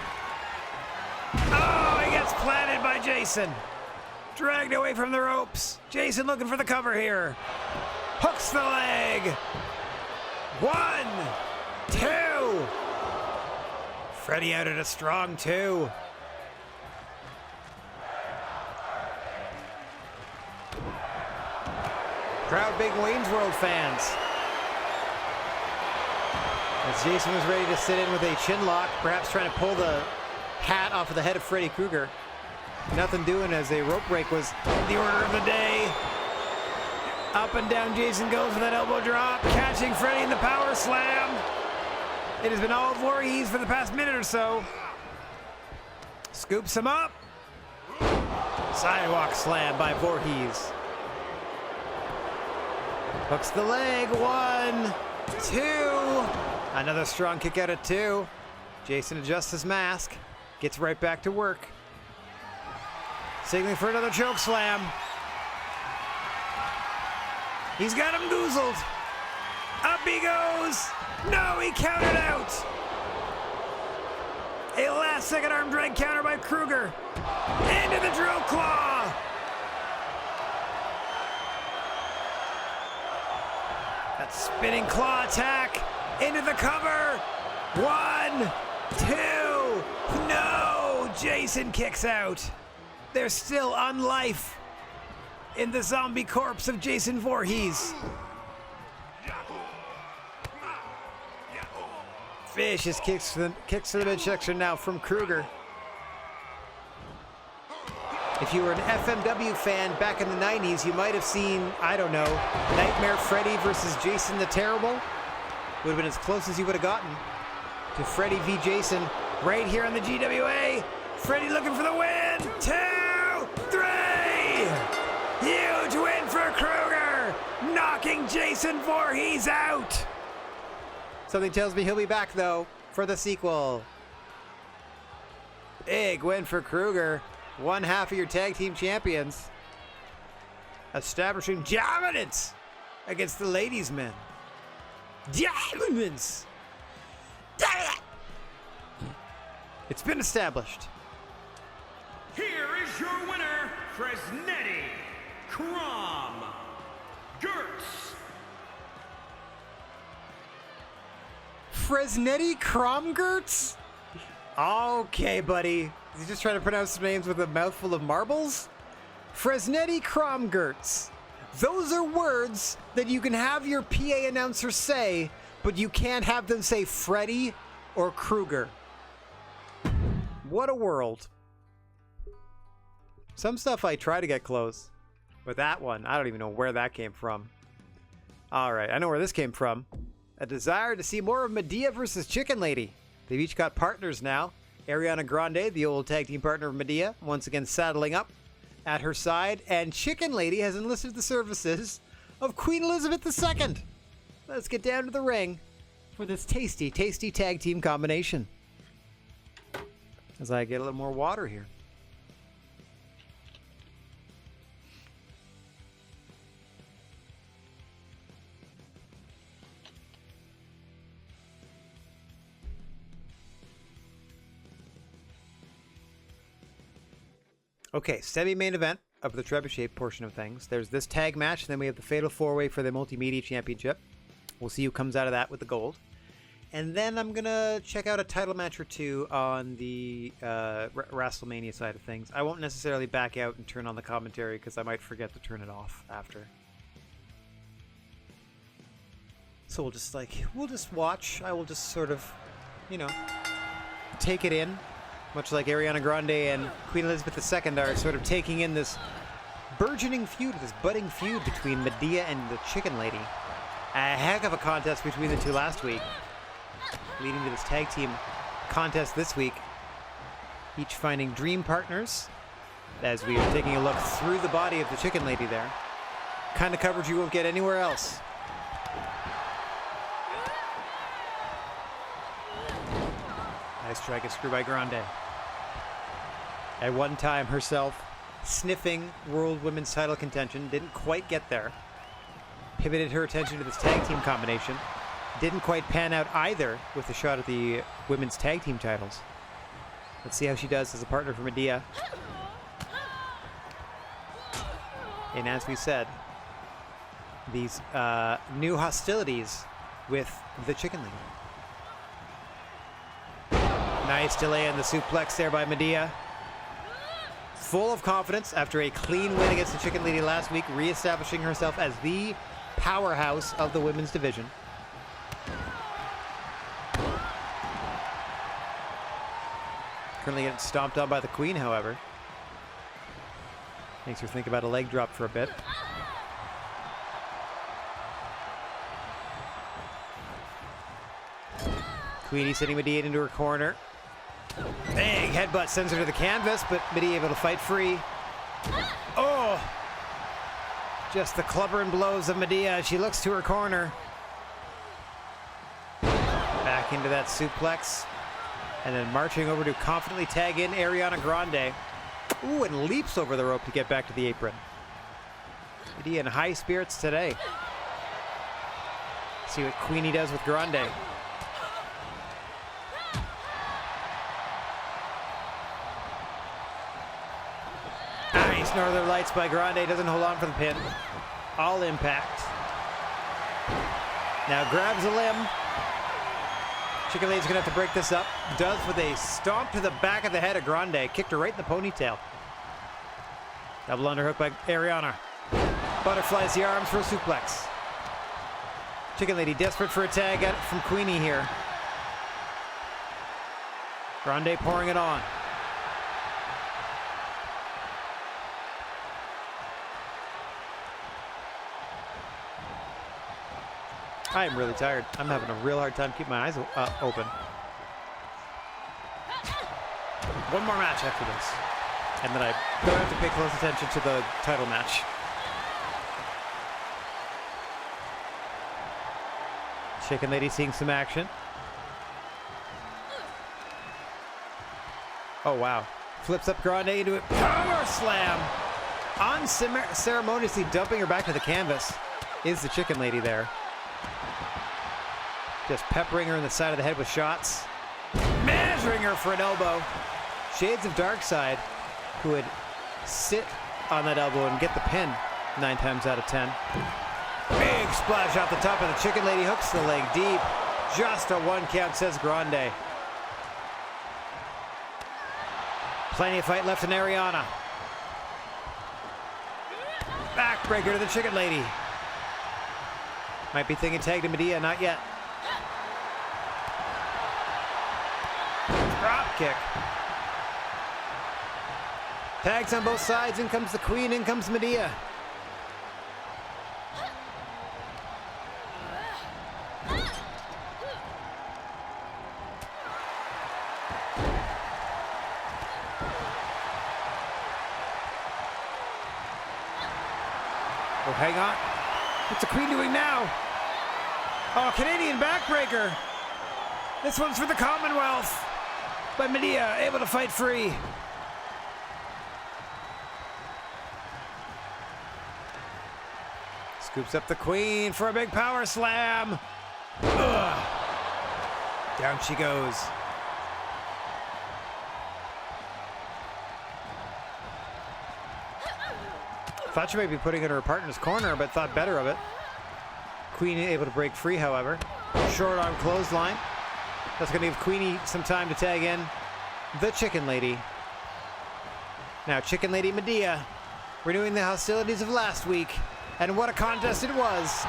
Oh, he gets planted by Jason. Dragged away from the ropes. Jason looking for the cover here. Hooks the leg. 1, 2. Freddie out at a strong 2. Crowd big Wayne's World fans. As Jason was ready to sit in with a chin lock, perhaps trying to pull the hat off of the head of Freddy Krueger. Nothing doing as a rope break was the order of the day. Up and down Jason goes with that elbow drop, catching Freddy in the power slam. It has been all Voorhees for the past minute or so. Scoops him up. Sidewalk slam by Voorhees. Hooks the leg. 1, 2. Another strong kick out at 2. Jason adjusts his mask. Gets right back to work. Signaling for another choke slam. He's got him goozled. Up he goes. No, he counted out. A last second arm drag counter by Krueger. Into the drill claw. That spinning claw attack. Into the cover. 1, 2. No, Jason kicks out. There's still unlife in the zombie corpse of Jason Voorhees. Vicious kicks to the midsection now from Krueger. If you were an FMW fan back in the 90s, you might have seen, I don't know, Nightmare Freddy versus Jason the Terrible. Would have been as close as you would have gotten to Freddy v. Jason right here on the GWA. Freddy looking for the win. 2, 3. Huge win for Krueger, knocking Jason Voorhees out. Something tells me he'll be back, though, for the sequel. Big win for Krueger. One half of your tag team champions. Establishing dominance against the ladies' men. Dominance! It's been established. Here is your winner, Fresnetti Krom Gertz. Fresnetti Kromgertz? Okay, buddy. He's just trying to pronounce names with a mouthful of marbles? Fresnetti Kromgertz. Those are words that you can have your PA announcer say, but you can't have them say Freddy or Krueger. What a world. Some stuff I try to get close, but that one, I don't even know where that came from. All right, I know where this came from. A desire to see more of Medea versus Chicken Lady. They've each got partners now. Ariana Grande, the old tag team partner of Medea, once again saddling up at her side. And Chicken Lady has enlisted the services of Queen Elizabeth II. Let's get down to the ring for this tasty, tasty tag team combination. As I get a little more water here. Okay, semi-main event of the Trebuchet portion of things. There's this tag match, and then we have the Fatal 4-Way for the Multimedia Championship. We'll see who comes out of that with the gold. And then I'm going to check out a title match or two on the WrestleMania side of things. I won't necessarily back out and turn on the commentary because I might forget to turn it off after. So we'll just watch. I will just sort of, take it in. Much like Ariana Grande and Queen Elizabeth II are sort of taking in this burgeoning feud, this budding feud between Medea and the Chicken Lady. A heck of a contest between the two last week, leading to this tag team contest this week. Each finding dream partners, as we are taking a look through the body of the Chicken Lady there. Kind of coverage you won't get anywhere else. Nice dragon screw by Grande. At one time herself sniffing World Women's title contention. Didn't quite get there. pivoted her attention to this tag team combination. Didn't quite pan out either with a shot at the women's tag team titles. Let's see how she does as a partner for Medea. And as we said, these new hostilities with the Chicken Lady. Nice delay on the suplex there by Medea. Full of confidence after a clean win against the Chicken Lady last week, reestablishing herself as the powerhouse of the women's division. Currently getting stomped on by the Queen, however. Makes her think about a leg drop for a bit. Queenie sending Medea into her corner. Big headbutt sends her to the canvas, but Medea able to fight free. Oh! Just the clubbering blows of Medea as she looks to her corner. Back into that suplex. And then marching over to confidently tag in Ariana Grande. Ooh, and leaps over the rope to get back to the apron. Medea in high spirits today. See what Queenie does with Grande. Nice Northern Lights by Grande. Doesn't hold on for the pin. All Impact. Now grabs a limb. Chicken Lady's gonna have to break this up. Does with a stomp to the back of the head of Grande. Kicked her right in the ponytail. Double underhook by Ariana. Butterflies the arms for a suplex. Chicken Lady desperate for a tag out from Queenie here. Grande pouring it on. I am really tired. I'm having a real hard time keeping my eyes open. One more match after this. And then I don't have to pay close attention to the title match. Chicken Lady seeing some action. Oh, wow. Flips up Grande into it. Power slam! Unceremoniously dumping her back to the canvas is the Chicken Lady there. Just peppering her in the side of the head with shots. Measuring her for an elbow. Shades of Darkseid, who would sit on that elbow and get the pin 9 times out of 10. Big splash off the top of the Chicken Lady. Hooks the leg deep. Just a 1 count, says Grande. Plenty of fight left in Ariana. Backbreaker to the Chicken Lady. Might be thinking tag to Medea, not yet. Drop kick. Tags on both sides. In comes the Queen. In comes Medea. Oh, hang on. What's the Queen doing now? Oh, Canadian backbreaker. This one's for the Commonwealth. But Medea able to fight free. Scoops up the Queen for a big power slam. Ugh. Down she goes. Thought she might be putting it in her partner's corner, but thought better of it. Queen able to break free, however. Short arm clothesline. That's going to give Queenie some time to tag in the Chicken Lady. Now Chicken Lady Medea renewing the hostilities of last week. And what a contest it was.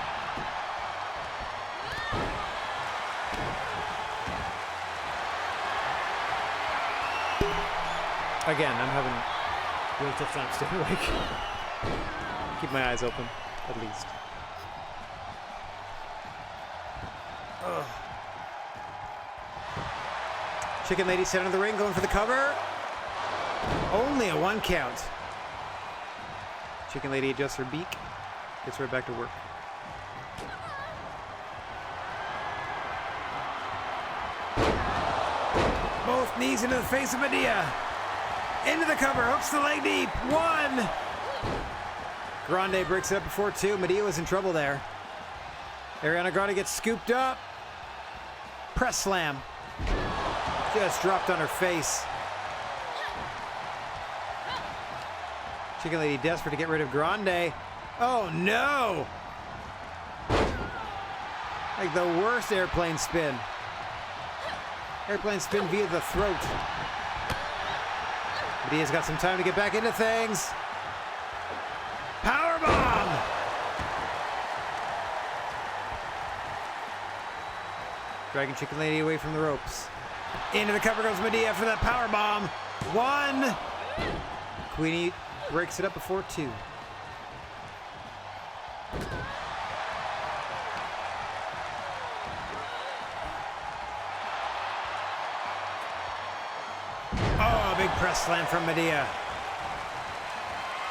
Again, I'm having a real tough time staying awake. Keep my eyes open, at least. Ugh. Chicken Lady center of the ring, going for the cover. Only a 1 count. Chicken Lady adjusts her beak. Gets right back to work. Both knees into the face of Medea. Into the cover, hooks the leg deep. 1. Grande breaks it up before 2. Medea was in trouble there. Ariana Grande gets scooped up. Press slam. Just dropped on her face. Chicken Lady desperate to get rid of Grande. Oh no! Like the worst airplane spin. Airplane spin via the throat. Medea's got some time to get back into things. Powerbomb! Dragging Chicken Lady away from the ropes. Into the cover goes Medea for that powerbomb. 1. Queenie breaks it up before 2. Oh, a big press slam from Medea.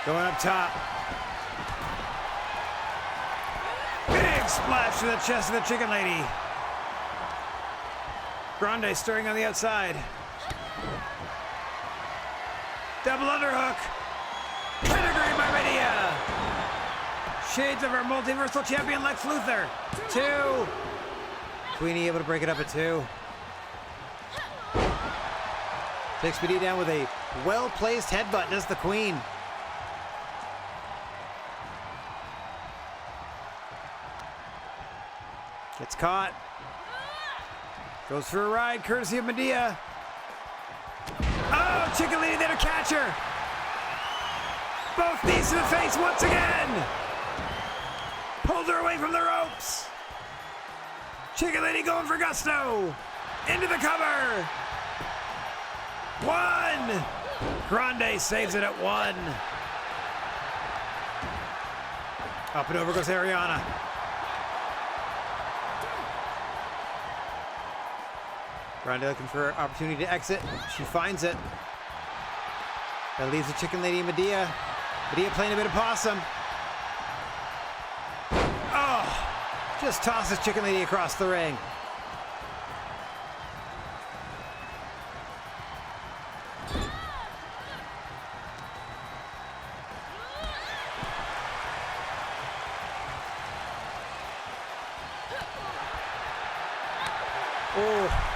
Going up top. Big splash to the chest of the Chicken Lady. Grande stirring on the outside. Double underhook. Pedigree by Medea. Shades of our multiversal champion Lex Luthor. 2. Queenie able to break it up at 2. Takes Medea down with a well-placed headbutt. Does the Queen. Gets caught. Goes for a ride, courtesy of Medea. Oh, Chicken Lady there to catch her. Both knees to the face once again. Pulled her away from the ropes. Chicken Lady going for gusto. Into the cover. 1. Grande saves it at 1. Up and over goes Ariana. Grande looking for an opportunity to exit. She finds it. That leaves the Chicken Lady and Medea. Medea playing a bit of possum. Oh! Just tosses Chicken Lady across the ring. Oh!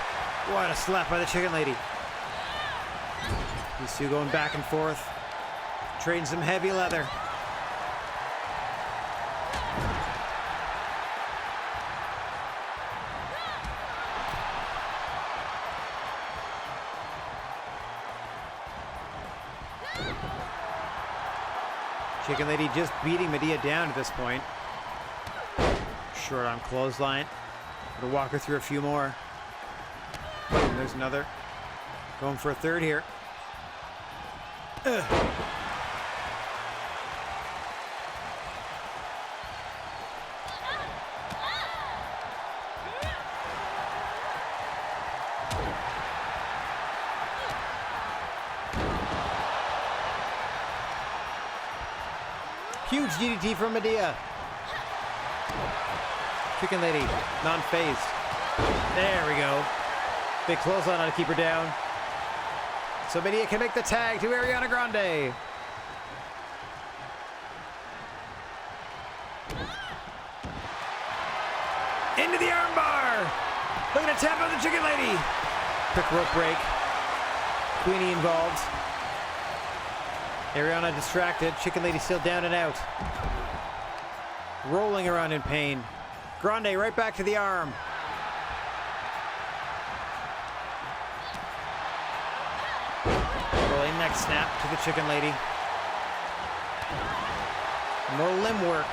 What a slap by the Chicken Lady. These two going back and forth. Trading some heavy leather. Chicken Lady just beating Medea down at this point. Short arm clothesline. Gonna walk her through a few more. Boom, there's another. Going for a third here. Ugh. Huge DDT from Medea. Chicken Lady, non-phased. There we go. Big clothesline on to keep her down. So Medea can make the tag to Ariana Grande. Into the armbar. Looking to tap out the Chicken Lady. Quick rope break. Queenie involved. Ariana distracted. Chicken Lady still down and out. Rolling around in pain. Grande right back to the arm. Rolling neck snap to the Chicken Lady. More limb work.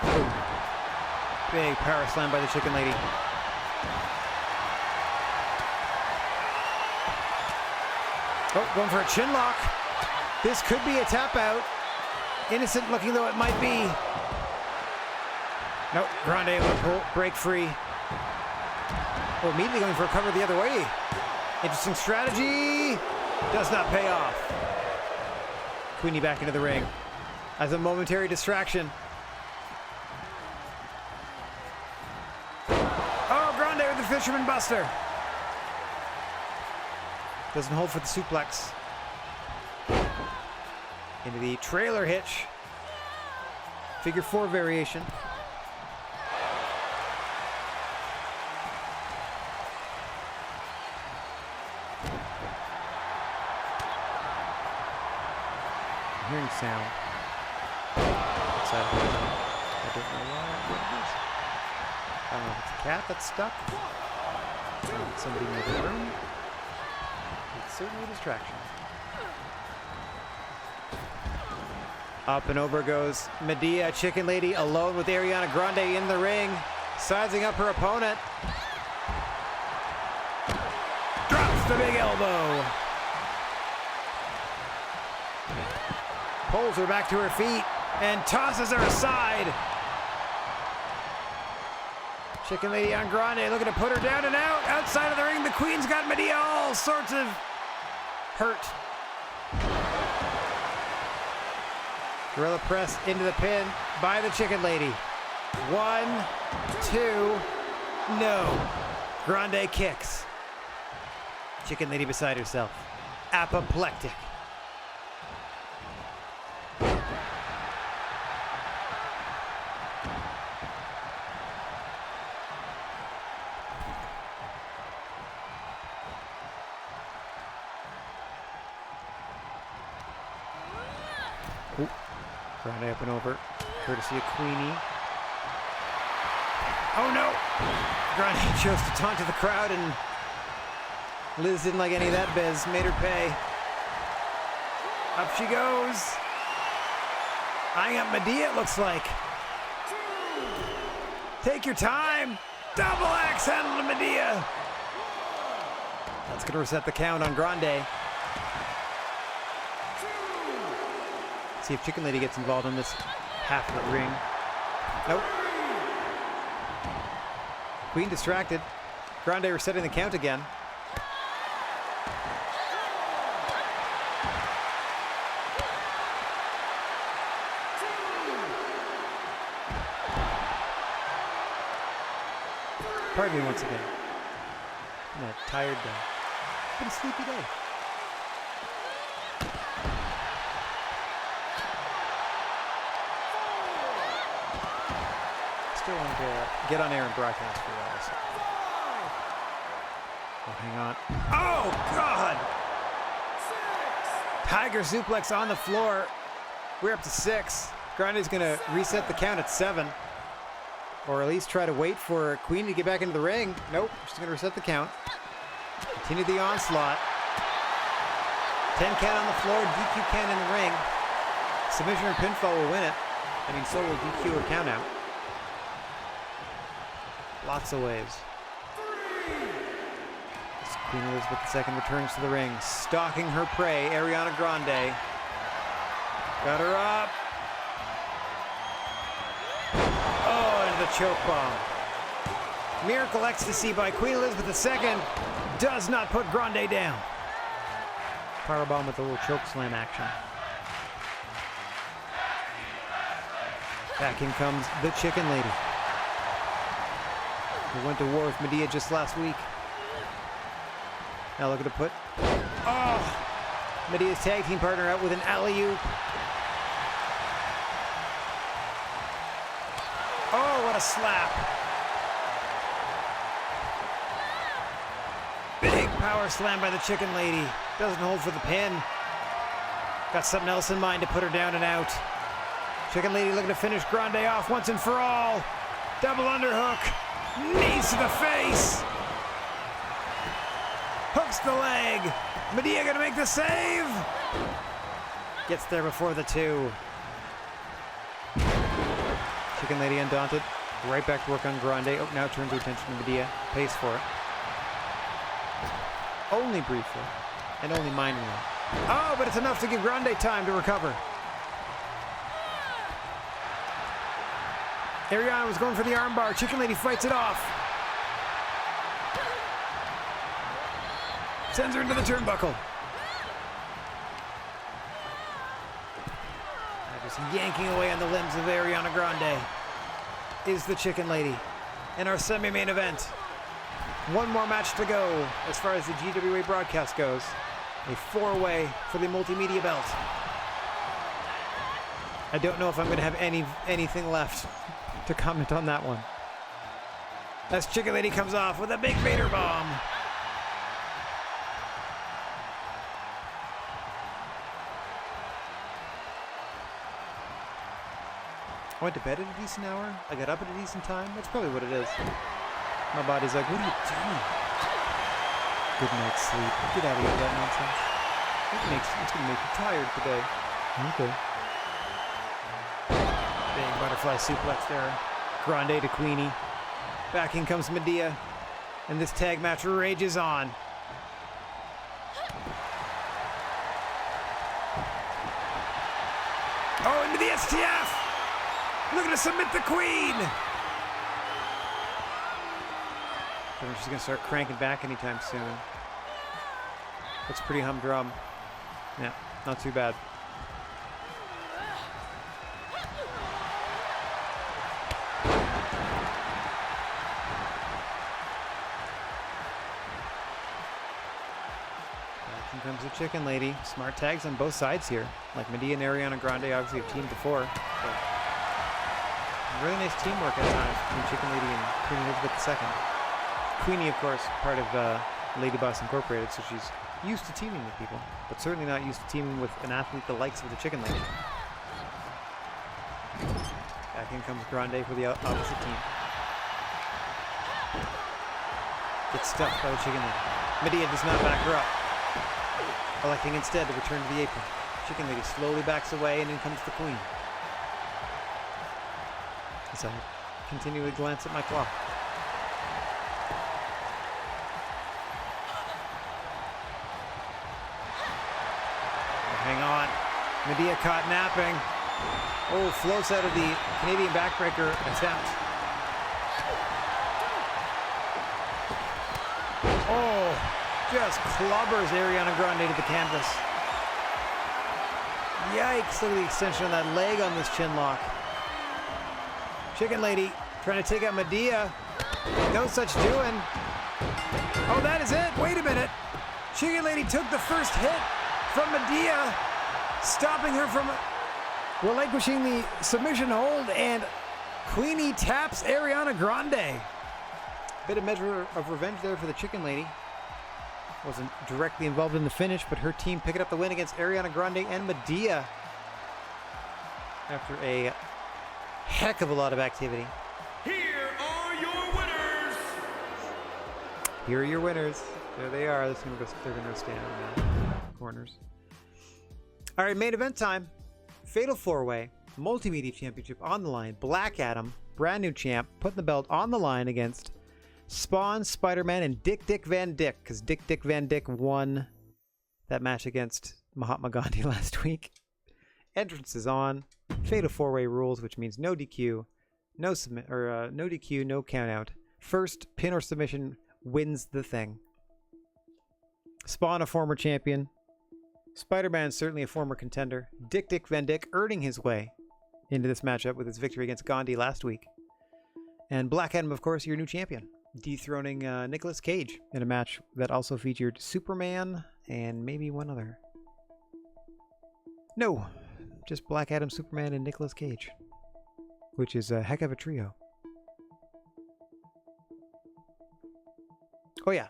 Boom. Big power slam by the Chicken Lady. Oh, going for a chin lock. This could be a tap out. Innocent looking though it might be. Nope, Grande able to break free. Oh, immediately going for a cover the other way. Interesting strategy. Does not pay off. Queenie back into the ring. As a momentary distraction. Oh, Grande with the Fisherman Buster. Doesn't hold for the suplex. Into the trailer hitch. Figure 4 variation. I'm hearing sound. Outside of the room. I don't know what it is. I don't know if it's a cat that's stuck. Somebody in the room. It's certainly a distraction. Up and over goes Medea, Chicken Lady, alone with Ariana Grande in the ring, sizing up her opponent. Drops the big elbow. Pulls her back to her feet and tosses her aside. Chicken Lady on Grande looking to put her down and out. Outside of the ring, the Queen's got Medea all sorts of hurt. Gorilla press into the pin by the Chicken Lady. 1, 2, no. Grande kicks. Chicken Lady beside herself. Apoplectic. Ooh. Grande up and over, courtesy of Queenie. Oh no! Grande chose to taunt to the crowd, and Liz didn't like any of that biz. Made her pay. Up she goes. Eyeing up Medea, it looks like. Take your time. Double axe handle to Medea. That's going to reset the count on Grande. See if Chicken Lady gets involved in this half of the ring. Nope. Queen distracted. Grande resetting the count again. Pardon me once again. I'm a tired day. It's been a sleepy day. Still want to get on air and broadcast for a while. So. Oh, hang on. Oh, God! Tiger suplex on the floor. We're up to 6. Grande's going to reset the count at 7. Or at least try to wait for Queen to get back into the ring. Nope, she's going to reset the count. Continue the onslaught. 10 count on the floor, DQ count in the ring. Submission or pinfall will win it. I mean, so will DQ or count out. Lots of ways. As Queen Elizabeth II returns to the ring, stalking her prey, Ariana Grande. Got her up. Oh, into the choke bomb. Miracle ecstasy by Queen Elizabeth II does not put Grande down. Powerbomb with a little choke slam action. Back in comes the Chicken Lady. We went to war with Medea just last week. Now looking to put... Oh! Medea's tag team partner out with an alley-oop. Oh, what a slap. Big power slam by the Chicken Lady. Doesn't hold for the pin. Got something else in mind to put her down and out. Chicken Lady looking to finish Grande off once and for all. Double underhook. Knees to the face. Hooks the leg. Medea gonna make the save. Gets there before the 2. Chicken Lady undaunted. Right back to work on Grande. Oh, now turns her attention to Medea. Pays for it. Only briefly. And only minorly. Oh, but it's enough to give Grande time to recover. Ariana was going for the armbar. Chicken Lady fights it off. Sends her into the turnbuckle. Just yanking away on the limbs of Ariana Grande is the Chicken Lady in our semi-main event. One more match to go as far as the GWA broadcast goes. A 4-way for the multimedia belt. I don't know if I'm going to have anything left to comment on that one. As Chicken Lady comes off with a big Vader bomb. I went to bed at a decent hour. I got up at a decent time. That's probably what it is. My body's like, what are you doing? Good night's sleep. Get out of here with that nonsense. It's going to make you tired today. Okay. Big butterfly suplex there. Grande to Queenie. Back in comes Medea. And this tag match rages on. Oh, into the STF! Looking to submit the Queen! I think she's going to start cranking back anytime soon. Looks pretty humdrum. Yeah, not too bad. Back comes the Chicken Lady. Smart tags on both sides here. Like Medea and Ariana Grande obviously have teamed before. But really nice teamwork at times between Chicken Lady and Queen Elizabeth II. Queenie, of course, part of Lady Boss Incorporated, so she's used to teaming with people, but certainly not used to teaming with an athlete the likes of the Chicken Lady. Back in comes Grande for the opposite team. Gets stuffed by the Chicken Lady. Medea does not back her up, electing instead to return to the apron. Chicken Lady slowly backs away, and in comes the Queen. As I continually glance at my clock. Hang on. Medea caught napping. Oh, floats out of the Canadian backbreaker attempt. Oh, just clubbers Ariana Grande to the canvas. Yikes, look at the extension of that leg on this chin lock. Chicken Lady trying to take out Medea. No such doing. Oh, that is it. Wait a minute. Chicken Lady took the first hit from Medea, stopping her from relinquishing the submission hold, and Queenie taps Ariana Grande. Bit of measure of revenge there for the Chicken Lady. Wasn't directly involved in the finish, but her team picking up the win against Ariana Grande and Medea after a heck of a lot of activity. Here are your winners. Here are your winners. There they are. They're going to stand in the corners. All right, main event time. Fatal 4-Way, Multimedia Championship on the line. Black Adam, brand new champ, putting the belt on the line against Spawn, Spider-Man, and Dick Van Dyke, because Dick Van Dyke won that match against Mahatma Gandhi last week. Entrance is on. Fatal 4-Way rules, which means no DQ, no DQ, no count out. First pin or submission wins the thing. Spawn, a former champion. Spider-Man, certainly a former contender. Dick Van Dyke earning his way into this matchup with his victory against Gandhi last week. And Black Adam, of course, your new champion, dethroning Nicolas Cage in a match that also featured Superman and maybe one other. No, just Black Adam, Superman, and Nicolas Cage, which is a heck of a trio. Oh yeah.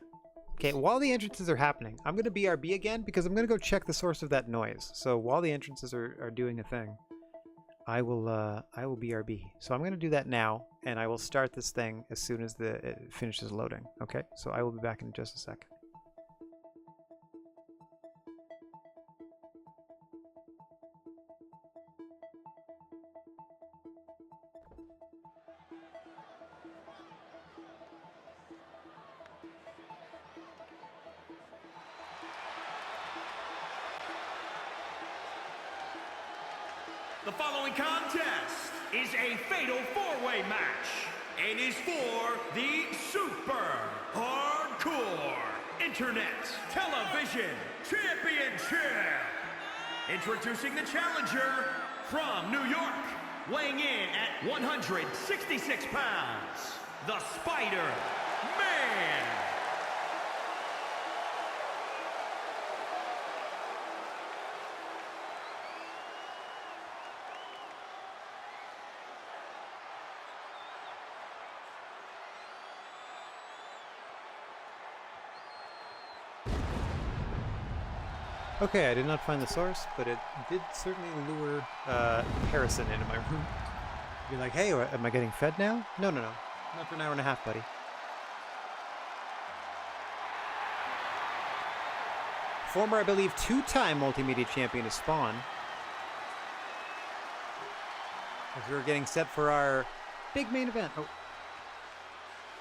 Okay, while the entrances are happening, I'm going to BRB again because I'm going to go check the source of that noise. So while the entrances are doing a thing, I will BRB. So I'm going to do that now, and I will start this thing as soon as it finishes loading. Okay, so I will be back in just a sec. The following contest is a fatal 4-way match and is for the Super Hardcore Internet Television Championship. Introducing the challenger from New York, weighing in at 166 pounds, the Spider-Man. Okay, I did not find the source, but it did certainly lure Harrison into my room. Be like, hey, am I getting fed now? No. Not for an hour and a half, buddy. Former, I believe, 2-time multimedia champion is Spawn. As we're getting set for our big main event. Oh.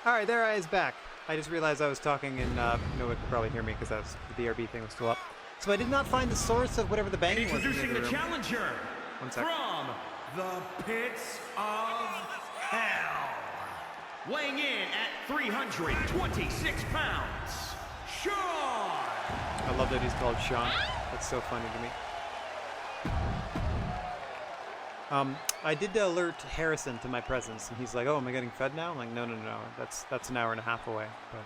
Alright, there I is back. I just realized I was talking and no one could probably hear me because the BRB thing was still up. So I did not find the source of whatever the banging was. Introducing the challenger from the pits of hell. Weighing in at 326 pounds, Sean. I love that he's called Sean. That's so funny to me. I did alert Harrison to my presence, and he's like, "Oh, am I getting fed now?" I'm like, "No. That's an hour and a half away." But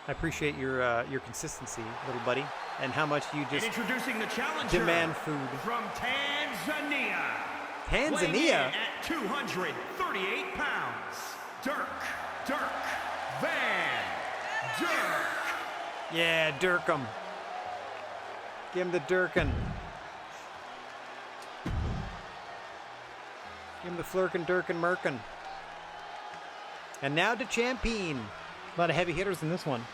I appreciate your consistency, little buddy, and how much you just introducing the challenger demand food from Tanzania. Tanzania at 238 pounds, Dirk Van Dirk. Yeah, Dirkum. Give him the Dirkin. Give him the Flurkin, Dirkin, Merkin. And now to Champion. A lot of heavy hitters in this one.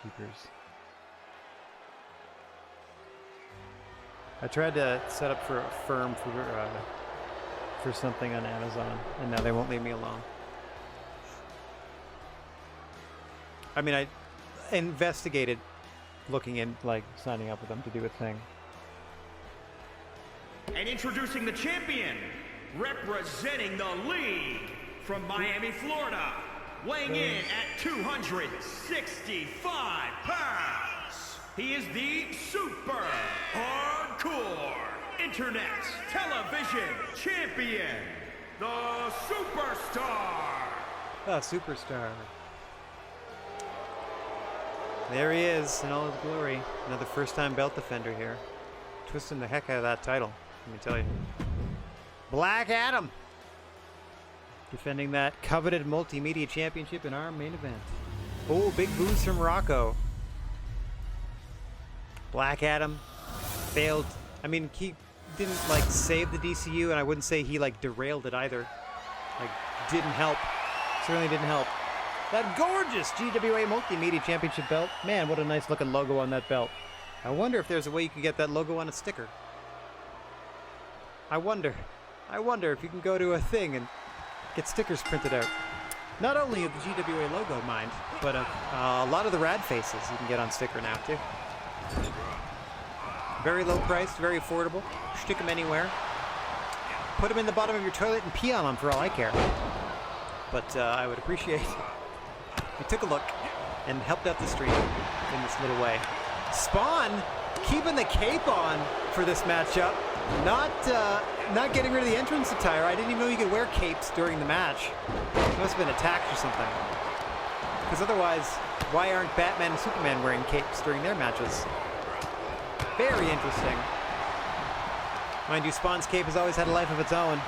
Cheapers. I tried to set up for a firm for something on Amazon, and now they won't leave me alone. I mean, I investigated looking in, like, signing up with them to do a thing. And introducing the champion, representing the league from Miami, Florida, weighing in at 265 pounds. He is the Super Hardcore Internet Television Champion, the Superstar. The Superstar. There he is in all his glory. Another first-time belt defender here. Twisting the heck out of that title, let me tell you. Black Adam. Defending that coveted multimedia championship in our main event. Oh, big boost from Rocco. Black Adam failed. I mean, he didn't, like, save the DCU, and I wouldn't say he, like, derailed it either. Like, didn't help. Certainly didn't help. That gorgeous GWA Multimedia Championship belt. Man, what a nice looking logo on that belt. I wonder if there's a way you can get that logo on a sticker. I wonder if you can go to a thing and get stickers printed out. Not only of the GWA logo, mind, but a lot of the rad faces you can get on sticker now, too. Very low priced, very affordable. Stick them anywhere. Put them in the bottom of your toilet and pee on them for all I care. But I would appreciate if you took a look and helped out the stream in this little way. Spawn keeping the cape on for this matchup. Not getting rid of the entrance attire. I didn't even know you could wear capes during the match. It must have been attacked or something. Because otherwise, why aren't Batman and Superman wearing capes during their matches? Very interesting. Mind you, Spawn's cape has always had a life of its own.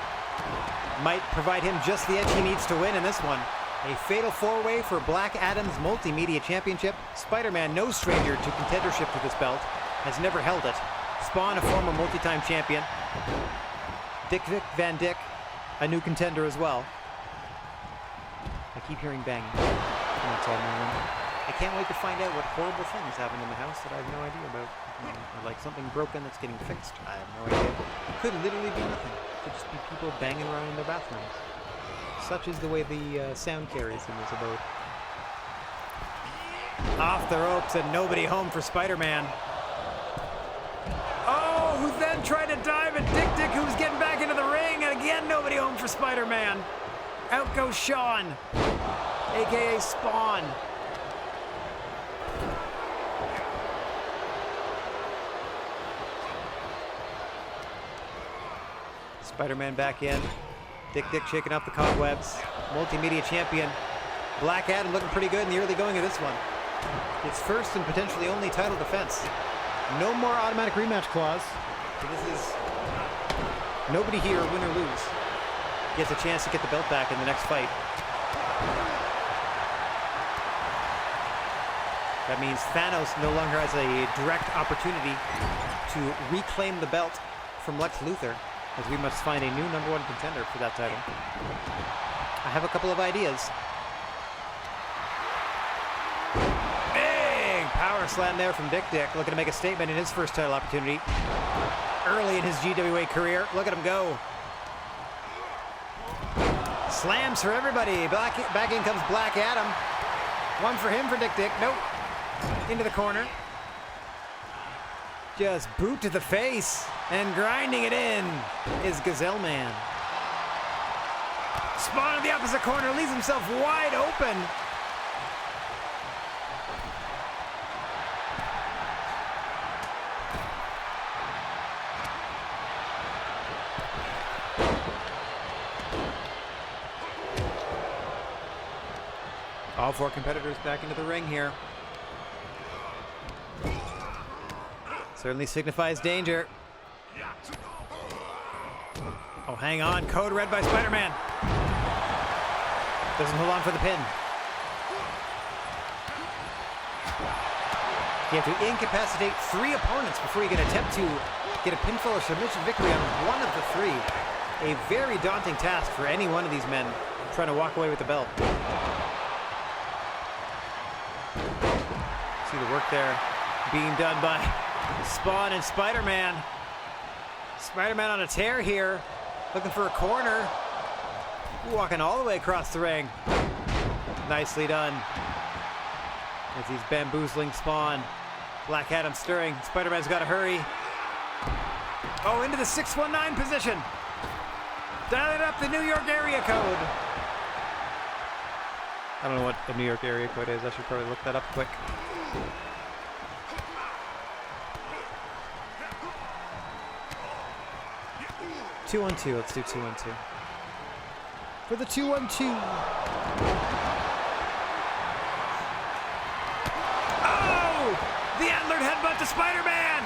Might provide him just the edge he needs to win in this one. A fatal four-way for Black Adam's Multimedia Championship. Spider-Man, no stranger to contendership for this belt, has never held it. Spawn, a former multi-time champion. Dick Van Dyke, a new contender as well. I keep hearing banging. I can't wait to find out what horrible things happen in the house that I have no idea about. Or like something broken that's getting fixed. I have no idea. Could literally be nothing. Could just be people banging around in their bathrooms. Such is the way the sound carries in this abode. Off the ropes and nobody home for Spider-Man. Oh, who then tried to dive at Dick, who's getting back into the ring, and again nobody home for Spider-Man. Out goes Sean, aka Spawn. Spider-Man back in. Dick shaking up the cobwebs. Multimedia champion. Black Adam looking pretty good in the early going of this one. Its first and potentially only title defense. No more automatic rematch clause. So this is nobody here, win or lose, gets a chance to get the belt back in the next fight. That means Thanos no longer has a direct opportunity to reclaim the belt from Lex Luthor, as we must find a new #1 contender for that title. I have a couple of ideas. Big power slam there from Dick, looking to make a statement in his first title opportunity early in his GWA career. Look at him go. Slams for everybody. Back in comes Black Adam. One for him for Dick. Nope. Into the corner. Just boot to the face. And grinding it in is Gazelle Man. Spawn in the opposite corner. Leaves himself wide open. All four competitors back into the ring here. Certainly signifies danger. Oh, hang on. Code red by Spider-Man. Doesn't hold on for the pin. You have to incapacitate 3 opponents before you can attempt to get a pinfall or submission victory on one of the 3. A very daunting task for any one of these men trying to walk away with the belt. See the work there being done by Spawn and Spider-Man. Spider-Man on a tear here, looking for a corner. Walking all the way across the ring. Nicely done. As he's bamboozling Spawn. Black Adam stirring. Spider-Man's got to hurry. Oh, into the 619 position. Dialing up the New York area code. I don't know what the New York area code is. I should probably look that up quick. Two on two. Let's do 2-1-2. For the 2-1-2. Oh! The antlered headbutt to Spider-Man!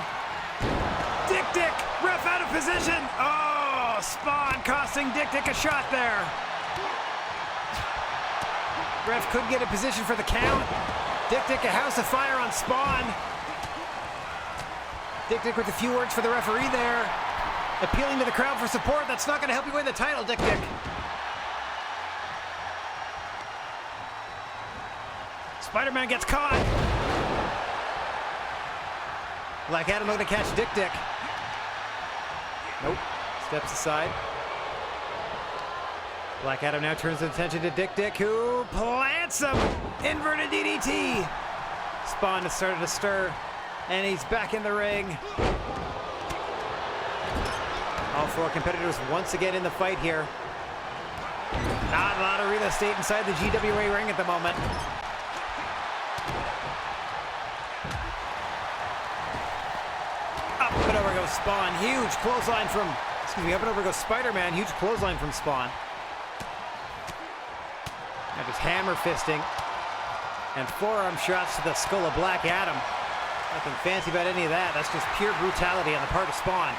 Dick, ref out of position! Oh! Spawn costing Dick a shot there. Ref could get a position for the count. Dick a house of fire on Spawn. Dick with a few words for the referee there. Appealing to the crowd for support. That's not going to help you win the title, Dick. Spider-Man gets caught. Black Adam looking to catch Dick. Nope. Steps aside. Black Adam now turns his attention to Dick, who plants him. Inverted DDT. Spawn has started to stir, and he's back in the ring. All four competitors once again in the fight here. Not a lot of real estate inside the GWA ring at the moment. Up and over goes Spawn. Huge clothesline from, up and over goes Spider-Man. Huge clothesline from Spawn. Now just hammer fisting. And forearm shots to the skull of Black Adam. Nothing fancy about any of that. That's just pure brutality on the part of Spawn.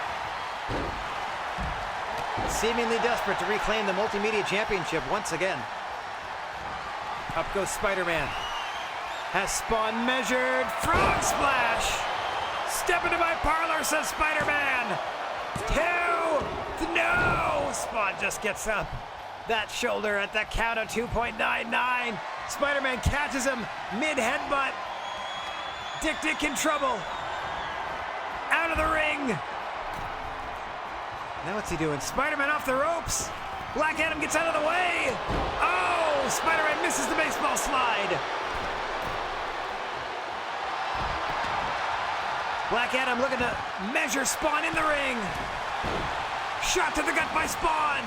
Seemingly desperate to reclaim the Multimedia Championship once again. Up goes Spider-Man. Has Spawn measured. Frog splash! Step into my parlor, says Spider-Man. 2! No! Spawn just gets up. That shoulder at the count of 2.99. Spider-Man catches him mid-headbutt. Dick in trouble. Out of the ring. Now what's he doing? Spider-Man off the ropes. Black Adam gets out of the way. Oh, Spider-Man misses the baseball slide. Black Adam looking to measure Spawn in the ring. Shot to the gut by Spawn.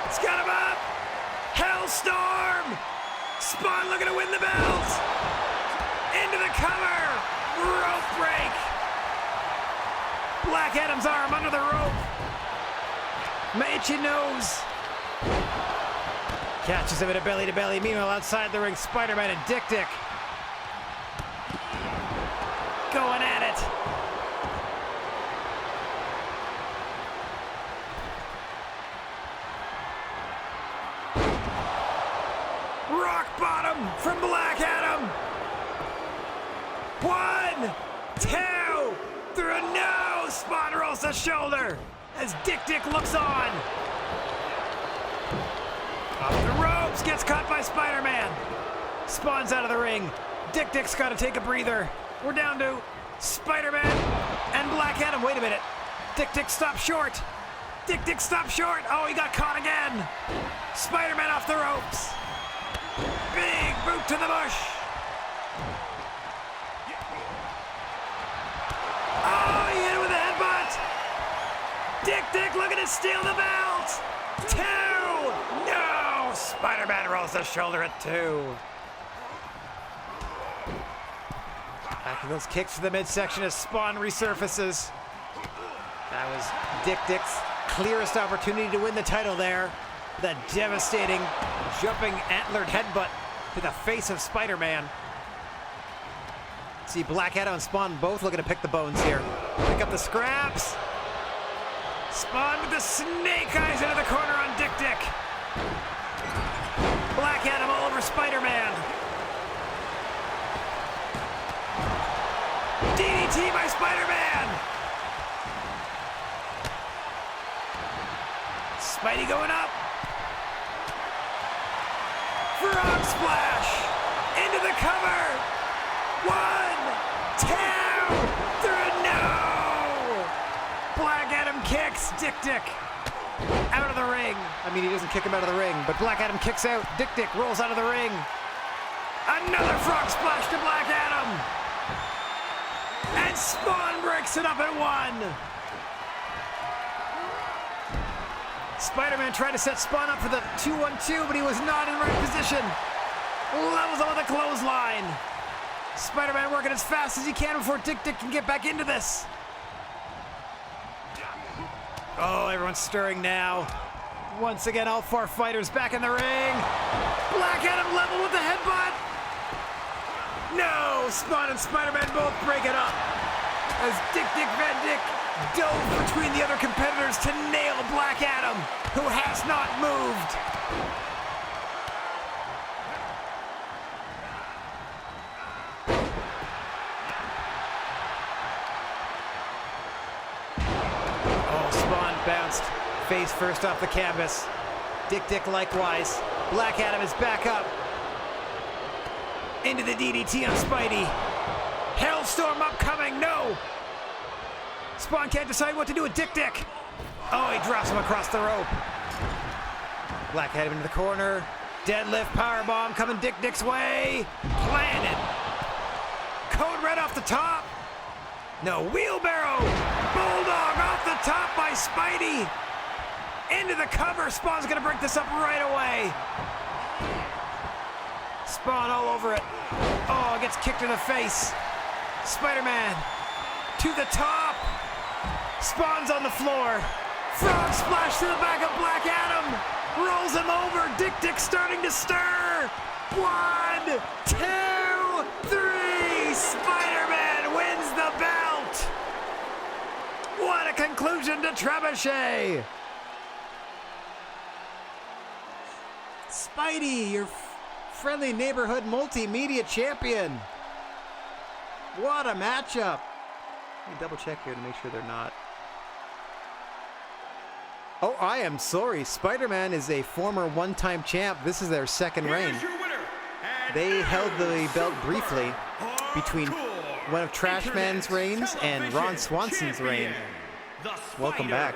It's got him up. Hellstorm. Spawn looking to win the belt. Into the cover. Rope break. Black Adam's arm under the rope. My itchy nose. Catches him at a belly-to-belly. Meanwhile, outside the ring, Spider-Man and Dick going at it. Rock bottom from Black Adam. 1, 2, through. No! Spawn rolls the shoulder as Dick looks on. Off the ropes, gets caught by Spider-Man. Spawn's out of the ring. Dick's got to take a breather. We're down to Spider-Man and Black Adam. Wait a minute. Dick stopped short. Dick stopped short. Oh, he got caught again. Spider-Man off the ropes. Big boot to the bush. Oh, he hit it with a headbutt. Dick looking to steal the belt. 2. No. Spider-Man rolls the shoulder at 2. Back to those kicks to the midsection as Spawn resurfaces. That was Dick's clearest opportunity to win the title there. That devastating jumping antlered headbutt to the face of Spider-Man. See Black Adam and Spawn both looking to pick the bones here. Pick up the scraps. Spawn with the snake eyes into the corner on Dick. Black Adam all over Spider-Man. DDT by Spider-Man. Spidey going up. Frog splash into the cover. 1, 2, 3. No. Black Adam kicks Dick out of the ring. I mean, he doesn't kick him out of the ring, but Black Adam kicks out. Dick rolls out of the ring. Another frog splash to Black Adam. And Spawn breaks it up at 1. Spider-Man tried to set Spawn up for the 2-1-2, but he was not in the right position. Levels him with a clothesline. Spider-Man working as fast as he can before Dick can get back into this. Oh, everyone's stirring now. Once again, all 4 fighters back in the ring. Black Adam level with the headbutt. No, Spawn and Spider-Man both break it up as Dick Van Dyke dove between the other competitors to nail Black Adam, who has not moved. Oh, Spawn bounced face first off the canvas. Dick likewise. Black Adam is back up. Into the DDT on Spidey. Hellstorm upcoming, no! Spawn can't decide what to do with Dick. Oh, he drops him across the rope. Black Adam into the corner. Deadlift powerbomb coming Dick's way. Planted. Code Red off the top. No, wheelbarrow. Bulldog off the top by Spidey. Into the cover. Spawn's gonna break this up right away. Spawn all over it. Oh, gets kicked in the face. Spider-Man to the top. Spawn's on the floor. Frog splash to the back of Black Adam. Rolls him over. Dick starting to stir. 1, 2, 3. Spider-Man wins the belt. What a conclusion to Trebuchet. Spidey, your friendly neighborhood multimedia champion. What a matchup. Let me double check here to make sure they're not. Oh, I am sorry. Spider-Man is a former one-time champ. This is their second reign. They held the belt briefly between one of Trashman's reigns and Ron Swanson's reign. Welcome back.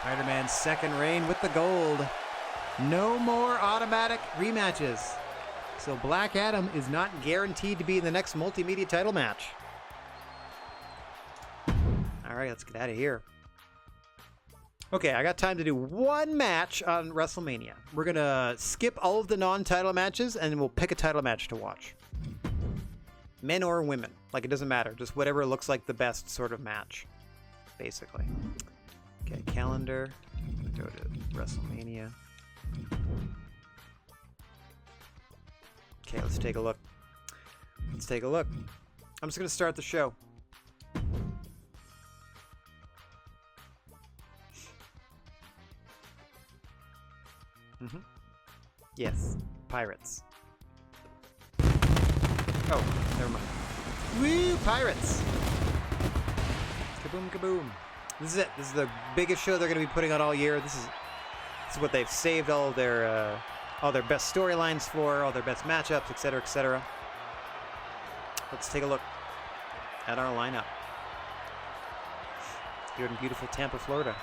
Spider-Man's second reign with the gold. No more automatic rematches. So Black Adam is not guaranteed to be in the next multimedia title match. All right, let's get out of here. Okay, I got time to do one match on WrestleMania. We're going to skip all of the non-title matches, and we'll pick a title match to watch. Men or women. Like, it doesn't matter. Just whatever looks like the best sort of match, basically. Okay, calendar. Go to WrestleMania. Okay, let's take a look. Let's take a look. I'm just going to start the show. Yes, pirates. Oh, never mind. Woo, pirates! Kaboom, kaboom. This is it. This is the biggest show they're going to be putting on all year. This is what they've saved all their best storylines for, all their best matchups, etc., etc. Let's take a look at our lineup here in beautiful Tampa, Florida.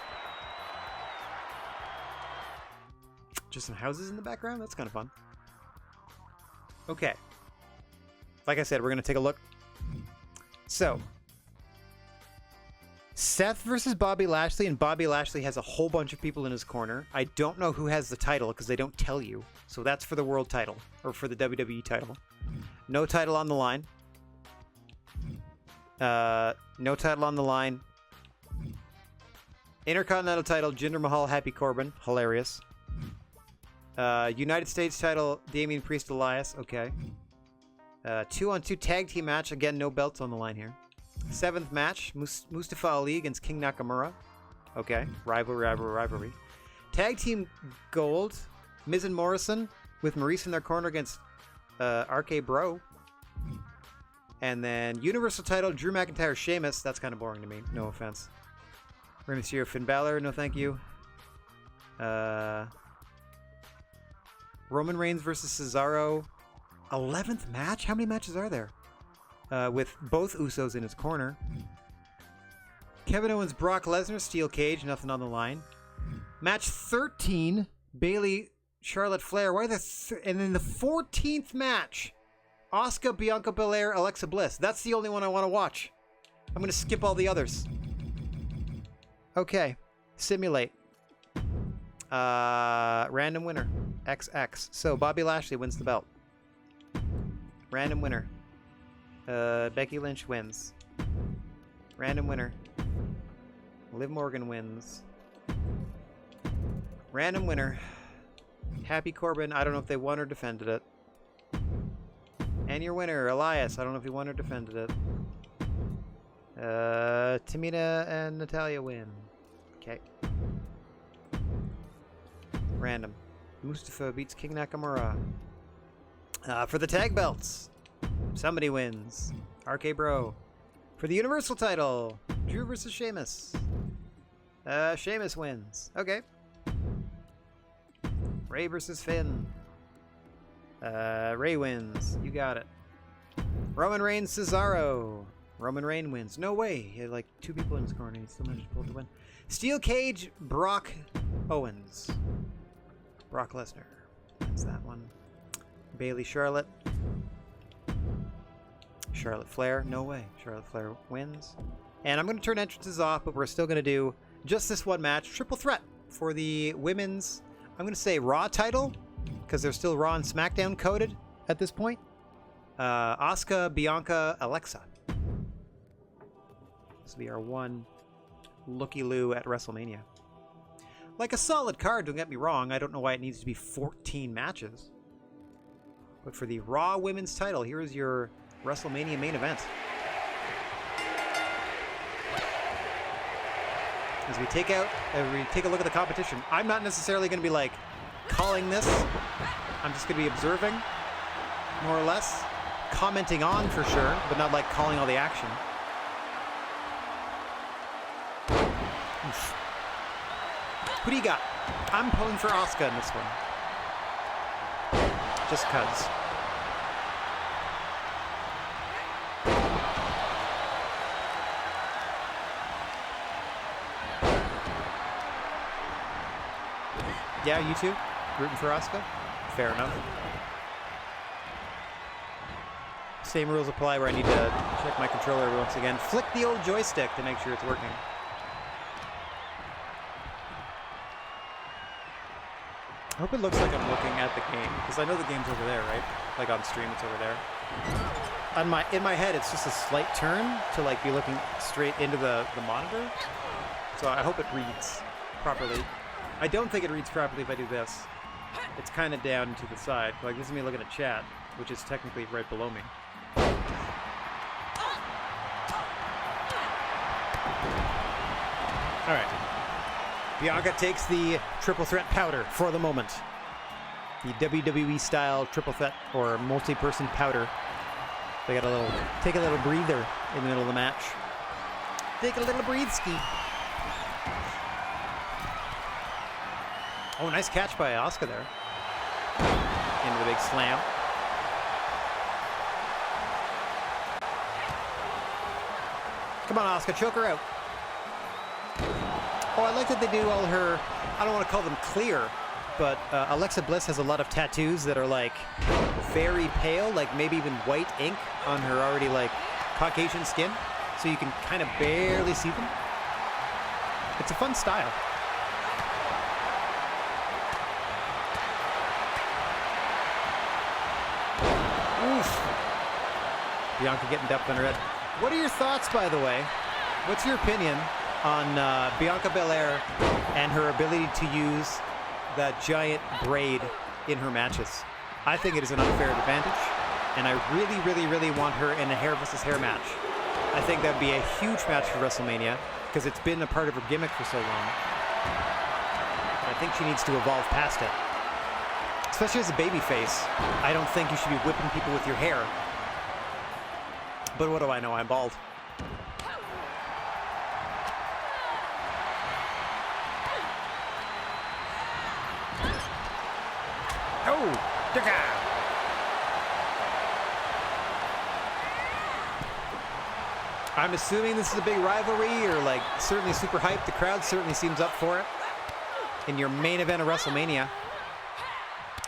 Just some houses in the background? That's kind of fun. Okay. Like I said, we're going to take a look. So, Seth versus Bobby Lashley, and Bobby Lashley has a whole bunch of people in his corner. I don't know who has the title because they don't tell you. So that's for the world title, or for the WWE title. No title on the line. No title on the line. Intercontinental title, Jinder Mahal, Happy Corbin. Hilarious. United States title, Damian Priest, Elias. Okay. 2-on-2 tag team match. Again, no belts on the line here. 7th match, Mustafa Ali against King Nakamura. Okay. Rivalry. Tag team gold, Miz and Morrison with Maurice in their corner against RK Bro. And then Universal title, Drew McIntyre, Sheamus. That's kind of boring to me. No offense. Rey Mysterio, Finn Balor. No thank you. Roman Reigns versus Cesaro. 11th match? How many matches are there? With both Usos in his corner. Kevin Owens, Brock Lesnar, Steel Cage. Nothing on the line. Match 13. Bayley, Charlotte Flair. Why and then the 14th match. Asuka, Bianca Belair, Alexa Bliss. That's the only one I want to watch. I'm going to skip all the others. Okay. Simulate. Random winner. XX. So Bobby Lashley wins the belt. Random winner. Becky Lynch wins. Random winner. Liv Morgan wins. Random winner. Happy Corbin. I don't know if they won or defended it. And your winner, Elias. I don't know if he won or defended it. Tamina and Natalia win. Okay. Random. Mustafa beats King Nakamura. For the tag belts, somebody wins. RK Bro. For the Universal title, Drew versus Sheamus. Sheamus wins. Okay. Ray versus Finn. Ray wins. You got it. Roman Reigns, Cesaro. Roman Reigns wins. No way. He had like 2 people in his corner. He still managed to pull it to win. Steel Cage, Brock Owens. Brock Lesnar wins that one. Bayley, Charlotte. Charlotte Flair. No way. Charlotte Flair wins. And I'm going to turn entrances off, but we're still going to do just this one match. Triple threat for the women's, I'm going to say Raw title, because they're still Raw and SmackDown coded at this point. Asuka, Bianca, Alexa. This will be our one looky-loo at WrestleMania. Like a solid card, don't get me wrong. I don't know why it needs to be 14 matches. But for the Raw Women's title, here is your WrestleMania main event. As we take a look at the competition, I'm not necessarily going to be like calling this. I'm just going to be observing, more or less. Commenting on for sure, but not like calling all the action. Oof. Who do you got? I'm pulling for Asuka in this one. Just cuz. Yeah, you too? Rooting for Asuka? Fair enough. Same rules apply where I need to check my controller once again. Flick the old joystick to make sure it's working. I hope it looks like I'm looking at the game, because I know the game's over there, right? Like on stream, it's over there. In my head, it's just a slight turn to like be looking straight into the monitor. So I hope it reads properly. I don't think it reads properly if I do this. It's kind of down to the side. Like, this is me looking at chat, which is technically right below me. All right. Bianca takes the triple threat powder for the moment. The WWE style triple threat or multi-person powder. They got take a little breather in the middle of the match. Take a little breathe ski. Oh, nice catch by Asuka there. Into the big slam. Come on, Asuka, choke her out. Oh, I like that they do all her, I don't want to call them clear, but Alexa Bliss has a lot of tattoos that are like very pale, like maybe even white ink on her already like Caucasian skin, so you can kind of barely see them. It's a fun style. Oof. Bianca getting dumped on her head. What are your thoughts, by the way? What's your opinion on Bianca Belair and her ability to use that giant braid in her matches? I think it is an unfair advantage, and I really, really, really want her in a hair versus hair match. I think that would be a huge match for WrestleMania, because it's been a part of her gimmick for so long. But I think she needs to evolve past it. Especially as a babyface, I don't think you should be whipping people with your hair. But what do I know? I'm bald. Oh, Dicka! I'm assuming this is a big rivalry, or like certainly super hyped. The crowd certainly seems up for it. In your main event of WrestleMania,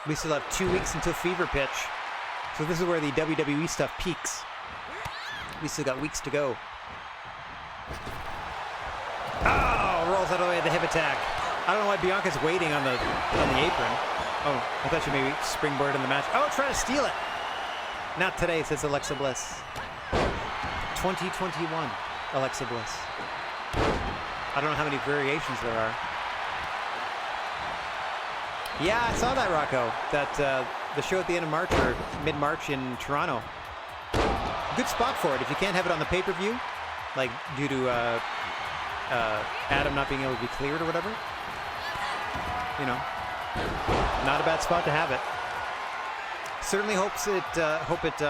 we still have 2 weeks until Fever Pitch, so this is where the WWE stuff peaks. We still got weeks to go. Oh, rolls out of the way of the hip attack. I don't know why Bianca's waiting on the apron. Oh, I thought she maybe springboarded in the match. Oh, try to steal it. Not today, says Alexa Bliss. 2021, Alexa Bliss. I don't know how many variations there are. Yeah, I saw that, Rocco. That the show at the end of March or mid-March in Toronto. Good spot for it if you can't have it on the pay-per-view, like due to Adam not being able to be cleared or whatever. You know, not a bad spot to have it. Certainly hope it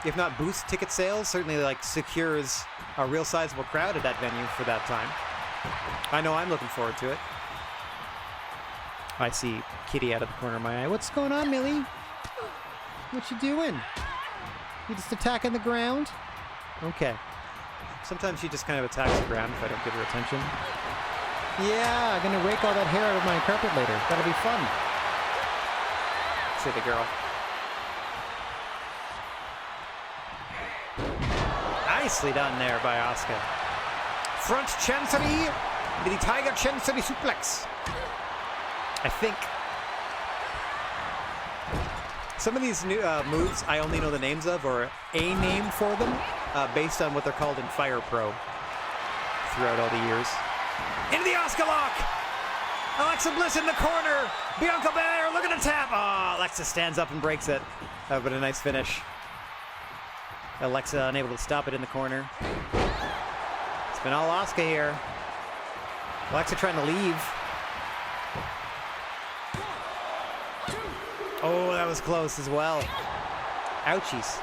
if not boosts ticket sales, certainly like secures a real sizable crowd at that venue for that time. I know I'm looking forward to it. I see Kitty out of the corner of my eye. What's going on, Millie? What you doing? You just attacking the ground? Okay. Sometimes she just kind of attacks the ground if I don't give her attention. Yeah, I'm gonna rake all that hair out of my carpet later. That'll be fun. Say the girl. Nicely done there by Asuka. Front chancery, the Tiger Chancery suplex. I think some of these new moves I only know the names of, or a name for them, based on what they're called in Fire Pro throughout all the years. Into the Asuka lock! Alexa Bliss in the corner! Bianca Belair, look at the tap! Oh, Alexa stands up and breaks it. But a nice finish. Alexa unable to stop it in the corner. It's been all Asuka here. Alexa trying to leave. Oh, that was close as well. Ouchies.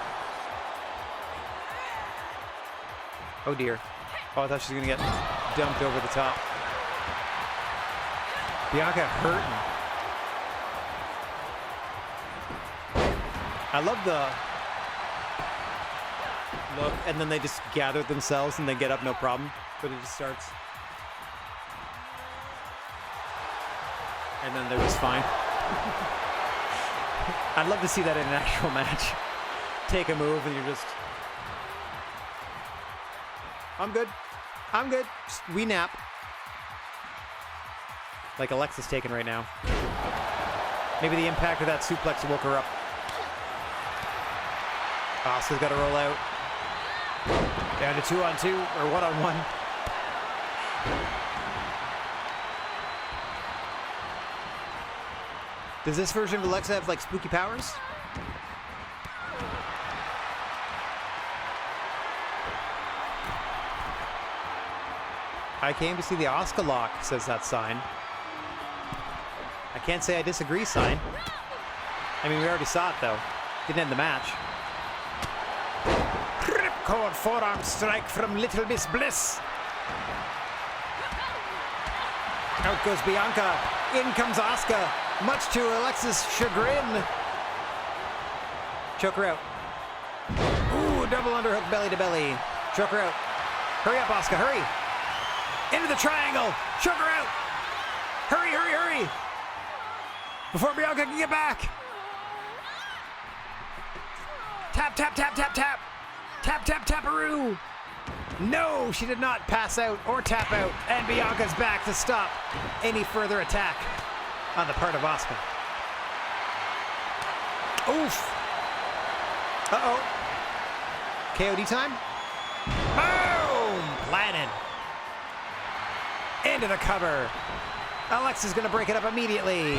Oh dear. Oh, I thought she was gonna get dumped over the top. Bianca hurting. I love the look, and then they just gather themselves and they get up no problem, but it just starts. And then they're just fine. I'd love to see that in an actual match. Take a move and you're just... I'm good. I'm good. We nap. Like Alexa's taking right now. Maybe the impact of that suplex woke her up. Asuka's got to roll out. Down to 2-on-2 or 1-on-1. Does this version of Alexa have like spooky powers? I came to see the Asuka lock, says that sign. I can't say I disagree, sign. I mean, we already saw it though. Didn't end the match. Ripcord forearm strike from Little Miss Bliss. Out goes Bianca. In comes Asuka. Much to Alexa's chagrin. Choke her out. Ooh, double underhook belly to belly. Choke her out. Hurry up, Asuka, hurry. Into the triangle. Choke her out. Hurry, hurry, hurry. Before Bianca can get back. Tap, tap, tap, tap, tap. Tap, tap, taparoo. No, she did not pass out or tap out. And Bianca's back to stop any further attack on the part of Asuka. Oof. Uh-oh. KOD time? Boom! Planted. Into the cover. Alexa's gonna break it up immediately.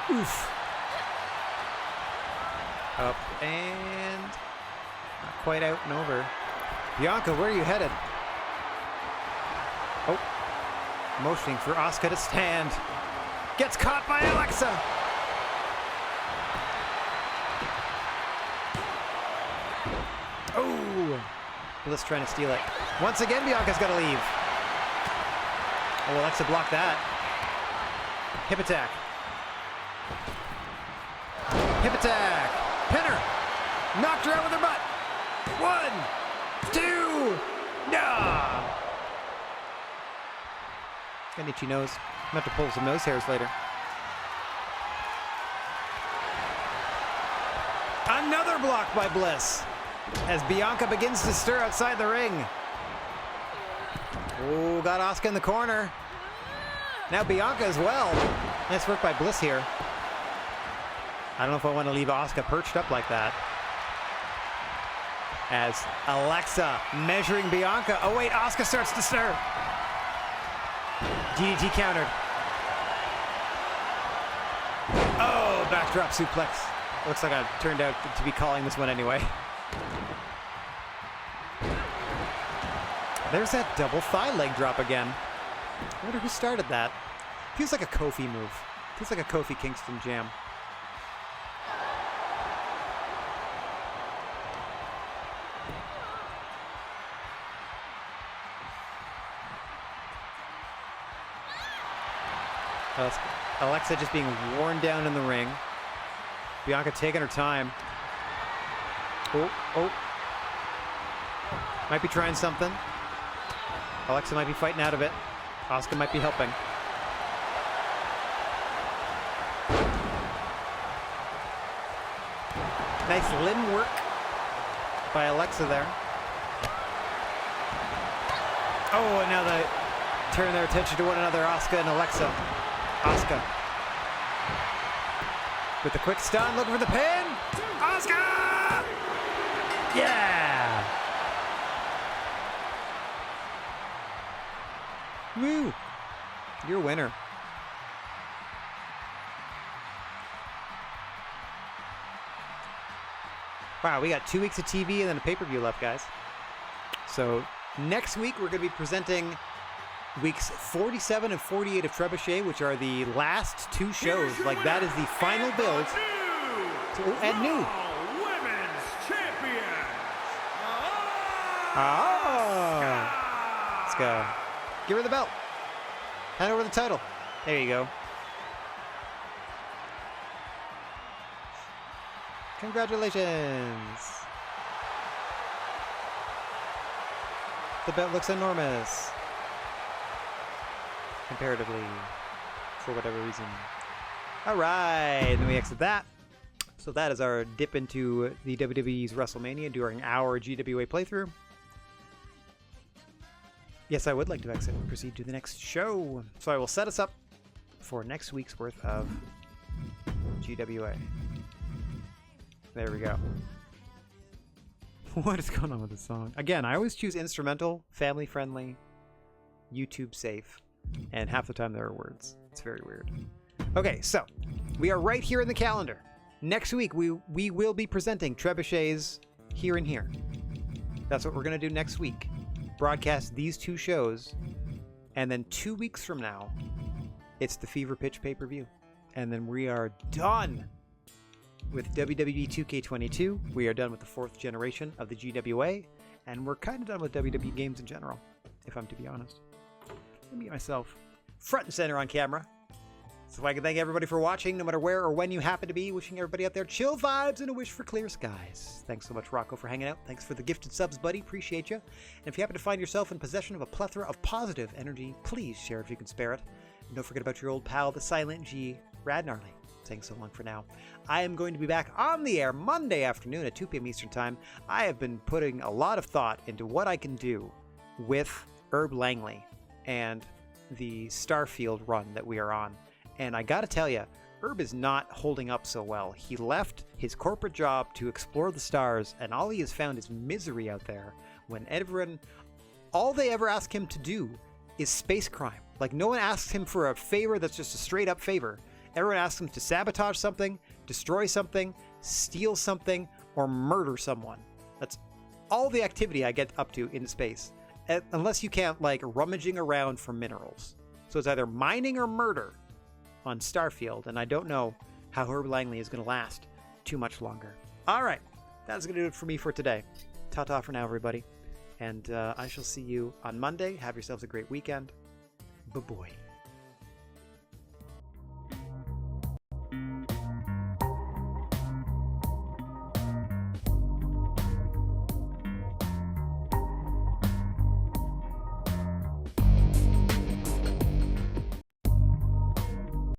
Oof. Up and not quite out and over. Bianca, where are you headed? Oh. Motioning for Asuka to stand. Gets caught by Alexa. Oh. Bliss trying to steal it. Once again, Bianca's got to leave. Oh, Alexa blocked that. Hip attack. Hip attack. Pinner. Knocked her out with her butt. 1, 2. Nah. Got itchy nose. I'm going to have to pull some nose hairs later. Another block by Bliss. As Bianca begins to stir outside the ring. Oh, got Asuka in the corner. Now Bianca as well. Nice work by Bliss here. I don't know if I want to leave Asuka perched up like that. As Alexa measuring Bianca. Oh wait, Asuka starts to stir. DDT countered. Oh, backdrop suplex. Looks like I turned out to be calling this one anyway. There's that double thigh leg drop again. I wonder who started that. Feels like a Kofi move. Feels like a Kofi Kingston jam. Alexa just being worn down in the ring. Bianca taking her time. Oh, oh. Might be trying something. Alexa might be fighting out of it. Asuka might be helping. Nice limb work by Alexa there. Oh, and now they turn their attention to one another, Asuka and Alexa. Asuka. With the quick stun, looking for the pin. Asuka! Yeah! Woo! You're a winner. Wow, we got 2 weeks of TV and then a pay-per-view left, guys. So next week we're going to be presenting weeks 47 and 48 of Trebuchet, which are the last 2 shows. Like that is the final build. And new women's champion. Oh! Let's go. Give her the belt. Hand over the title. There you go. Congratulations. The belt looks enormous. Comparatively. For whatever reason. Alright, then we exit that. So that is our dip into the WWE's WrestleMania during our GWA playthrough. Yes, I would like to exit and proceed to the next show. So I will set us up for next week's worth of GWA. There we go. What is going on with this song? Again, I always choose instrumental, family-friendly, YouTube safe. and half the time there are words. It's very weird. Okay, so we are right here in the calendar. Next week, we will be presenting Trebuchets Here and Here. That's what we're going to do next week. Broadcast these two shows, and then 2 weeks from now, it's the Fever Pitch pay-per-view. And then we are done with WWE 2K22. We are done with the 4th generation of the GWA, and we're kind of done with WWE games in general, if I'm to be honest. Let me get myself front and center on camera. So I can thank everybody for watching, no matter where or when you happen to be. Wishing everybody out there chill vibes and a wish for clear skies. Thanks so much, Rocco, for hanging out. Thanks for the gifted subs, buddy. Appreciate you. And if you happen to find yourself in possession of a plethora of positive energy, please share it if you can spare it. And don't forget about your old pal, the Silent G, Rad Gnarly. Saying so long for now. I am going to be back on the air Monday afternoon at 2 p.m. Eastern Time. I have been putting a lot of thought into what I can do with Herb Langley and the Starfield run that we are on. And I gotta tell you, Herb is not holding up so well. He left his corporate job to explore the stars, and all he has found is misery out there when all they ever ask him to do is space crime. Like, no one asks him for a favor that's just a straight up favor. Everyone asks him to sabotage something, destroy something, steal something, or murder someone. That's all the activity I get up to in space. Unless you count, like, rummaging around for minerals. So it's either mining or murder on Starfield, and I don't know how Herb Langley is going to last too much longer. All right, that's going to do it for me for today. Ta-ta for now, everybody. And I shall see you on Monday. Have yourselves a great weekend. Bye-bye.